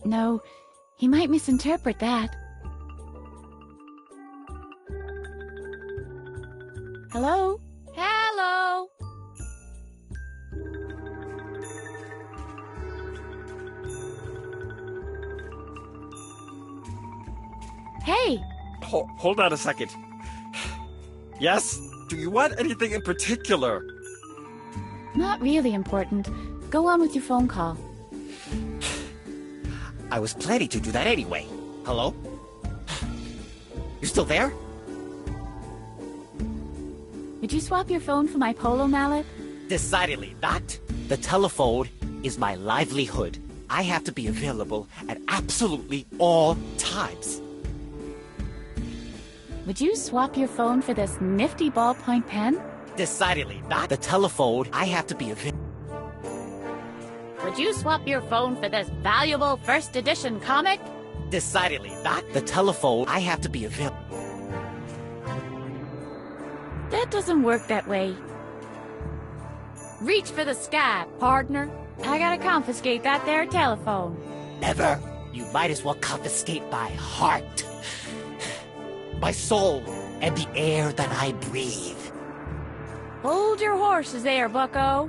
No, he might misinterpret that. Hello? Hello. Hey! Hold on a second. Yes? Do you want anything in particular? Not really important. Go on with your phone call. I was planning to do that anyway. Hello? You still there? Would you swap your phone for my polo mallet? Decidedly not. The telephone is my livelihood. I have to be available at absolutely all times. Would you swap your phone for this nifty ballpoint pen? Decidedly not. The telephone, I have to be available. Would you swap your phone for this valuable first edition comic? Decidedly not. The telephone, I have to be available. That doesn't work that way. Reach for the sky, partner. I gotta confiscate that there telephone. Never. You might as well confiscate my heart, my soul, and the air that I breathe. Hold your horses there, bucko.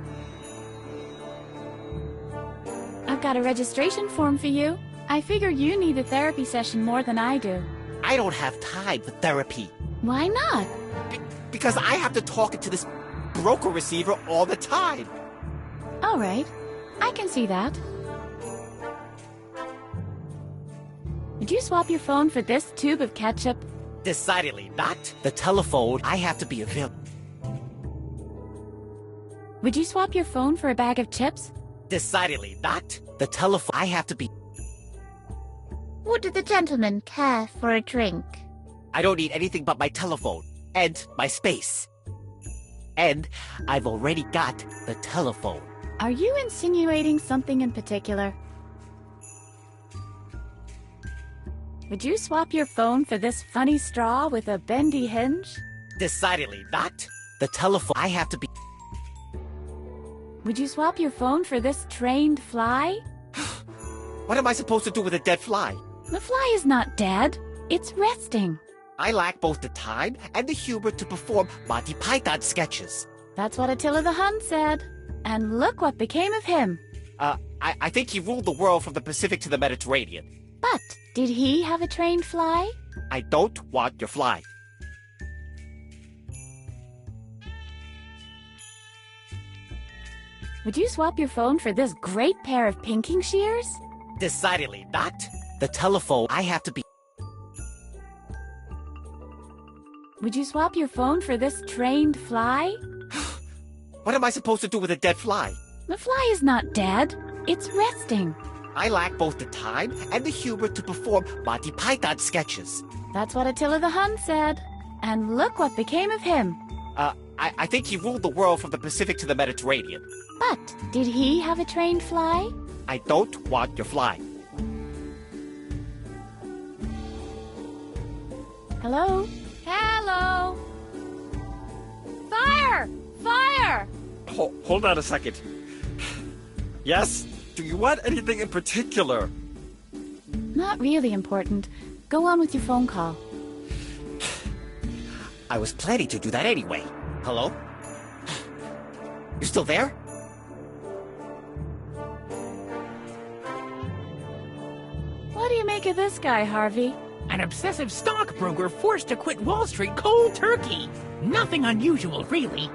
I've got a registration form for you. I figure you need a therapy session more than I do. I don't have time for therapy. Why not? Because I have to talk to this broker receiver all the time. All right. I can see that. Would you swap your phone for this tube of ketchup? Decidedly not. The telephone, I have to be available. Would you swap your phone for a bag of chips? Decidedly not. The telephone, I have to be... Would the gentleman care for a drink? I don't need anything but my telephone and my space. And I've already got the telephone. Are you insinuating something in particular? Would you swap your phone for this funny straw with a bendy hinge? Decidedly not. The telephone, I have to be... Would you swap your phone for this trained fly? What am I supposed to do with a dead fly? The fly is not dead. It's resting. I lack both the time and the humor to perform Monty Python sketches. That's what Attila the Hun said. And look what became of him. I think he ruled the world from the Pacific to the Mediterranean. But did he have a trained fly? I don't want your fly. Would you swap your phone for this great pair of pinking shears? Decidedly not. The telephone, I have to be... Would you swap your phone for this trained fly? What am I supposed to do with a dead fly? The fly is not dead. It's resting. I lack both the time and the humor to perform Monty Python sketches. That's what Attila the Hun said. And look what became of him. I think he ruled the world from the Pacific to the Mediterranean. But did he have a trained fly? I don't want your fly. Hello? Hello! Fire! Fire! Hold on a second. Yes? Do you want anything in particular? Not really important. Go on with your phone call. I was planning to do that anyway. Hello? You still there? What do you make of this guy, Harvey? An obsessive stockbroker forced to quit Wall Street cold turkey. Nothing unusual, really.